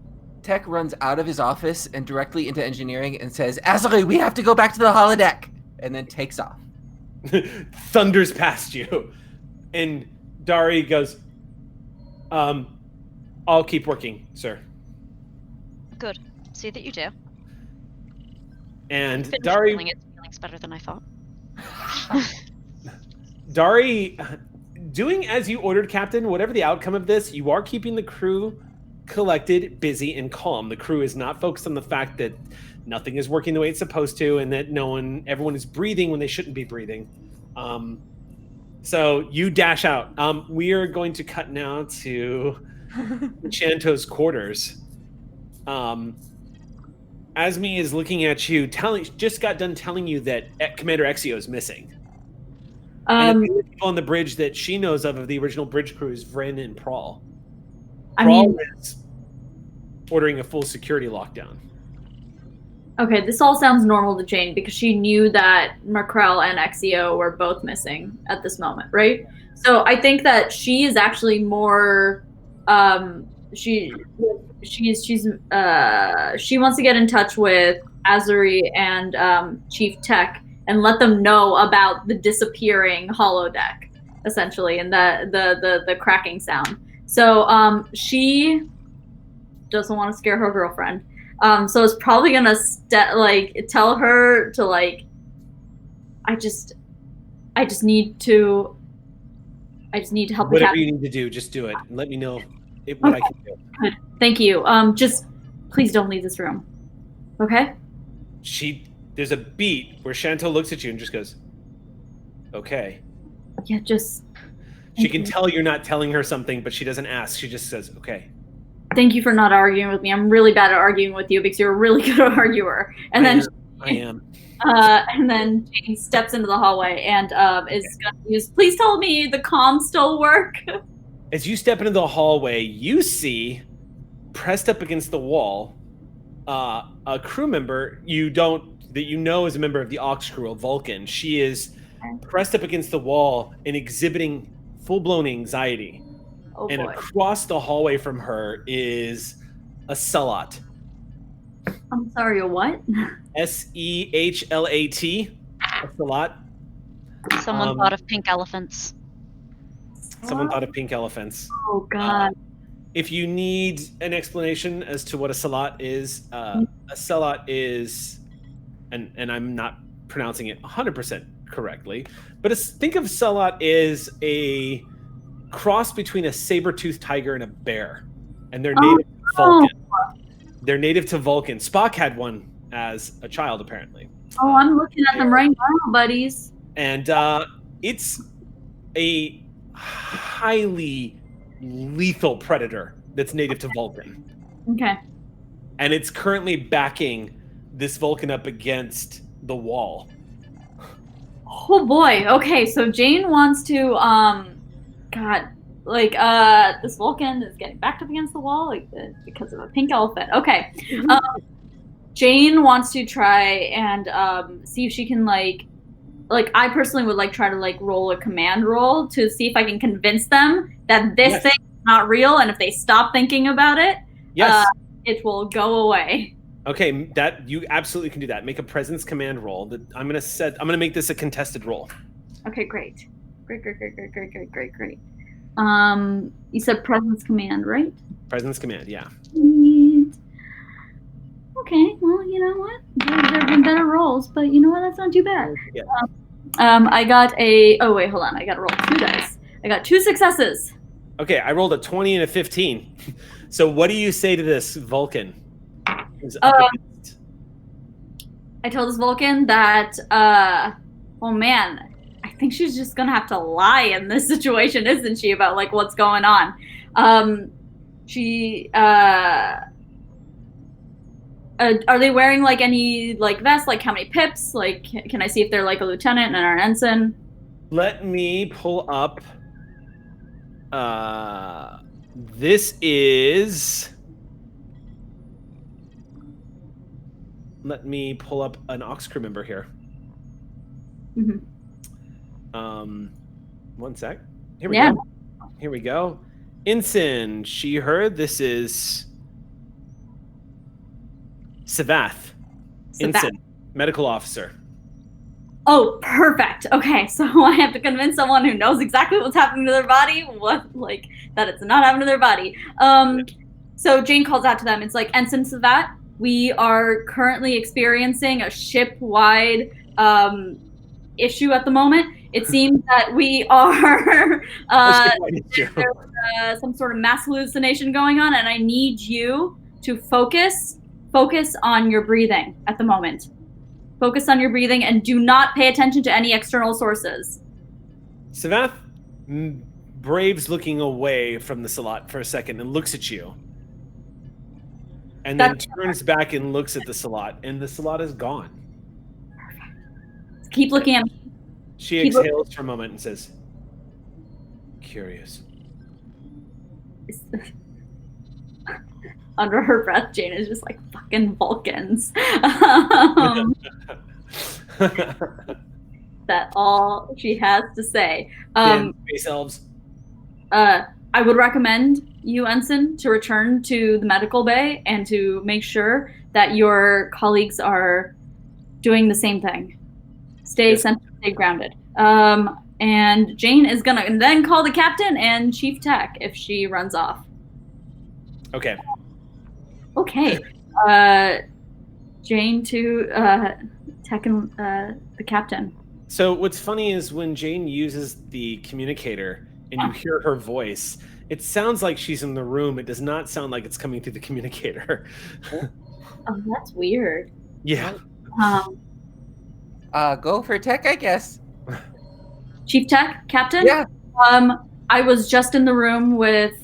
Tech runs out of his office and directly into engineering and says, Azari, we have to go back to the holodeck, and then takes off. Thunders past you. And Dari goes, I'll keep working, sir. Good. See that you do. And Dari... Its feelings better than I thought. Dari, doing as you ordered, Captain, whatever the outcome of this, you are keeping the crew collected, busy, and calm. The crew is not focused on the fact that nothing is working the way it's supposed to and that everyone is breathing when they shouldn't be breathing. So you dash out. We are going to cut now to Chanto's quarters. Asmi is looking at you, just got done telling you that Commander Exio is missing. And the people on the bridge that she knows of the original bridge crew is Vren and Prawl. Prawl is ordering a full security lockdown. Okay, this all sounds normal to Jane because she knew that Macrel and Exio were both missing at this moment, right? So I think that she is actually more she wants to get in touch with Azuri and Chief Tech and let them know about the disappearing holodeck, essentially, and the cracking sound. So she doesn't want to scare her girlfriend. So it's probably gonna tell her to I just need to help. Whatever you need to do, just do it. And let me know what I can do. Good. Thank you. Just please don't leave this room. Okay? There's a beat where Chantal looks at you and just goes, okay. Yeah, just... She can tell you're not telling her something, but she doesn't ask. She just says, okay. Thank you for not arguing with me. I'm really bad at arguing with you because you're a really good arguer. And I am. And then Jane steps into the hallway and is going to use, please tell me the comms still work. As you step into the hallway, you see, pressed up against the wall, a crew member that you know is a member of the Aux crew, Vulcan. She is pressed up against the wall and exhibiting full-blown anxiety. Oh, and boy. Across the hallway from her is a Selat. I'm sorry, a what? Sehlat. A Selat. Someone thought of pink elephants. Someone thought of pink elephants. Oh, God. If you need an explanation as to what a Selat is, a Selat is, and I'm not pronouncing it 100% correctly, but think of Selat as a cross between a saber-toothed tiger and a bear. And they're native to Vulcan. They're native to Vulcan. Spock had one as a child, apparently. Oh, I'm looking at them right now, buddies. And it's a highly lethal predator that's native to Vulcan. Okay. And it's currently backing this Vulcan up against the wall. Oh boy. Okay, so Jane wants to this Vulcan is getting backed up against the wall because of a pink elephant. Okay. Jane wants to try and see if she can I personally would try to roll a command roll to see if I can convince them that this thing is not real, and if they stop thinking about it, it will go away. Okay, that you absolutely can do that. Make a presence command roll. I'm gonna make this a contested roll. Okay, great. Great. You said presence command, right? Presence command, yeah. Okay, well, you know what? There have been better rolls, but you know what? That's not too bad. Yeah. I got I gotta roll 2 dice. I got 2 successes. Okay, I rolled a 20 and a 15. So what do you say to this Vulcan? I told this Vulcan that, oh man, I think she's just gonna have to lie in this situation, isn't she, about what's going on? Are they wearing any vests? How many pips? Can I see if they're a lieutenant and an ensign? Let me pull up. This is. Let me pull up an Aux crew member here. Mm-hmm. One sec. Here we go. Here we go. Ensign, she heard. This is Savath. Ensign, medical officer. Oh, perfect. Okay, so I have to convince someone who knows exactly what's happening to their body, that it's not happening to their body. So Jane calls out to them. It's Ensign Savath, we are currently experiencing a ship-wide issue at the moment. It seems that we are there's some sort of mass hallucination going on, and I need you to focus on your breathing at the moment. Focus on your breathing and do not pay attention to any external sources. Savath braves looking away from the Salat for a second and looks at you. and then turns back and looks at the Salat, and the Salat is gone. Keep looking at me. She exhales for a moment and says, "Curious." Under her breath, Jane is just like, fucking Vulcans. That's all she has to say. Space elves. I would recommend you, Ensign, to return to the medical bay and to make sure that your colleagues are doing the same thing. Stay centered, stay grounded. And Jane is gonna then call the captain and Chief Tech if she runs off. Okay. Okay. Jane to Tech and the captain. So what's funny is when Jane uses the communicator and you hear her voice, it sounds like she's in the room. It does not sound like it's coming through the communicator. Oh, that's weird. Yeah. Go for Tech, I guess. Chief Tech, Captain? Yeah. I was just in the room with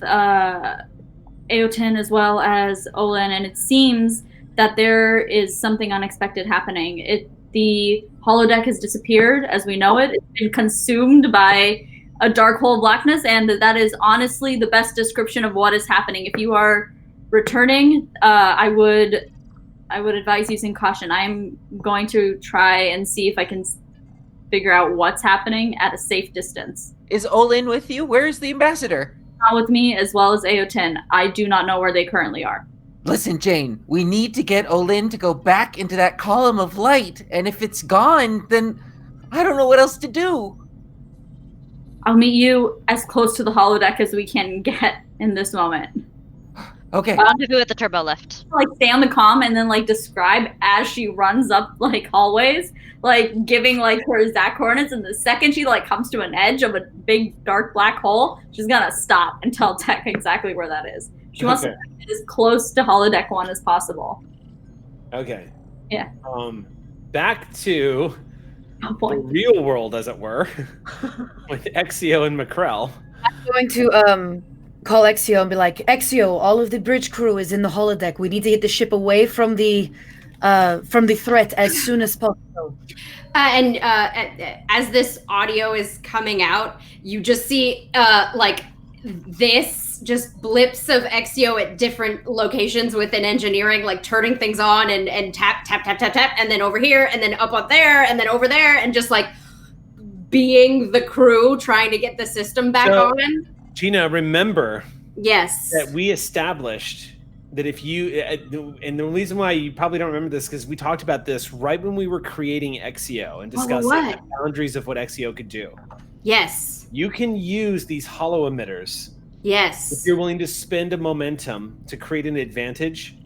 Aeoten as well as Olin, and it seems that there is something unexpected happening. The holodeck has disappeared as we know it. It's been consumed by a dark hole of blackness, and that is honestly the best description of what is happening. If you are returning, I would advise using caution. I'm going to try and see if I can figure out what's happening at a safe distance. Is Olin with you? Where's the ambassador? Not with me, as well as Aeoten. I do not know where they currently are. Listen, Jane, we need to get Olin to go back into that column of light, and if it's gone, then I don't know what else to do. I'll meet you as close to the holodeck as we can get in this moment. Okay. Rendezvous at the turbo lift. Like stay on the comm and then like describe as she runs up like hallways, like giving like her exact coordinates, and the second she like comes to an edge of a big dark black hole, she's gonna stop and tell Tech exactly where that is. She wants to get as close to holodeck 1 as possible. Okay. Yeah. Back to the real world, as it were, with Exio and Macrel. I'm going to call Exio and be like, Exio, all of the bridge crew is in the holodeck. We need to get the ship away from the threat as soon as possible. And as this audio is coming out, you just see like this just blips of Exio at different locations within engineering, like turning things on and tap, tap, tap, tap, tap, and then over here, and then up there, and then over there, and just like being the crew trying to get the system back on. Gina, remember that we established that if you, and the reason why you probably don't remember this, because we talked about this right when we were creating Exio and discussing the boundaries of what Exio could do. Yes. You can use these holo emitters. Yes. If you're willing to spend a momentum to create an advantage,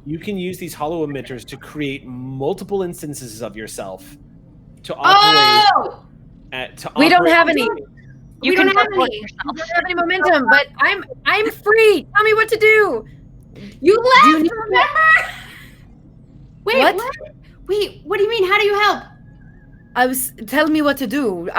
you can use these holo emitters to create multiple instances of yourself to operate. We don't have any. We don't have any. We don't have any momentum, but I'm free. Tell me what to do. You left, remember? Wait, what? Wait, what do you mean? How do you help? Tell me what to do.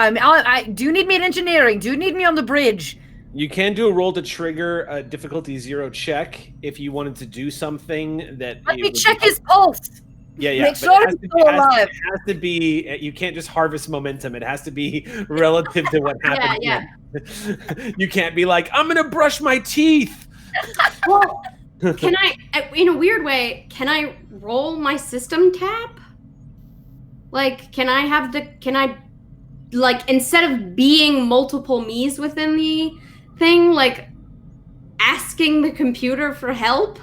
Do you need me in engineering? Do you need me on the bridge? You can do a roll to trigger a difficulty 0 check if you wanted to do something that. Let me check his pulse. Yeah. Make sure he's still alive. It has to be. You can't just harvest momentum. It has to be relative to what happened. Yeah. You can't be like, I'm gonna brush my teeth. Well, can I, in a weird way, can I roll my system tap? Like, can I, like, instead of being multiple me's within the thing, like, asking the computer for help?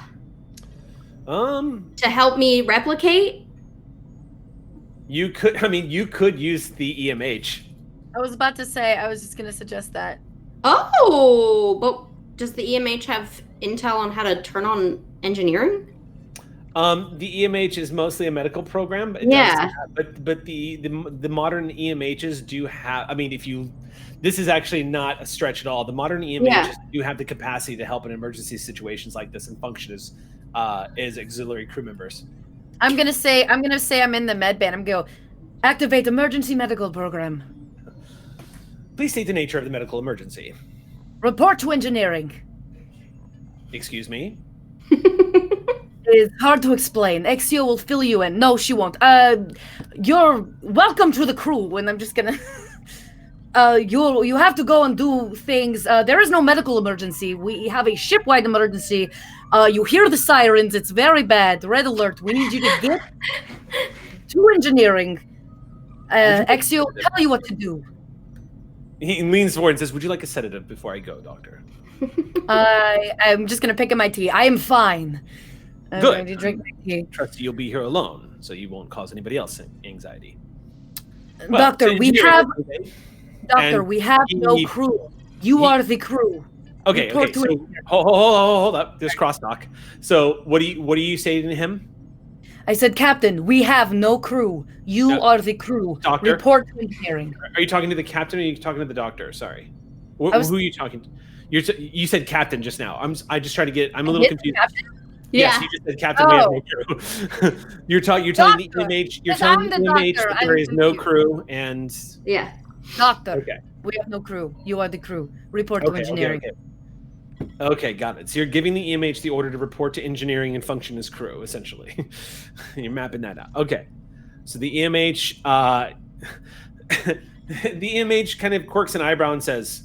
To help me replicate? You could use the EMH. I was about to say, I was just going to suggest that. Oh, but does the EMH have intel on how to turn on engineering? The EMH is mostly a medical program, but but the modern EMHs do have. I mean, this is actually not a stretch at all. The modern EMHs do have the capacity to help in emergency situations like this and function as auxiliary crew members. I'm gonna say I'm in the med band. I'm gonna go activate emergency medical program. Please state the nature of the medical emergency. Report to engineering. Excuse me? is hard to explain. Exio will fill you in. No, she won't. You're welcome to the crew, and I'm just gonna... you have to go and do things. There is no medical emergency. We have a ship-wide emergency. You hear the sirens. It's very bad. Red alert. We need you to get to engineering. Exio will tell you what to do. He leans forward and says, "Would you like a sedative before I go, Doctor?" I'm just gonna pick up my tea. I am fine. I'm Good. going to drink my tea. Trust you'll be here alone, so you won't cause anybody else anxiety. Doctor, so we engineering, have... okay. Doctor, And we have no he- crew. You are the crew. Okay, Report okay. to So engineering. hold up. There's crosstalk. So what do you say to him? I said, Captain, we have no crew. You No. are the crew. Doctor? Report to engineering. Are you talking to the captain or are you talking to the doctor? Sorry. I was- Who are you talking to? You said captain just now. I just trying to get. I'm a little Yes, confused. Captain? Yes, Yeah. you just said captain. We have Oh. no crew. You're telling the Doctor. EMH. You're Yes, telling I'm the the EMH doctor. that there I'm is no confused. crew and. Yeah. Doctor, Okay. we have no crew. You are the crew. Report to engineering. Okay, got it. So you're giving the EMH the order to report to engineering and function as crew, essentially. You're mapping that out. Okay. So the EMH, the EMH kind of quirks an eyebrow and says,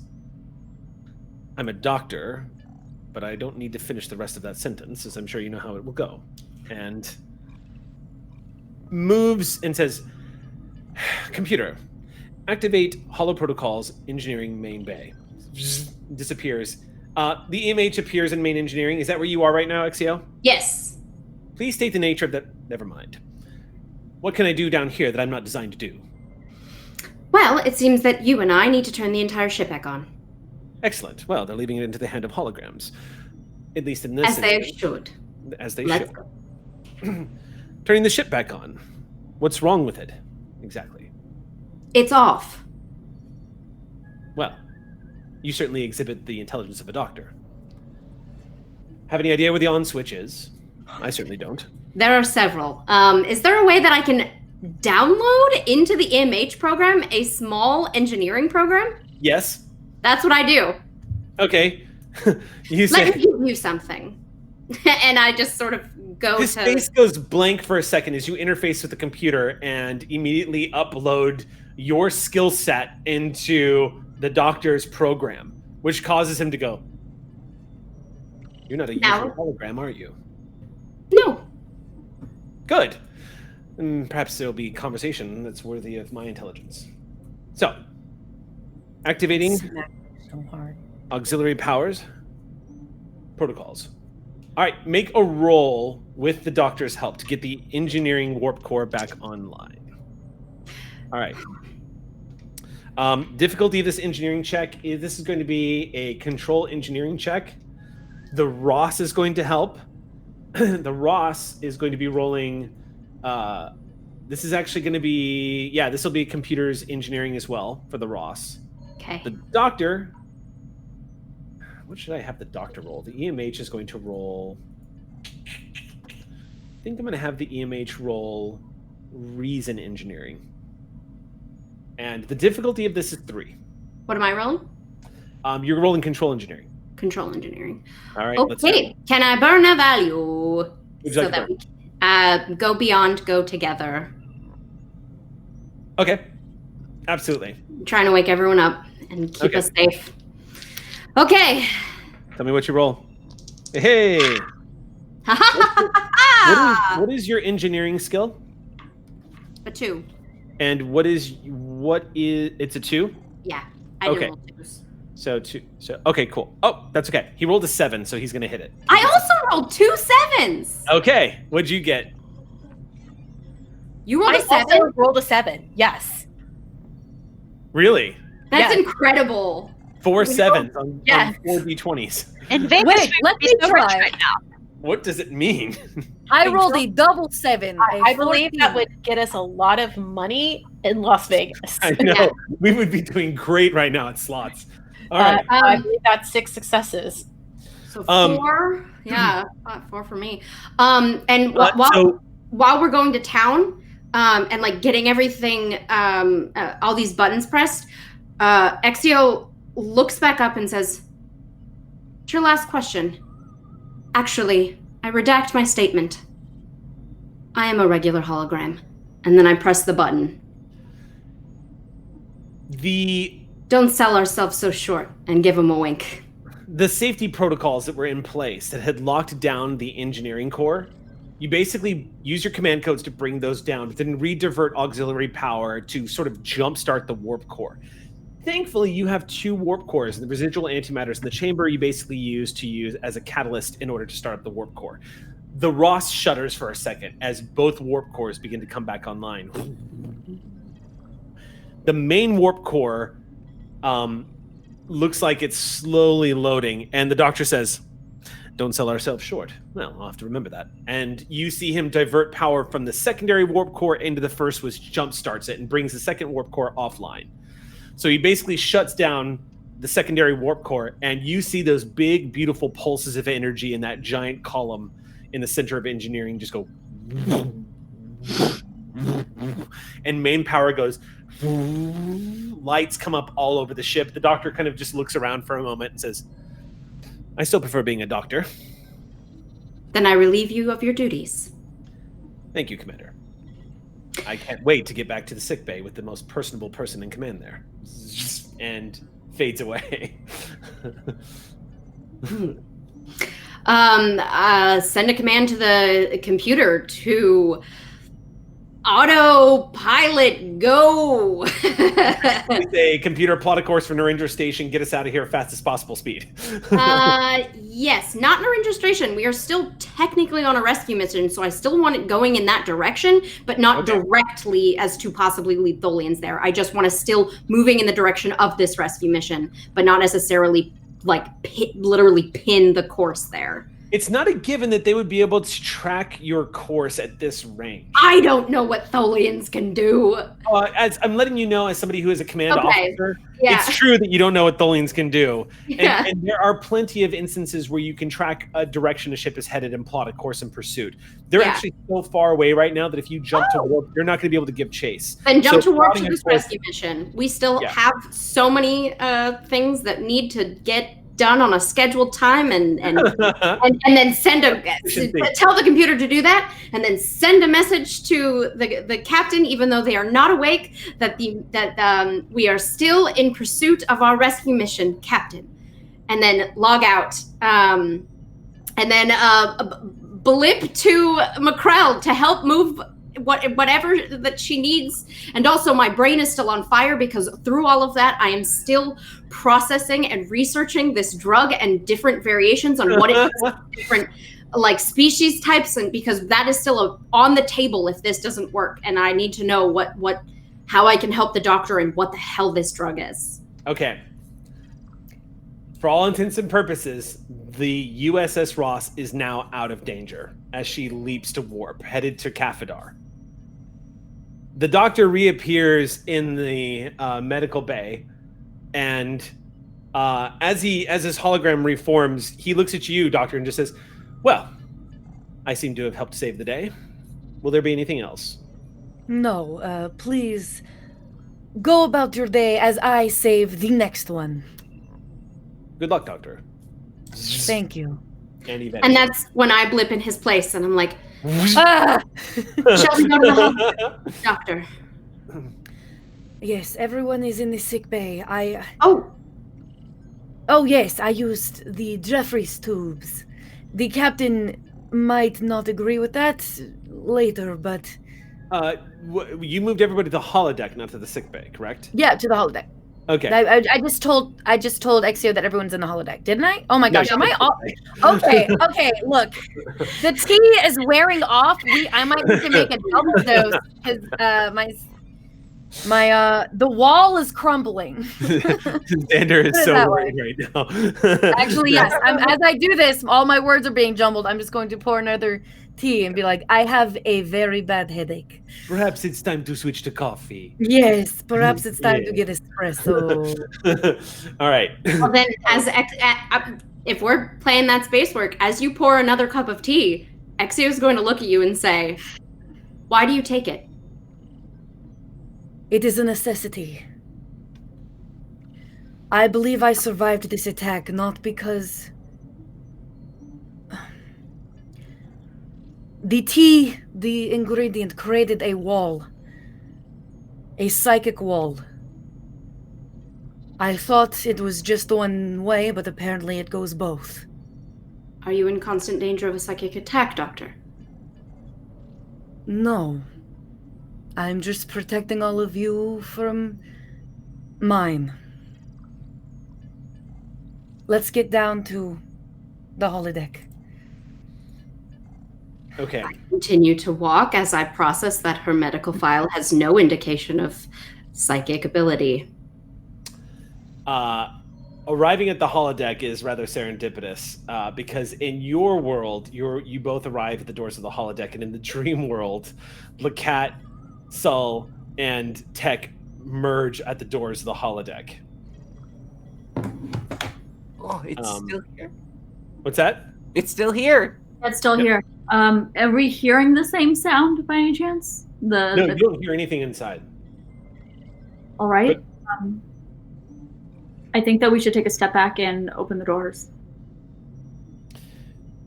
"I'm a doctor, but I don't need to finish the rest of that sentence, as I'm sure you know how it will go." And moves and says, "Computer, activate Holo Protocols Engineering Main Bay." Disappears. The EMH appears in main engineering. Is that where you are right now, Exio? Yes. Please state the nature of that. Never mind. What can I do down here that I'm not designed to do? Well, it seems that you and I need to turn the entire ship back on. Excellent. Well, they're leaving it into the hand of holograms. At least in this As they instance. should. As they Let's should. go. Turning the ship back on. What's wrong with it? Exactly. It's off. Well, you certainly exhibit the intelligence of a doctor. Have any idea where the on switch is? I certainly don't. There are several. Is there a way that I can download into the EMH program a small engineering program? Yes. That's what I do. Okay. You Let me say give you something. And I just sort of go his to... face goes blank for a second as you interface with the computer and immediately upload your skill set into the doctor's program, which causes him to go, "You're not a No. usual hologram, are you?" No. Good. Perhaps there'll be conversation that's worthy of my intelligence. So, activating So hard. auxiliary powers, protocols. All right, make a roll with the doctor's help to get the engineering warp core back online. All right. Difficulty of this engineering check is this is going to be a control engineering check. The Ross is going to help. The Ross is going to be rolling. This is actually going to be, this will be computers engineering as well for the Ross. Okay. The doctor, what should I have the doctor roll? The EMH is going to roll. I think I'm going to have the EMH roll reason engineering. And the difficulty of this is 3. What am I rolling? You're rolling control engineering. Control engineering. All right. Let's Okay. Can I burn a value Would you so like to that burn? we go beyond, go together? Okay. Absolutely. I'm trying to wake everyone up and keep Okay. us safe. Okay. Tell me what you roll. Hey. What is your engineering skill? A 2. And what is it's a 2? Yeah. I Okay. did roll 2s. So 2. So okay, cool. Oh, that's okay. He rolled a 7, so he's gonna hit it. I also rolled 2 7s. Okay. What'd you get? You rolled I a 7? also rolled a 7. Yes. Really? That's Yeah. incredible. 4 7s on Yes. 4 d20s. In Vegas, Wait, we let would be me so rich try. right now. What does it mean? I rolled a double 7. I believe that would get us a lot of money in Las Vegas. I know. Yeah. We would be doing great right now at slots. All right. I believe that's 6 successes. So Um, 4. Yeah. 4 for me. And while So while we're going to town, and like getting everything, all these buttons pressed, Exio looks back up and says, "It's your last question. Actually, I redact my statement. I am a regular hologram. And then I press the button. Don't sell ourselves so short, and give him a wink. The safety protocols that were in place that had locked down the engineering core, you basically use your command codes to bring those down, but then redivert auxiliary power to sort of jumpstart the warp core. Thankfully, you have 2 warp cores, and the residual antimatters in the chamber you basically use as a catalyst in order to start up the warp core. The Ross shudders for a second as both warp cores begin to come back online. The main warp core looks like it's slowly loading, and the doctor says, "Don't sell ourselves short." Well, I'll have to remember that. And you see him divert power from the secondary warp core into the first, which jump starts it and brings the second warp core offline. So he basically shuts down the secondary warp core, and you see those big, beautiful pulses of energy in that giant column in the center of engineering just go, and main power goes, lights come up all over the ship. The doctor kind of just looks around for a moment and says, "I still prefer being a doctor." Then I relieve you of your duties. Thank you, Commander. I can't wait to get back to the sickbay with the most personable person in command there. And fades away. Send a command to the computer to autopilot go. Say, computer, plot a course for Narendra Station. Get us out of here fast as possible speed. Yes, not Narendra Station. We are still technically on a rescue mission, so I still want it going in that direction, but not directly as to possibly lead tholians there. I just want to still moving in the direction of this rescue mission, but not necessarily like literally pin the course there. It's not a given that they would be able to track your course at this range. I don't know what tholians can do. As I'm letting you know, as somebody who is a command officer, yeah. It's true that you don't know what tholians can do. Yeah. And there are plenty of instances where you can track a direction a ship is headed and plot a course in pursuit. They're actually so far away right now that if you jump to warp, you're not going to be able to give chase. Then jump to warp to this rescue mission. We still have so many things that need to get done on a scheduled time, and then send tell the computer to do that, and then send a message to the captain, even though they are not awake, that we are still in pursuit of our rescue mission, Captain, and then log out, and then blip to Macrell to help move whatever that she needs. And also my brain is still on fire because through all of that I am still processing and researching this drug and different variations on what it is, different like species types, and because that is still on the table if this doesn't work, and I need to know how I can help the doctor and what the hell this drug is. Okay. For all intents and purposes, the USS Ross is now out of danger as she leaps to warp, headed to Cafadar. The doctor reappears in the medical bay, and as his hologram reforms, he looks at you, Doctor, and just says, "Well, I seem to have helped save the day. Will there be anything else?" No, please go about your day as I save the next one. Good luck, Doctor. Thank you. And that's when I blip in his place, and I'm like, shall we go to the hospital, Doctor? Yes, everyone is in the sick bay. Oh, yes, I used the Jeffries tubes. The captain might not agree with that later, but... you moved everybody to the holodeck, not to the sickbay, correct? Yeah, to the holodeck. Okay. I just told Exio that everyone's in the holodeck, didn't I? Oh my gosh, am I off? Okay, look. The tea is wearing off. I might need to make a double dose because the wall is crumbling. Xander is so worried right now. Actually, yes. As I do this, all my words are being jumbled. I'm just going to pour another tea and be like, I have a very bad headache. Perhaps it's time to switch to coffee. Yes, perhaps it's time to get espresso. All right. Well, then, if we're playing that space work, as you pour another cup of tea, Exio is going to look at you and say, "Why do you take it?" It is a necessity. I believe I survived this attack not because... The tea, the ingredient, created a wall. A psychic wall. I thought it was just one way, but apparently it goes both. Are you in constant danger of a psychic attack, Doctor? No. I'm just protecting all of you from mine. Let's get down to the holodeck. Okay. I continue to walk as I process that her medical file has no indication of psychic ability. Arriving at the holodeck is rather serendipitous because in your world, you both arrive at the doors of the holodeck, and in the dream world, Lacat, Sol, and Tech merge at the doors of the holodeck. Oh, it's still here. What's that? It's still here. That's still here. Are we hearing the same sound by any chance? No, you don't hear anything inside. All right. I think that we should take a step back and open the doors.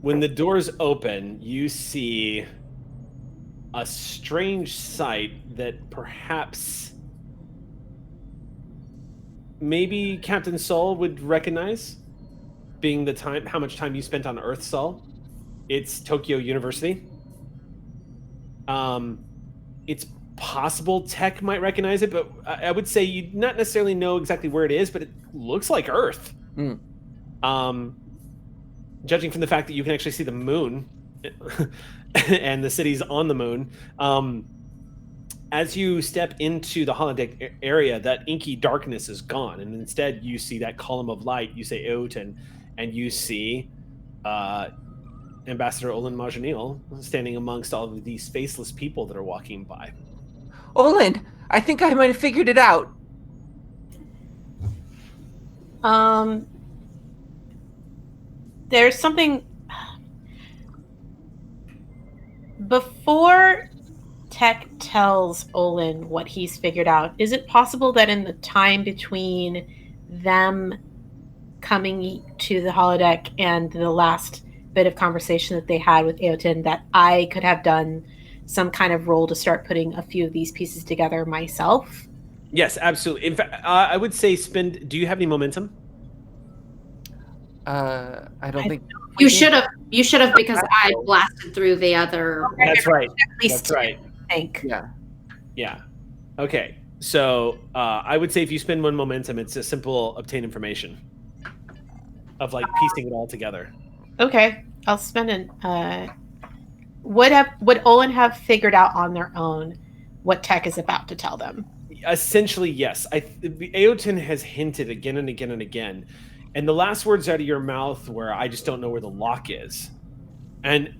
When the doors open, you see a strange sight that perhaps maybe Captain Sol would recognize, being how much time you spent on Earth, Sol. It's Tokyo University. It's possible Tech might recognize it, but I would say you not necessarily know exactly where it is, but it looks like Earth. Judging from the fact that you can actually see the moon and the city's on the moon. As you step into the holodeck area, that inky darkness is gone, and instead you see that column of light. You say Aeoten, and you see Ambassador Olin Majanil standing amongst all of these faceless people that are walking by. Olin, I think I might have figured it out. There's something before Tech tells Olin what he's figured out. Is it possible that in the time between them coming to the holodeck and the last bit of conversation that they had with Aeoten, that I could have done some kind of role to start putting a few of these pieces together myself? Yes, absolutely. In fact, I would say spend. Do you have any momentum? I don't think You should have because I blasted through the other. That's right. At least That's right. I think. Yeah. Okay. So I would say if you spend one momentum, it's a simple obtain information of like piecing it all together. Okay, I'll spend an. Would Olin have figured out on their own what Tech is about to tell them? Essentially, yes. Aeoten has hinted again and again and again, and the last words out of your mouth were, "I just don't know where the lock is." And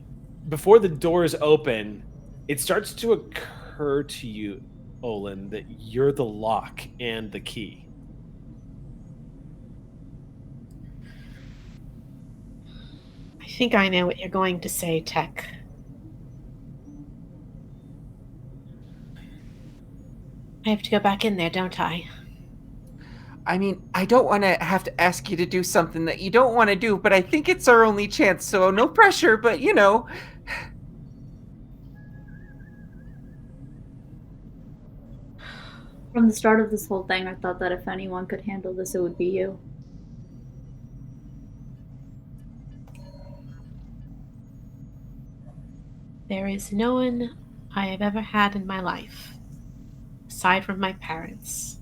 before the doors open, it starts to occur to you, Olin, that you're the lock and the key. I think I know what you're going to say, Tech. I have to go back in there, don't I? I mean, I don't want to have to ask you to do something that you don't want to do, but I think it's our only chance, so no pressure, but you know. From the start of this whole thing, I thought that if anyone could handle this, it would be you. There is no one I have ever had in my life, aside from my parents,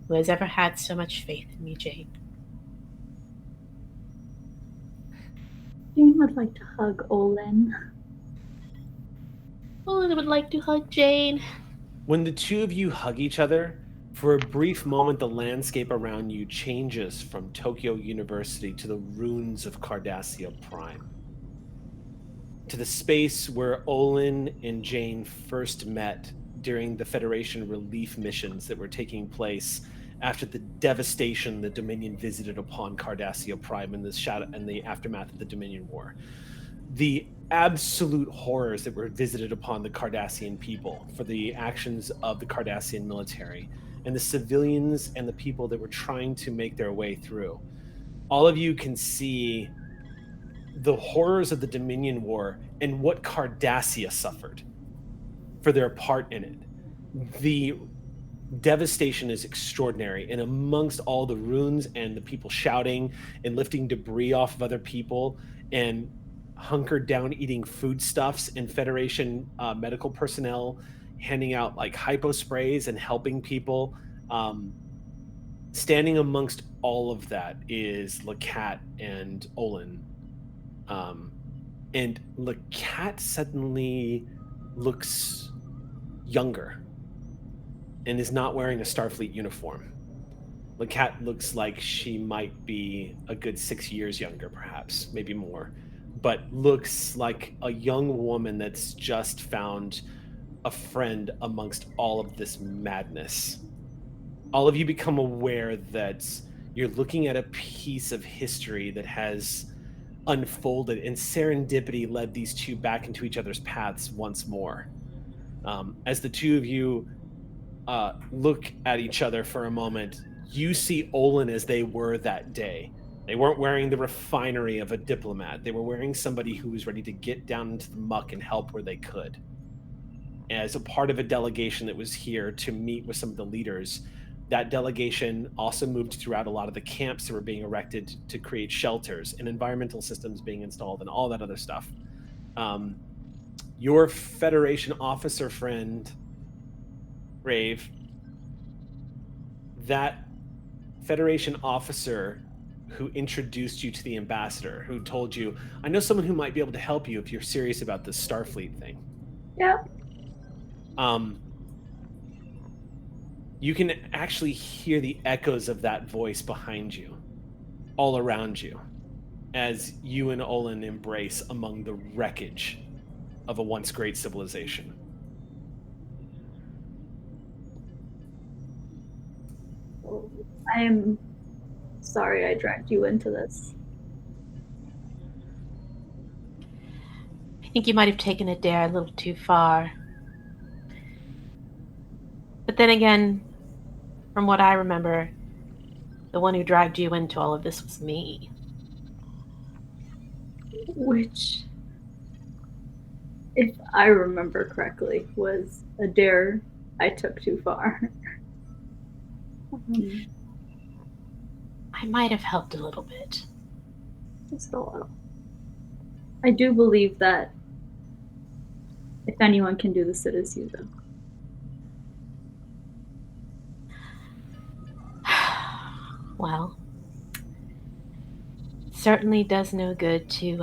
who has ever had so much faith in me, Jane. Jane would like to hug Olin. Olin would like to hug Jane. When the two of you hug each other, for a brief moment, the landscape around you changes from Tokyo University to the ruins of Cardassia Prime, to the space where Olin and Jane first met during the Federation relief missions that were taking place after the devastation the Dominion visited upon Cardassia Prime in the aftermath of the Dominion War. The absolute horrors that were visited upon the Cardassian people for the actions of the Cardassian military, and the civilians and the people that were trying to make their way through. All of you can see the horrors of the Dominion War and what Cardassia suffered for their part in it. The devastation is extraordinary, and amongst all the runes and the people shouting and lifting debris off of other people and hunkered down eating foodstuffs, and Federation medical personnel handing out like hypo sprays and helping people, standing amongst all of that is Lacat and Olin. And Lacat suddenly looks younger and is not wearing a Starfleet uniform. Lacat looks like she might be a good 6 years younger, perhaps, maybe more, but looks like a young woman that's just found a friend amongst all of this madness. All of you become aware that you're looking at a piece of history that has unfolded, and serendipity led these two back into each other's paths once more. As the two of you look at each other for a moment, you see Olin as they were that day. They weren't wearing the refinery of a diplomat. They were wearing somebody who was ready to get down into the muck and help where they could. As a part of a delegation that was here to meet with some of the leaders, that delegation also moved throughout a lot of the camps that were being erected to create shelters and environmental systems being installed and all that other stuff. Your Federation officer friend, Rave, that Federation officer who introduced you to the ambassador, who told you, I know someone who might be able to help you if you're serious about this Starfleet thing. Yeah. You can actually hear the echoes of that voice behind you, all around you, as you and Olin embrace among the wreckage of a once great civilization. I'm sorry I dragged you into this. I think you might have taken a dare a little too far. But then again, from what I remember, the one who dragged you into all of this was me. Which, if I remember correctly, was a dare I took too far. I might have helped a little bit. Just a little. I do believe that if anyone can do this, it is you, though. Well, it certainly does no good to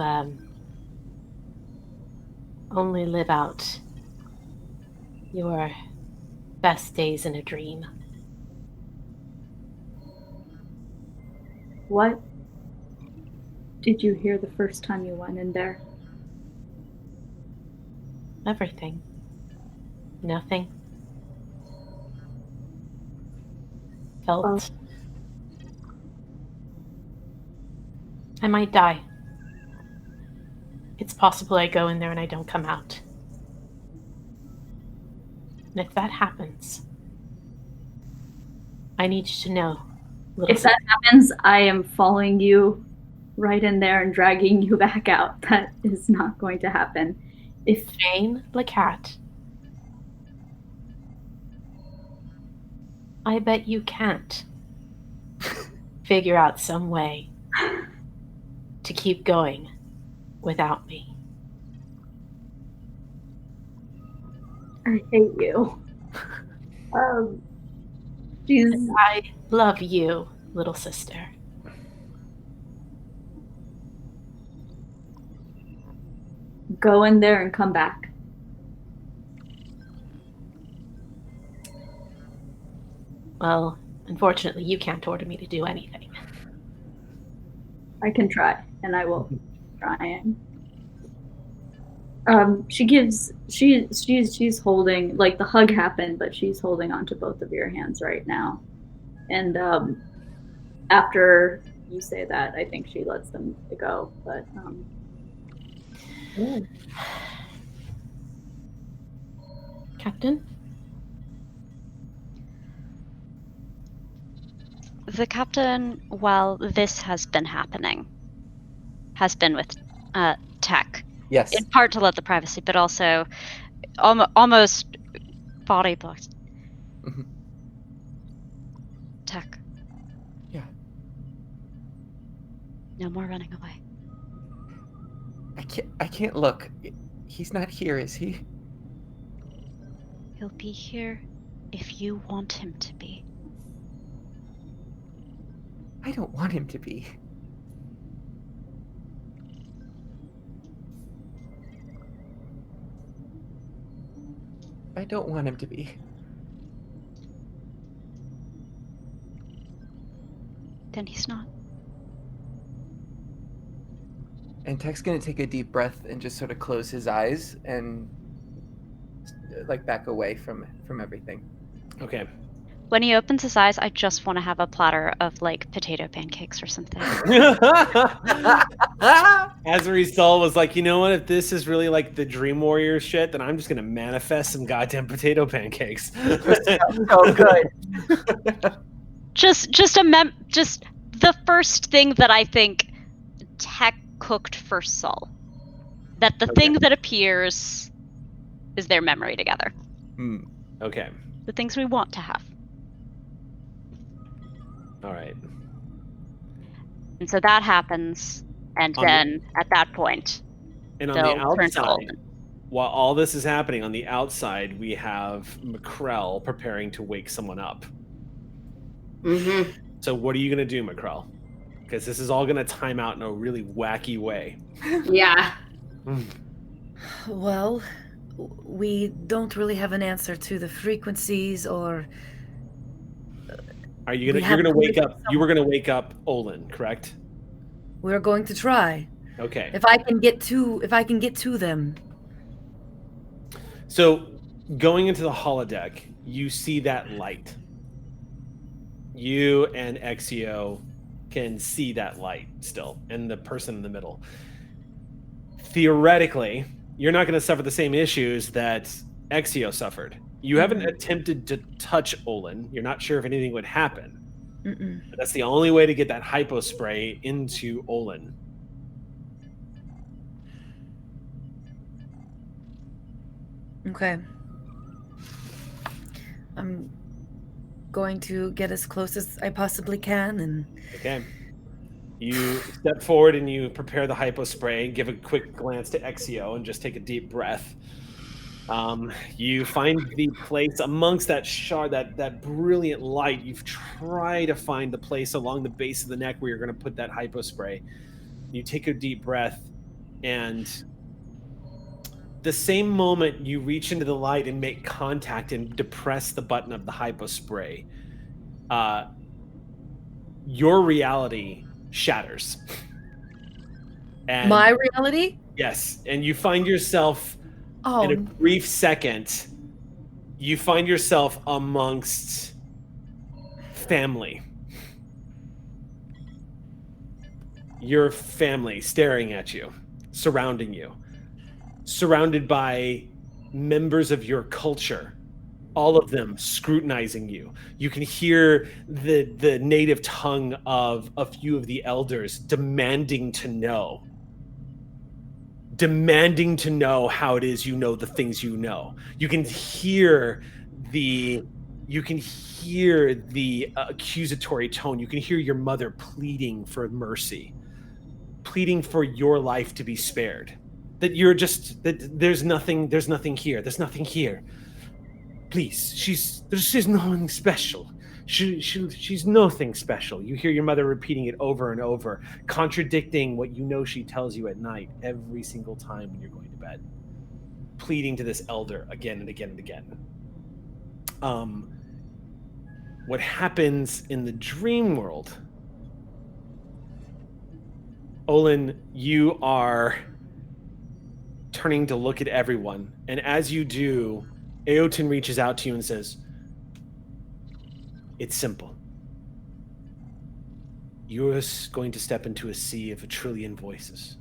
only live out your best days in a dream. What did you hear the first time you went in there? Everything. Nothing. Felt I might die. It's possible I go in there and I don't come out. And if that happens, I need you to know. If that happens, I am following you right in there and dragging you back out. That is not going to happen. If Jane Lacat, I bet you can't figure out some way to keep going without me. I hate you. Jesus. I love you, little sister. Go in there and come back. Well, unfortunately, you can't order me to do anything. I can try, and I will try. She's holding, like, the hug happened, but she's holding onto both of your hands right now. And after you say that, I think she lets them go. But Captain? The captain, while this has been happening, has been with Tech. Yes. In part to let the privacy, but also almost body blocks. Mhm. Tech. Yeah. No more running away. I can't look. He's not here, is he? He'll be here if you want him to be. I don't want him to be. I don't want him to be. Then he's not. And Tech's gonna take a deep breath and just sort of close his eyes and like back away from everything. Okay. When he opens his eyes, I just want to have a platter of like potato pancakes or something. Azuri's soul was like, you know what? If this is really like the Dream Warrior shit, then I'm just gonna manifest some goddamn potato pancakes. So good. Just the first thing that I think Tech cooked for Sol. That the thing that appears is their memory together. Okay. The things we want to have. All right. And so that happens, and then at that point, And on the they'll turn to outside, Alden. while all this is happening, on the outside, we have McCrell preparing to wake someone up. Mm-hmm. So what are you going to do, McCrell? Because this is all going to time out in a really wacky way. Yeah. Well, we don't really have an answer to the frequencies or... Are you gonna? We You're gonna have to wake wake up. You were gonna wake up Olin, correct? We're going to try. Okay. If I can get to them. So, going into the holodeck, you see that light. You and Exio can see that light still, and the person in the middle. Theoretically, you're not going to suffer the same issues that Exio suffered. You haven't attempted to touch Olin. You're not sure if anything would happen. But that's the only way to get that hypo spray into Olin. Okay. I'm going to get as close as I possibly can and... Okay. You step forward and you prepare the hypo spray, give a quick glance to Exio, and just take a deep breath. You find the place amongst that shard, that brilliant light. You've tried to find the place along the base of the neck where you're going to put that hypo spray. You take a deep breath, and the same moment you reach into the light and make contact and depress the button of the hypo spray, your reality shatters. And my reality? yes, and you find yourself in a brief second, you find yourself amongst family. Your family staring at you, surrounding you, surrounded by members of your culture, all of them scrutinizing you. You can hear the native tongue of a few of the elders demanding to know how it is you know the things you know. You can hear the accusatory tone. You can hear your mother pleading for mercy, pleading for your life to be spared. That there's nothing here. Please, she's nothing special. She's nothing special. You hear your mother repeating it over and over, contradicting what you know she tells you at night every single time when you're going to bed, pleading to this elder again and again and again. What happens in the dream world, Olin, you are turning to look at everyone, and as you do, Aeoten reaches out to you and says, "It's simple. You're going to step into a sea of 1 trillion voices.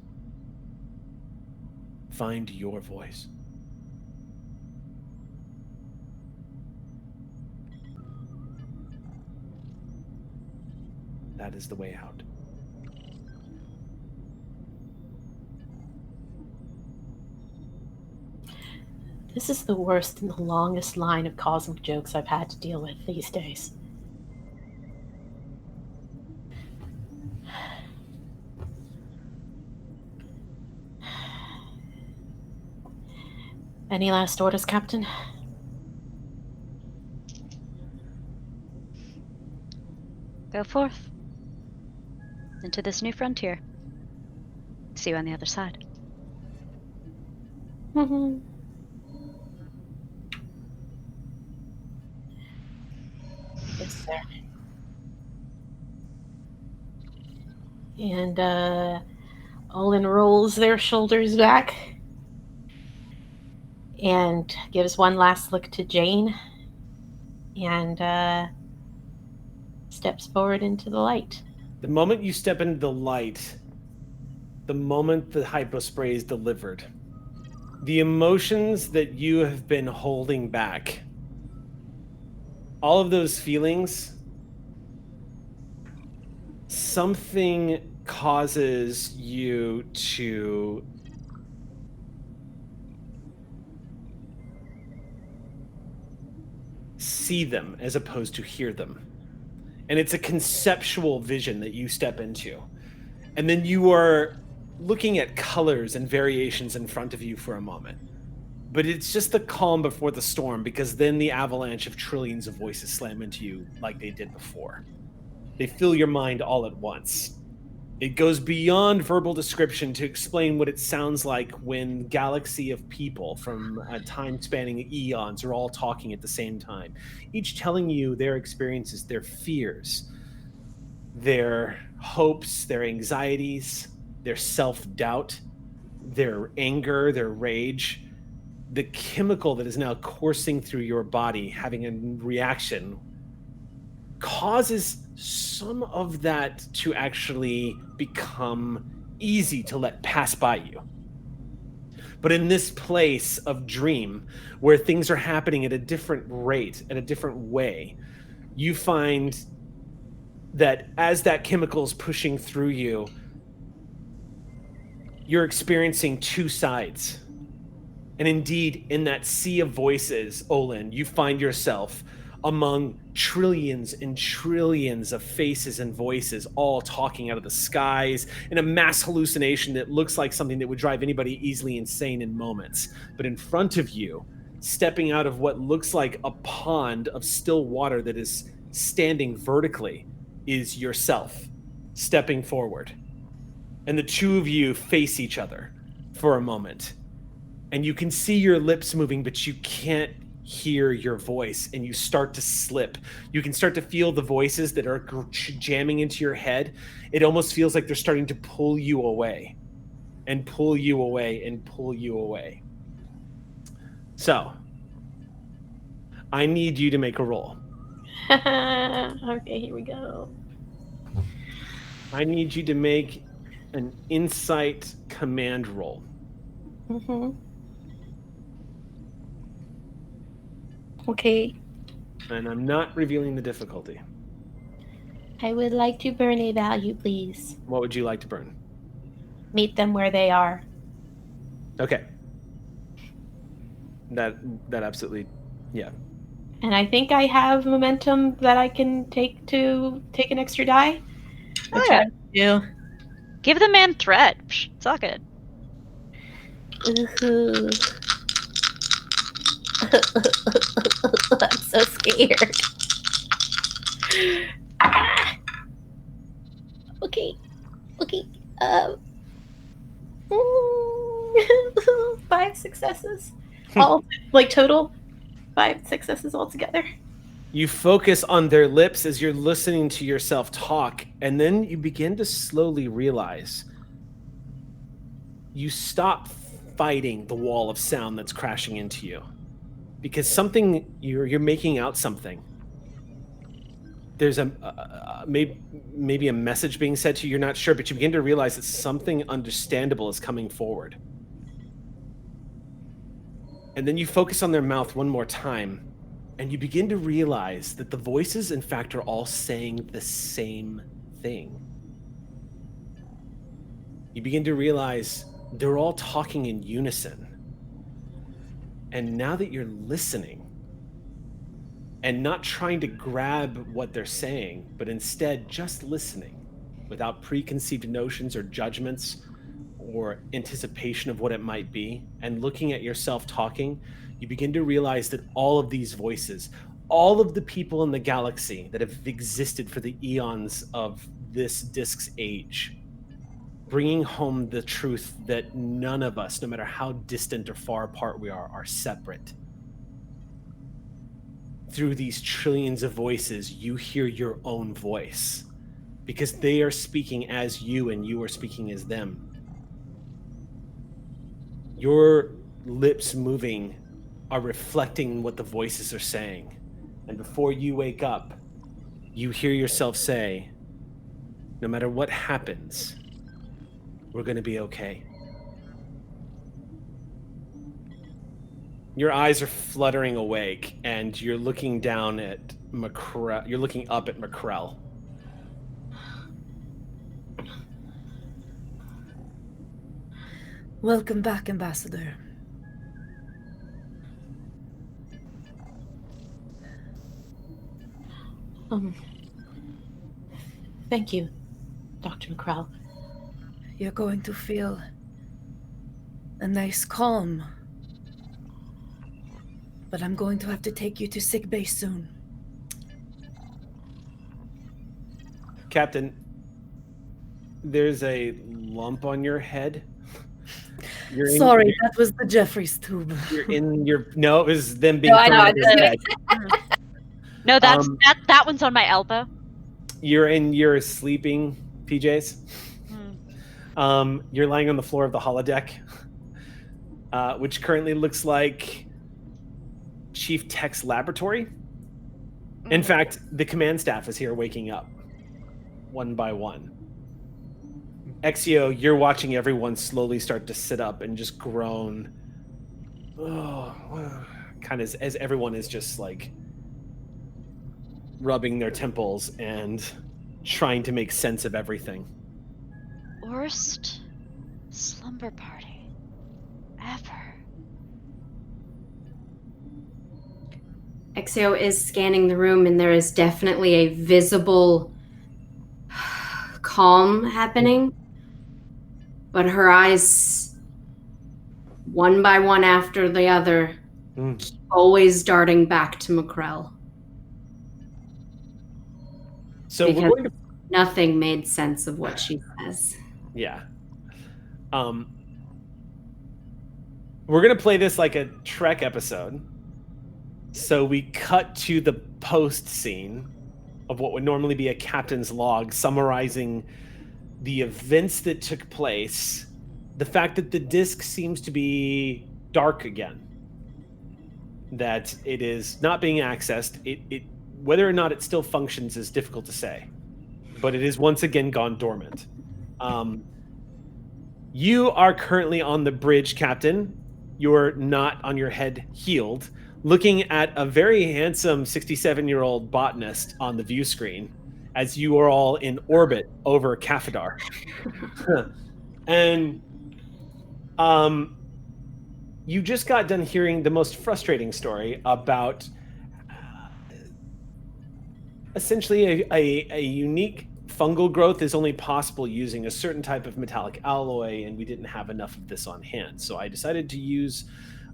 Find your voice." That is the way out. This is the worst and the longest line of cosmic jokes I've had to deal with these days. Any last orders, Captain? Go forth into this new frontier. See you on the other side. Mm-hmm. Yes, sir. And Olin rolls their shoulders back and gives one last look to Jane and steps forward into the light. The moment you step into the light, the moment the hypospray is delivered, the emotions that you have been holding back, all of those feelings, something causes you to see them as opposed to hear them. And it's a conceptual vision that you step into. And then you are looking at colors and variations in front of you for a moment. But it's just the calm before the storm, because then the avalanche of trillions of voices slam into you like they did before. They fill your mind all at once. It goes beyond verbal description to explain what it sounds like when galaxy of people from time-spanning eons are all talking at the same time, each telling you their experiences, their fears, their hopes, their anxieties, their self-doubt, their anger, their rage. The chemical that is now coursing through your body, having a reaction, causes some of that to actually become easy to let pass by you. But in this place of dream, where things are happening at a different rate, at a different way, you find that as that chemical is pushing through you, you're experiencing two sides. And indeed, in that sea of voices, Olin, you find yourself among trillions and trillions of faces and voices, all talking out of the skies in a mass hallucination that looks like something that would drive anybody easily insane in moments. But in front of you, stepping out of what looks like a pond of still water that is standing vertically, is yourself stepping forward. And the two of you face each other for a moment. And you can see your lips moving, but you can't hear your voice, and you start to slip. You can start to feel the voices that are jamming into your head. It almost feels like they're starting to pull you away and pull you away and pull you away. So, I need you to make a roll. Okay, here we go. I need you to make an insight command roll. Mm-hmm. Okay. And I'm not revealing the difficulty. I would like to burn a value, please. What would you like to burn? Meet them where they are. Okay. That absolutely, yeah. And I think I have momentum that I can take an extra die. Oh, yeah. Do. Give the man threat. It's all good. Ooh. I'm so scared. Okay. 5 successes. All total 5 successes altogether. You focus on their lips as you're listening to yourself talk, and then you begin to slowly realize you stop fighting the wall of sound that's crashing into you. Because something, you're making out something. There's maybe a message being said to you, you're not sure, but you begin to realize that something understandable is coming forward. And then you focus on their mouth one more time, and you begin to realize that the voices, in fact, are all saying the same thing. You begin to realize they're all talking in unison. And now that you're listening and not trying to grab what they're saying, but instead just listening without preconceived notions or judgments or anticipation of what it might be, and looking at yourself talking, you begin to realize that all of these voices, all of the people in the galaxy that have existed for the eons of this disk's age, bringing home the truth that none of us, no matter how distant or far apart we are separate. Through these trillions of voices, you hear your own voice, because they are speaking as you and you are speaking as them. Your lips moving are reflecting what the voices are saying. And before you wake up, you hear yourself say, no matter what happens, we're going to be okay. Your eyes are fluttering awake, and you're looking down at Macrell. You're looking up at Macrell. Welcome back, Ambassador. Thank you, Dr. Macrell. You're going to feel a nice calm. But I'm going to have to take you to sickbay soon. Captain, there's a lump on your head. Sorry, that was the Jeffries tube. No, it was them being. No, I know. I thrown did. No, that one's on my elbow. You're in your sleeping PJs. You're lying on the floor of the holodeck, which currently looks like Chief Tech's laboratory. In fact, the command staff is here waking up, one by one. Aeoten, you're watching everyone slowly start to sit up and just groan. Kind of as everyone is just like rubbing their temples and trying to make sense of everything. Worst slumber party ever. Aeoten is scanning the room, and there is definitely a visible calm happening. But her eyes, one by one after the other, keep always darting back to Macrell. So because we're going to... nothing made sense of what she says. Yeah. We're going to play this like a Trek episode. So we cut to the post scene of what would normally be a captain's log summarizing the events that took place, the fact that the disk seems to be dark again, that it is not being accessed. It whether or not it still functions is difficult to say, but it is once again gone dormant. You are currently on the bridge, Captain. You're not on your head healed, looking at a very handsome 67-year-old botanist on the view screen as you are all in orbit over Cafadar. And you just got done hearing the most frustrating story about essentially a unique fungal growth is only possible using a certain type of metallic alloy, and we didn't have enough of this on hand. So I decided to use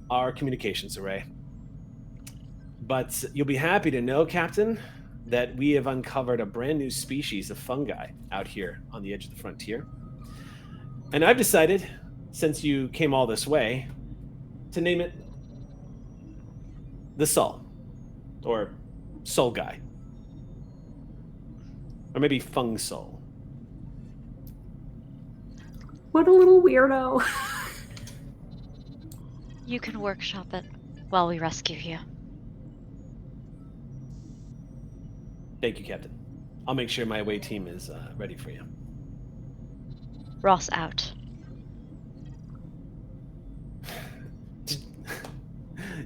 our communications array. But you'll be happy to know, Captain, that we have uncovered a brand new species of fungi out here on the edge of the frontier. And I've decided, since you came all this way, to name it the Sol, or Soul Guy. Or maybe Fung Soul. What a little weirdo. You can workshop it while we rescue you. Thank you, Captain. I'll make sure my away team is ready for you. Ross out.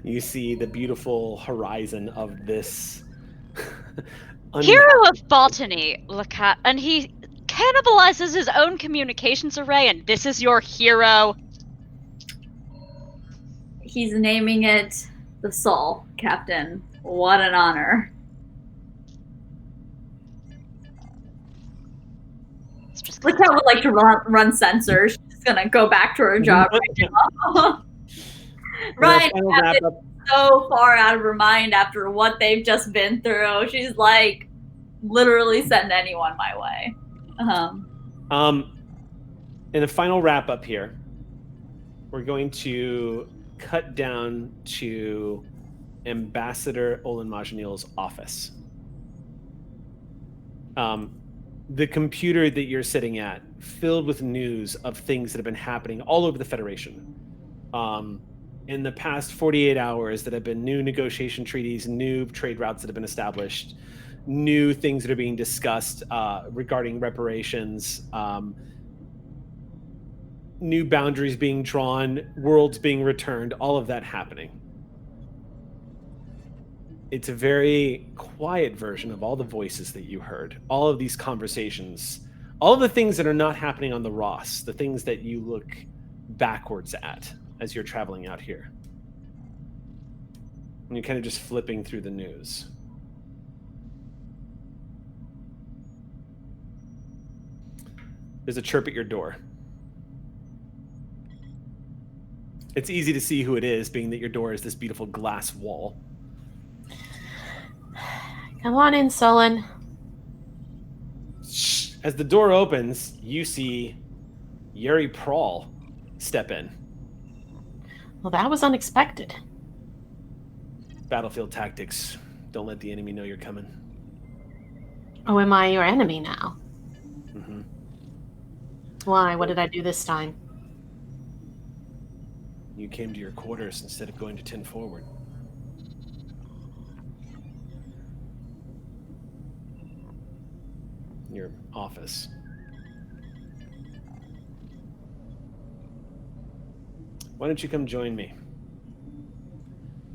You see the beautiful horizon of this hero of botany, Lacat, and he cannibalizes his own communications array, and this is your hero. He's naming it the Soul, Captain. What an honor. It's just Like, I would like to run sensors. She's just gonna go back to her job right now. Right, Captain, so far out of her mind after what they've just been through. She's like, literally send anyone my way. In the final wrap up here, we're going to cut down to Ambassador Olin Majanil's office. The computer that you're sitting at, filled with news of things that have been happening all over the Federation. In the past 48 hours, that have been new negotiation treaties, new trade routes that have been established, new things that are being discussed regarding reparations, new boundaries being drawn, worlds being returned, all of that happening. It's a very quiet version of all the voices that you heard, all of these conversations, all of the things that are not happening on the Ross, the things that you look backwards at as you're traveling out here. And you're kind of just flipping through the news. There's a chirp at your door. It's easy to see who it is, being that your door is this beautiful glass wall. Come on in, Sullen. As the door opens, you see Yuri Prawl step in. Well, that was unexpected. Battlefield tactics. Don't let the enemy know you're coming. Oh, am I your enemy now? Mm-hmm. Why? What did I do this time? You came to your quarters instead of going to 10 forward. Your office. Why don't you come join me?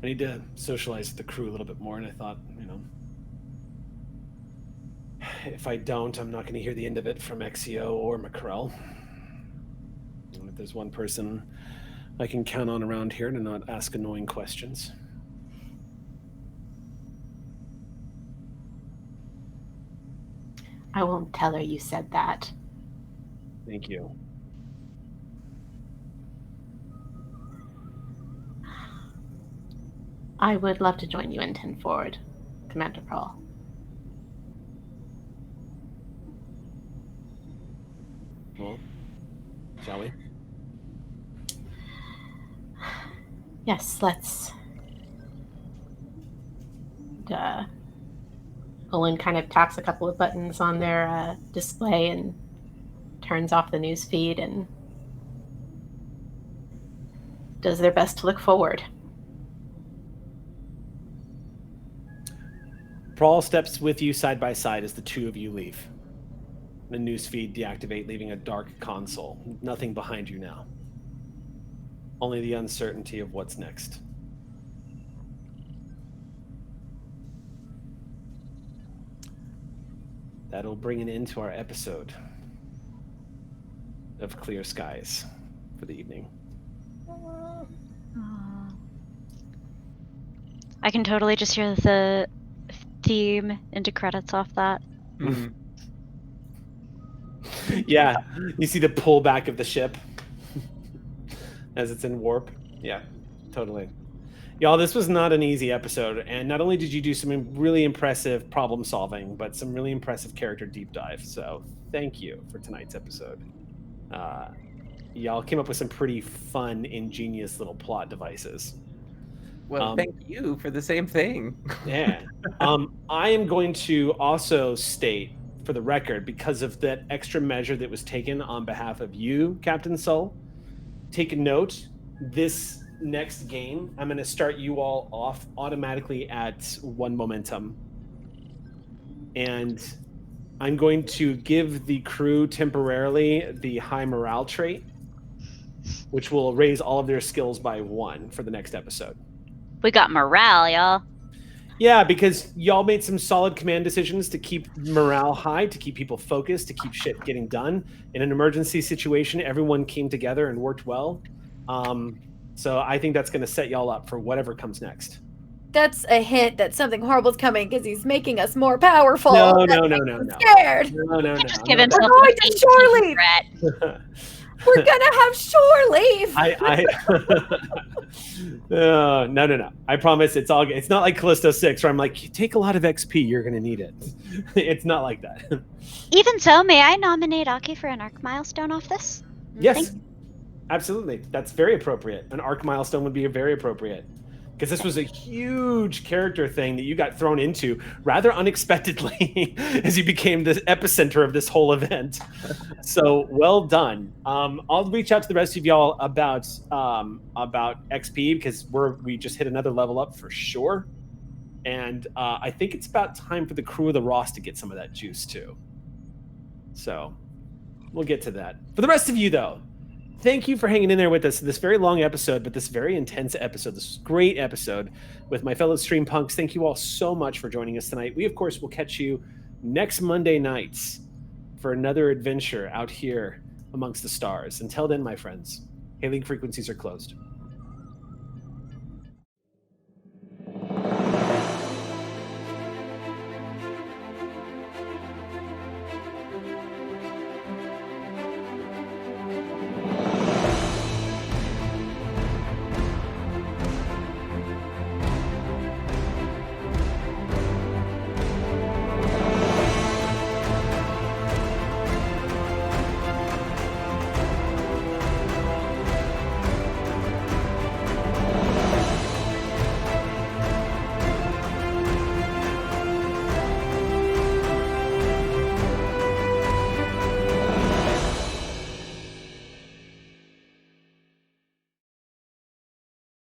I need to socialize with the crew a little bit more, and I thought, if I don't, I'm not going to hear the end of it from Exio or Macrell. And if there's one person I can count on around here to not ask annoying questions. I won't tell her you said that. Thank you. I would love to join you in 10 forward, Commander Prawl. Well, shall we? Yes, let's. Olin kind of taps a couple of buttons on their display and turns off the news feed and does their best to look forward. Prawl steps with you side by side as the two of you leave. The news feed deactivate, leaving a dark console. Nothing behind you now. Only the uncertainty of what's next. That'll bring an end to our episode of Clear Skies for the evening. I can totally just hear the theme into credits off that. Mm-hmm. Yeah, you see the pullback of the ship as it's in warp. Yeah, totally. Y'all, this was not an easy episode, and not only did you do some really impressive problem solving, but some really impressive character deep dive. So thank you for tonight's episode. Y'all came up with some pretty fun, ingenious little plot devices. Well, thank you for the same thing. Yeah. I am going to also state, for the record, because of that extra measure that was taken on behalf of you, Captain Sol, take a note. This next game, I'm going to start you all off automatically at 1 momentum. And I'm going to give the crew temporarily the high morale trait, which will raise all of their skills by 1 for the next episode. We got morale, y'all. Yeah, because y'all made some solid command decisions to keep morale high, to keep people focused, to keep shit getting done. In an emergency situation, everyone came together and worked well. So I think that's going to set y'all up for whatever comes next. That's a hint that something horrible's coming because he's making us more powerful. No. I'm scared. No. Just give no. himself We're going an to shore leave. threat. We're gonna have shore leave. No. I promise it's not like Callisto 6 where I'm like, you take a lot of XP, you're gonna need it. It's not like that. Even so, may I nominate Aki for an arc milestone off this? Yes, absolutely. That's very appropriate. An arc milestone would be very appropriate. Because this was a huge character thing that you got thrown into rather unexpectedly as you became the epicenter of this whole event. So well done. I'll reach out to the rest of y'all about XP because we just hit another level up for sure. And I think it's about time for the crew of the Ross to get some of that juice too. So we'll get to that. For the rest of you though, thank you for hanging in there with us this very long episode, but this very intense episode, this great episode with my fellow stream punks. Thank you all so much for joining us tonight. We, of course, will catch you next Monday nights for another adventure out here amongst the stars. Until then, my friends, hailing frequencies are closed.